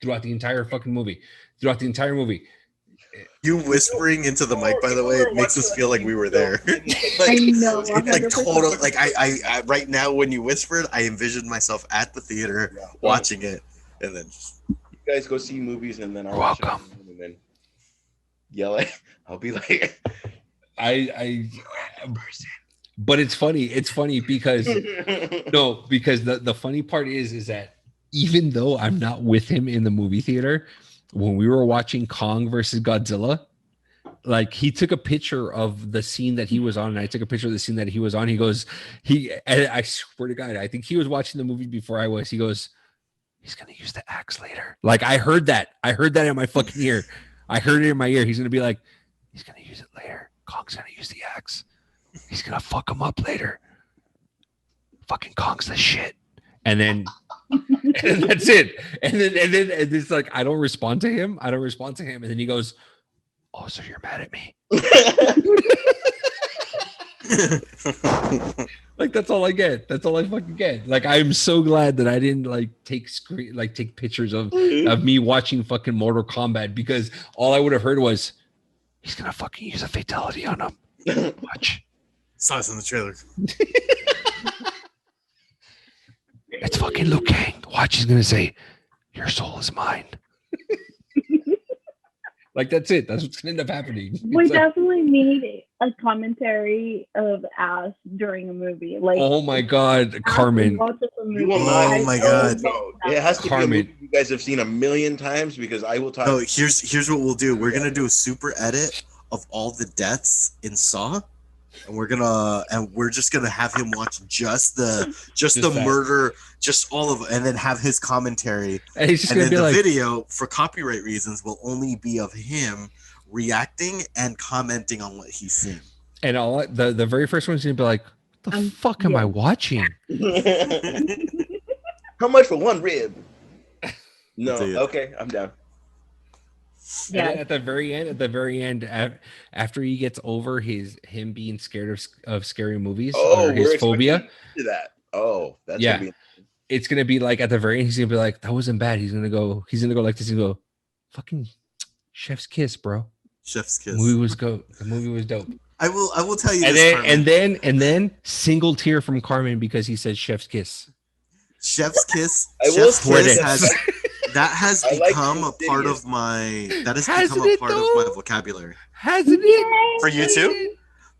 Throughout the entire fucking movie.
You whispering into the mic, by the way, makes us feel like we were there.
I know.
Like total. Like I right now when you whispered, I envisioned myself at the theater watching it, and then
you guys go see movies, and then I'll watch it and then yell at. I'll be like,
But it's funny because the funny part is that even though I'm not with him in the movie theater, when we were watching Kong versus Godzilla, like he took a picture of the scene that he was on, and I took a picture of the scene that he was on. He goes, I swear to God, I think he was watching the movie before I was. He goes, he's gonna use the axe later. Like I heard that in my fucking ear. I heard it in my ear. He's gonna be like, he's gonna use it later. Kong's gonna use the axe. He's gonna fuck him up later. Fucking Kong's the shit. And then And then that's it. And then it's like I don't respond to him. And then he goes, "Oh, so you're mad at me?" Like that's all I get. That's all I fucking get. Like I'm so glad that I didn't like take pictures of me watching fucking Mortal Kombat, because all I would have heard was he's gonna fucking use a fatality on him. Watch.
Saw this in the trailer.
It's fucking Liu Kang. Watch, he's gonna say, "Your soul is mine." Like that's it. That's what's gonna end up happening.
We definitely need a commentary of Ash during a movie. Like,
oh my god, Carmen.
You will not.
Oh my god.
No, it has to
Carmen.
be a movie you guys have seen 1,000,000 times, because I will talk.
No, here's what we'll do. We're gonna do a super edit of all the deaths in Saw, and we're just gonna have him watch just the murder, just all of it, and then have his commentary.
And he's just gonna be
the
like,
video, for copyright reasons, will only be of him reacting and commenting on what he's seen.
and the very first one's gonna be like, "What the fuck am I watching?"
How much for one rib? No, okay, I'm down.
Yeah. And at the very end, after he gets over him being scared of scary movies, or his phobia,
to that. Oh, that's
it's gonna be like at the very end, he's gonna be like, "That wasn't bad." He's gonna go like this and go, "Fucking chef's kiss, bro."
Chef's kiss.
The movie was dope.
I will tell you
and
this,
then, and then single tear from Carmen because he said chef's kiss.
Chef's kiss.
I will say
that has become a part of my vocabulary.
Hasn't it?
For you too?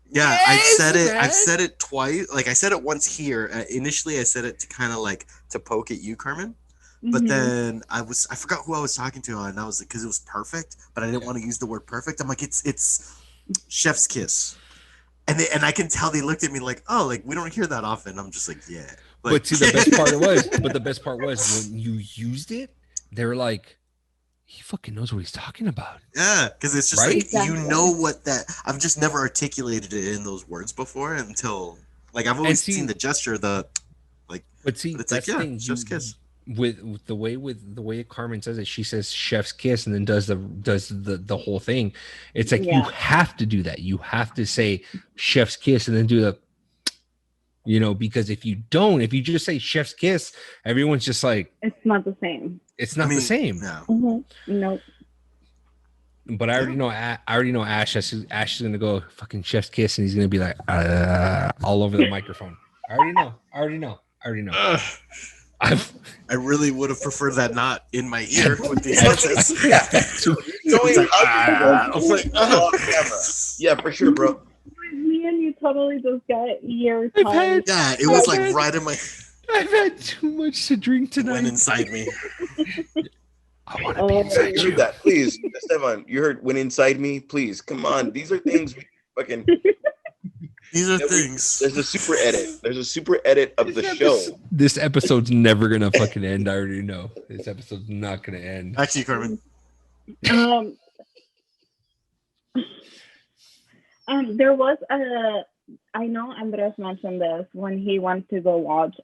Yeah, yes, I've said it twice. Like I said it once here. Initially I said it to kind of like to poke at you, Carmen. But then I forgot who I was talking to, and I was like, because it was perfect, but I didn't want to use the word perfect. I'm like, it's chef's kiss. And I can tell they looked at me like, oh, like we don't hear that often. I'm just like, yeah.
But see, the best part was when you used it, they were like, he fucking knows what he's talking about.
Yeah, because it's just
right?
like, you know what that, I've just never articulated it in those words before until, like, I've always seen the gesture, but it's like, yeah, thing, chef's kiss.
With the way Carmen says it, she says chef's kiss and then does the whole thing. It's like you have to do that. You have to say chef's kiss and then do the, because if you just say chef's kiss, everyone's just like,
it's not the same.
It's not the same.
No. Nope.
But I already know Ash is gonna go fucking chef's kiss and he's gonna be like all over the microphone. I already know.
I really would have preferred that not in my ear with these headsets.
Yeah, for sure, bro.
Me and you totally just got ear
time. Yeah, it was like right in my.
I've had too much to drink tonight.
Went inside me.
I want to be inside you.
That, please, Stefan. You heard "went inside me." Please, come on. These are things we fucking.
These are things.
There's a super edit. There's a super edit of the show.
This episode's never gonna fucking end. I already know. This episode's not gonna end.
Back to you, Carmen.
There was I know Andres mentioned this when he went to go watch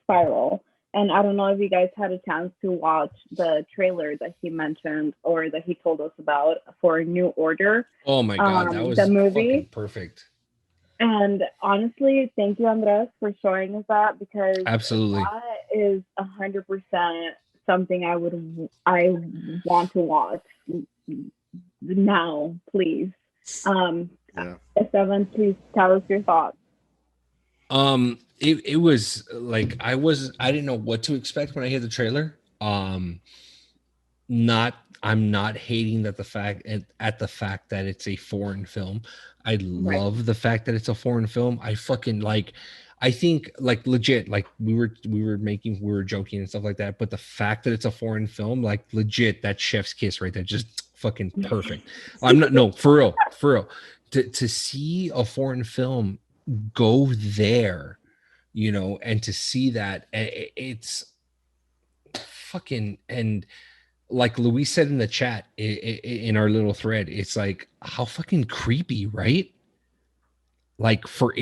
Spiral, and I don't know if you guys had a chance to watch the trailer that he mentioned or that he told us about for New Order.
Oh my god, that was the movie. Perfect.
And honestly, thank you, Andres, for showing us that, because
absolutely
that is 100% something I want to watch now, please. Esteban, please tell us your thoughts.
It was like I didn't know what to expect when I heard the trailer. I'm not hating at the fact that it's a foreign film. I love the fact that it's a foreign film. I think like legit, like we were joking and stuff like that, but the fact that it's a foreign film, like legit, that chef's kiss right there, just fucking perfect. For real. To see a foreign film go there, and to see that it's fucking, and like Luis said in the chat in our little thread, it's like how fucking creepy, right? like for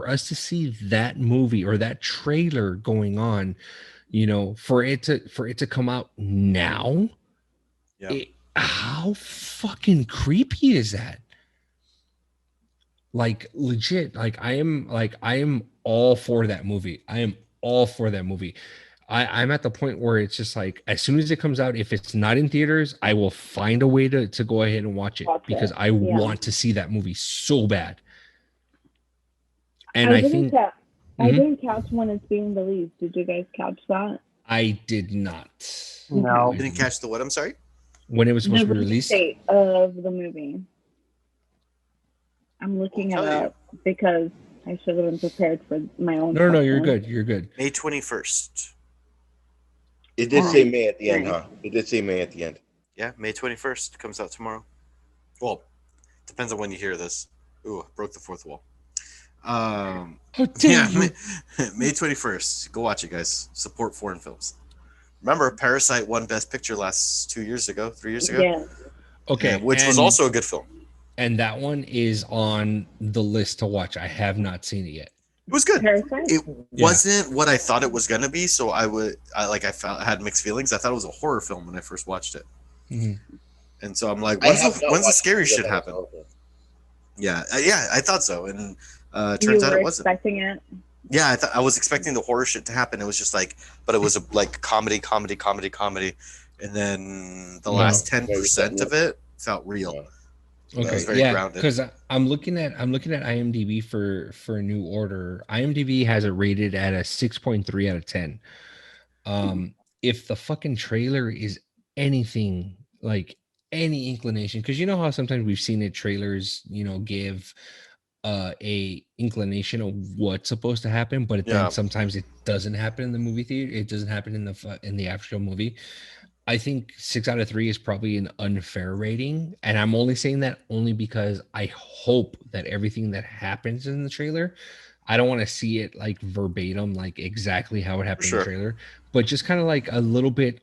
us to see that movie or that trailer going on, for it to come out now, how fucking creepy is that? Like legit, like I am all for that movie. I am all for that movie. I'm at the point where it's just like, as soon as it comes out, if it's not in theaters, I will find a way to go ahead and watch it because I want to see that movie so bad. And I think
I didn't catch when it's being released. Did you guys catch that?
I did not.
No,
you didn't catch the what? I'm sorry.
When it was supposed to be released.
The date of the movie. I'm looking it up because I should have been prepared for my own.
No, you're good. You're good.
May 21st.
It did say May at the end, huh? It did say May at the end.
Yeah, May 21st comes out tomorrow. Well, depends on when you hear this. Ooh, broke the fourth wall.
May
21st. Go watch it, guys. Support foreign films. Remember, Parasite won Best Picture 3 years ago.
Yeah.
Okay.
Which was also a good film.
And that one is on the list to watch. I have not seen it yet.
It was good.
Parasite?
It wasn't what I thought it was gonna be, so I had mixed feelings. I thought it was a horror film when I first watched it, and so I'm like, when's the scary shit happen? Yeah, I thought so, and turns out it wasn't.
Expecting it?
Yeah, I was expecting the horror shit to happen. It was just like, but it was a like comedy, and then the last 10% of it felt real.
Okay, yeah, because I'm looking at IMDb for New Order. IMDb has it rated at a 6.3 out of 10. If the fucking trailer is anything like any inclination, because you know how sometimes we've seen it, trailers, give a inclination of what's supposed to happen, but then sometimes it doesn't happen in the movie theater. It doesn't happen in the actual movie. I think 6 out of 3 is probably an unfair rating. And I'm only saying that only because I hope that everything that happens in the trailer, I don't want to see it like verbatim, like exactly how it happened in the trailer, but just kind of like a little bit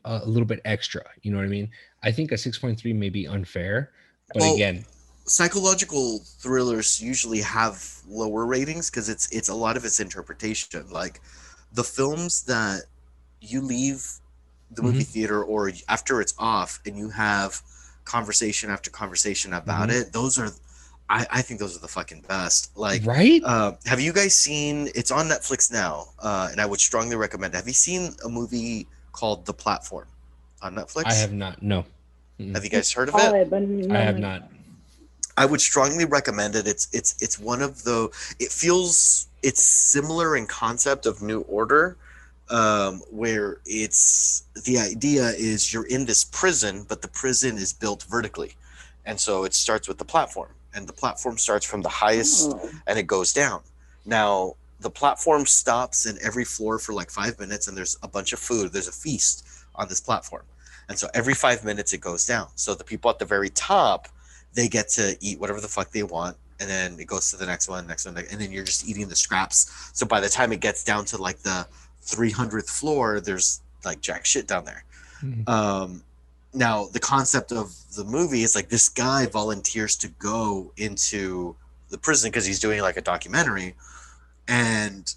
extra. You know what I mean? I think a 6.3 may be unfair, but again,
psychological thrillers usually have lower ratings because it's a lot of its interpretation. Like the films that you leave the movie theater or after it's off and you have conversation after conversation about it, those are I think those are the fucking best. Like,
right?
Have you guys seen, it's on Netflix now, and I would strongly recommend it. Have you seen a movie called The Platform on Netflix?
I have not. No.
Have you guys heard of it?
I have not.
I would strongly recommend it. It's one of the, it's similar in concept of New Order, where the idea is you're in this prison, but the prison is built vertically. And so it starts with the platform, and the platform starts from the highest and it goes down. Now the platform stops in every floor for like 5 minutes, and there's a bunch of food. There's a feast on this platform. And so every 5 minutes it goes down. So the people at the very top, they get to eat whatever the fuck they want. And then it goes to the next one, and then you're just eating the scraps. So by the time it gets down to like the 300th floor, there's like jack shit down there. Now the concept of the movie is like this guy volunteers to go into the prison because he's doing like a documentary. And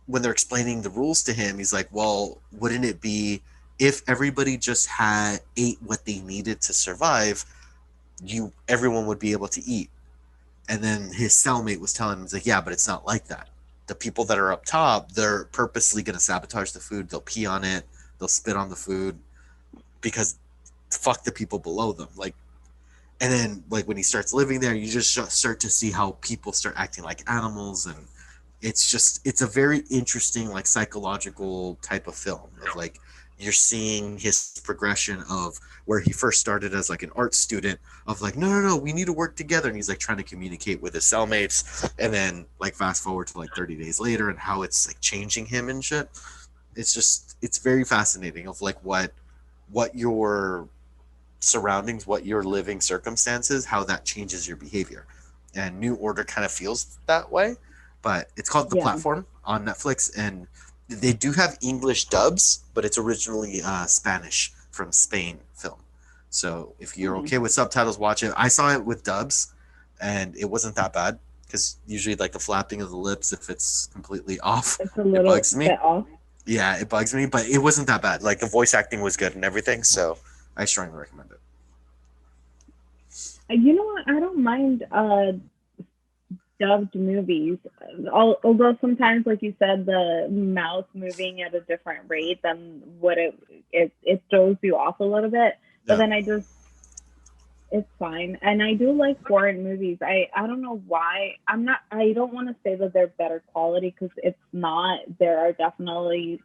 when they're explaining the rules to him, he's like, well, wouldn't it be if everybody just ate what they needed to survive, everyone would be able to eat. And then his cellmate was telling him, he's like, yeah, but it's not like that. The people that are up top, they're purposely going to sabotage the food. They'll pee on it. They'll spit on the food because fuck the people below them. Like, and then like when he starts living there, you just start to see how people start acting like animals. And it's a very interesting, like psychological type of film of like, you're seeing his progression of where he first started as like an art student of like, no, we need to work together. And he's like trying to communicate with his cellmates. And then like fast forward to like 30 days later and how it's like changing him and shit. It's very fascinating of like what your surroundings, what your living circumstances, how that changes your behavior. And New Order kind of feels that way, but it's called The Platform on Netflix. And they do have English dubs, but it's originally Spanish from Spain film. So if you're okay with subtitles, watch it. I saw it with dubs, and it wasn't that bad. because usually like the flapping of the lips, if it's completely off,
It's a
it
little
bugs me.
bit off.
Yeah, it bugs me, but it wasn't that bad. Like the voice acting was good and everything, so I strongly recommend it.
You know what? I don't mind dubbed movies. Although sometimes, like you said, the mouth moving at a different rate than what it throws you off a little bit. But then it's fine. And I do like foreign movies. I don't know why. I don't want to say that they're better quality, because it's not. There are definitely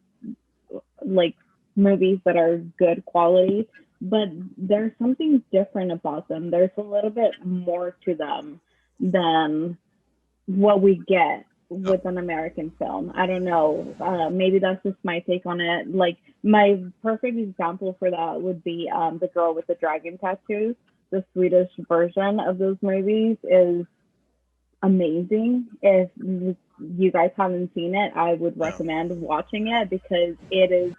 like movies that are good quality, but there's something different about them. There's a little bit more to them than what we get with an American film. I don't know. Maybe that's just my take on it. Like, my perfect example for that would be The Girl with the Dragon Tattoo. The Swedish version of those movies is amazing. If you guys haven't seen it, I would recommend watching it, because it is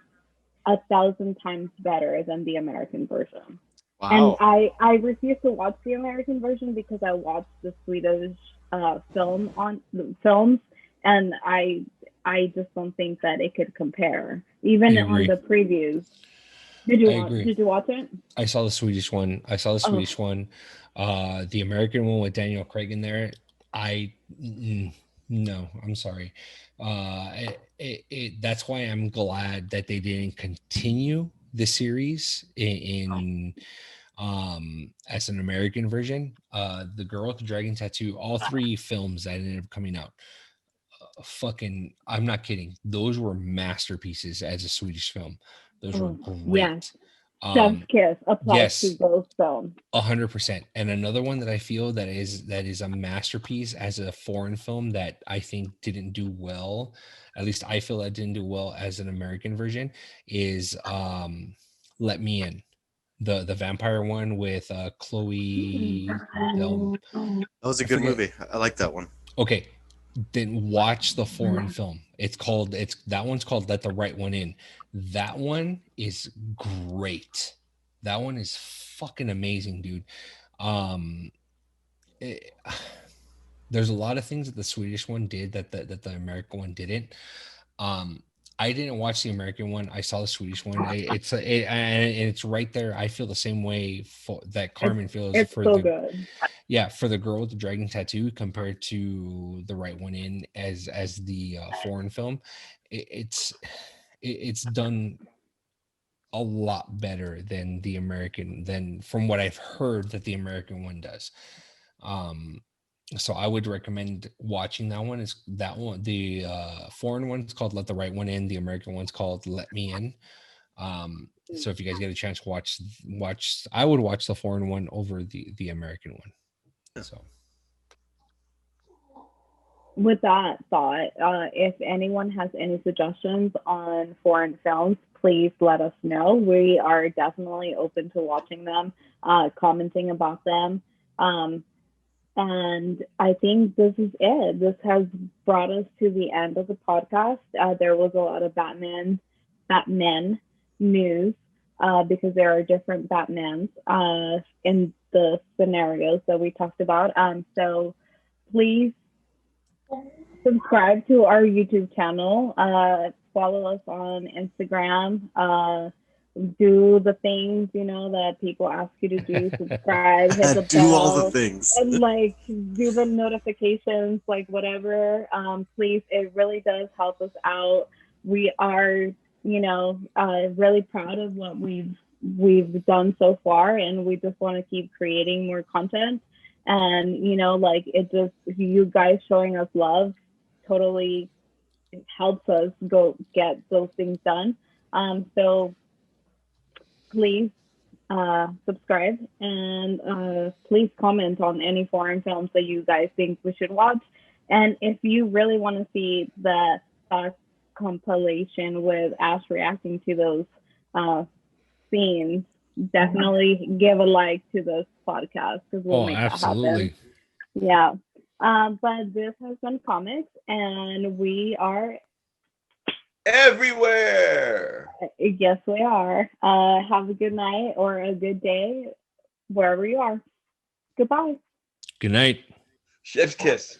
1,000 times better than the American version. Wow. And I refuse to watch the American version because I watched the Swedish films, and I just don't think that it could compare, even on the previews. Did you watch it?
I saw the Swedish one. The American one with Daniel Craig in there, no, I'm sorry. That's why I'm glad that they didn't continue the series in as an American version. The Girl with the Dragon Tattoo, all 3 films that ended up coming out, I'm not kidding, those were masterpieces as a Swedish film. Those were great.
Yeah. Chef's kiss applies to those films.
100%. And another one that I feel that is a masterpiece as a foreign film that I think didn't do well, at least I feel that didn't do well as an American version, is Let Me In, the vampire one with Chloe.
That was a good movie. I like that one.
Okay, then watch the foreign film. That one's called Let the Right One In. That one is great. That one is fucking amazing, dude. There's a lot of things that the Swedish one did that the American one didn't. I didn't watch the American one. I saw the Swedish one. It's right there. I feel the same way that Carmen feels.
It's for so good.
Yeah, for The Girl with the Dragon Tattoo compared to The Right One In as the foreign film, it's done a lot better than the American, than from what I've heard that the American one does. So I would recommend watching that one. Is that one, the foreign one's called Let the Right One In, the American one's called Let Me In. So if you guys get a chance to watch, I would watch the foreign one over the American one. So
with that thought, if anyone has any suggestions on foreign films, please let us know. We are definitely open to watching them, commenting about them. And I think this is it. This has brought us to the end of the podcast. There was a lot of Batman news, because there are different Batmans in the scenarios that we talked about. So please subscribe to our YouTube channel. Follow us on Instagram. Do the things that people ask you to do. Subscribe, hit the
do
bell,
all the things,
and do the notifications, whatever. Please, it really does help us out. We are, really proud of what we've done so far, and we just want to keep creating more content. And it just, you guys showing us love totally helps us go get those things done. So please subscribe, and please comment on any foreign films that you guys think we should watch. And if you really want to see the compilation with Ash reacting to those scenes, definitely give a like to this podcast, because we'll make
absolutely.
That happen. Yeah. But this has been Comix, and we are
everywhere.
Yes, we are. Have a good night or a good day wherever you are. Goodbye.
Good night.
Chef's kiss.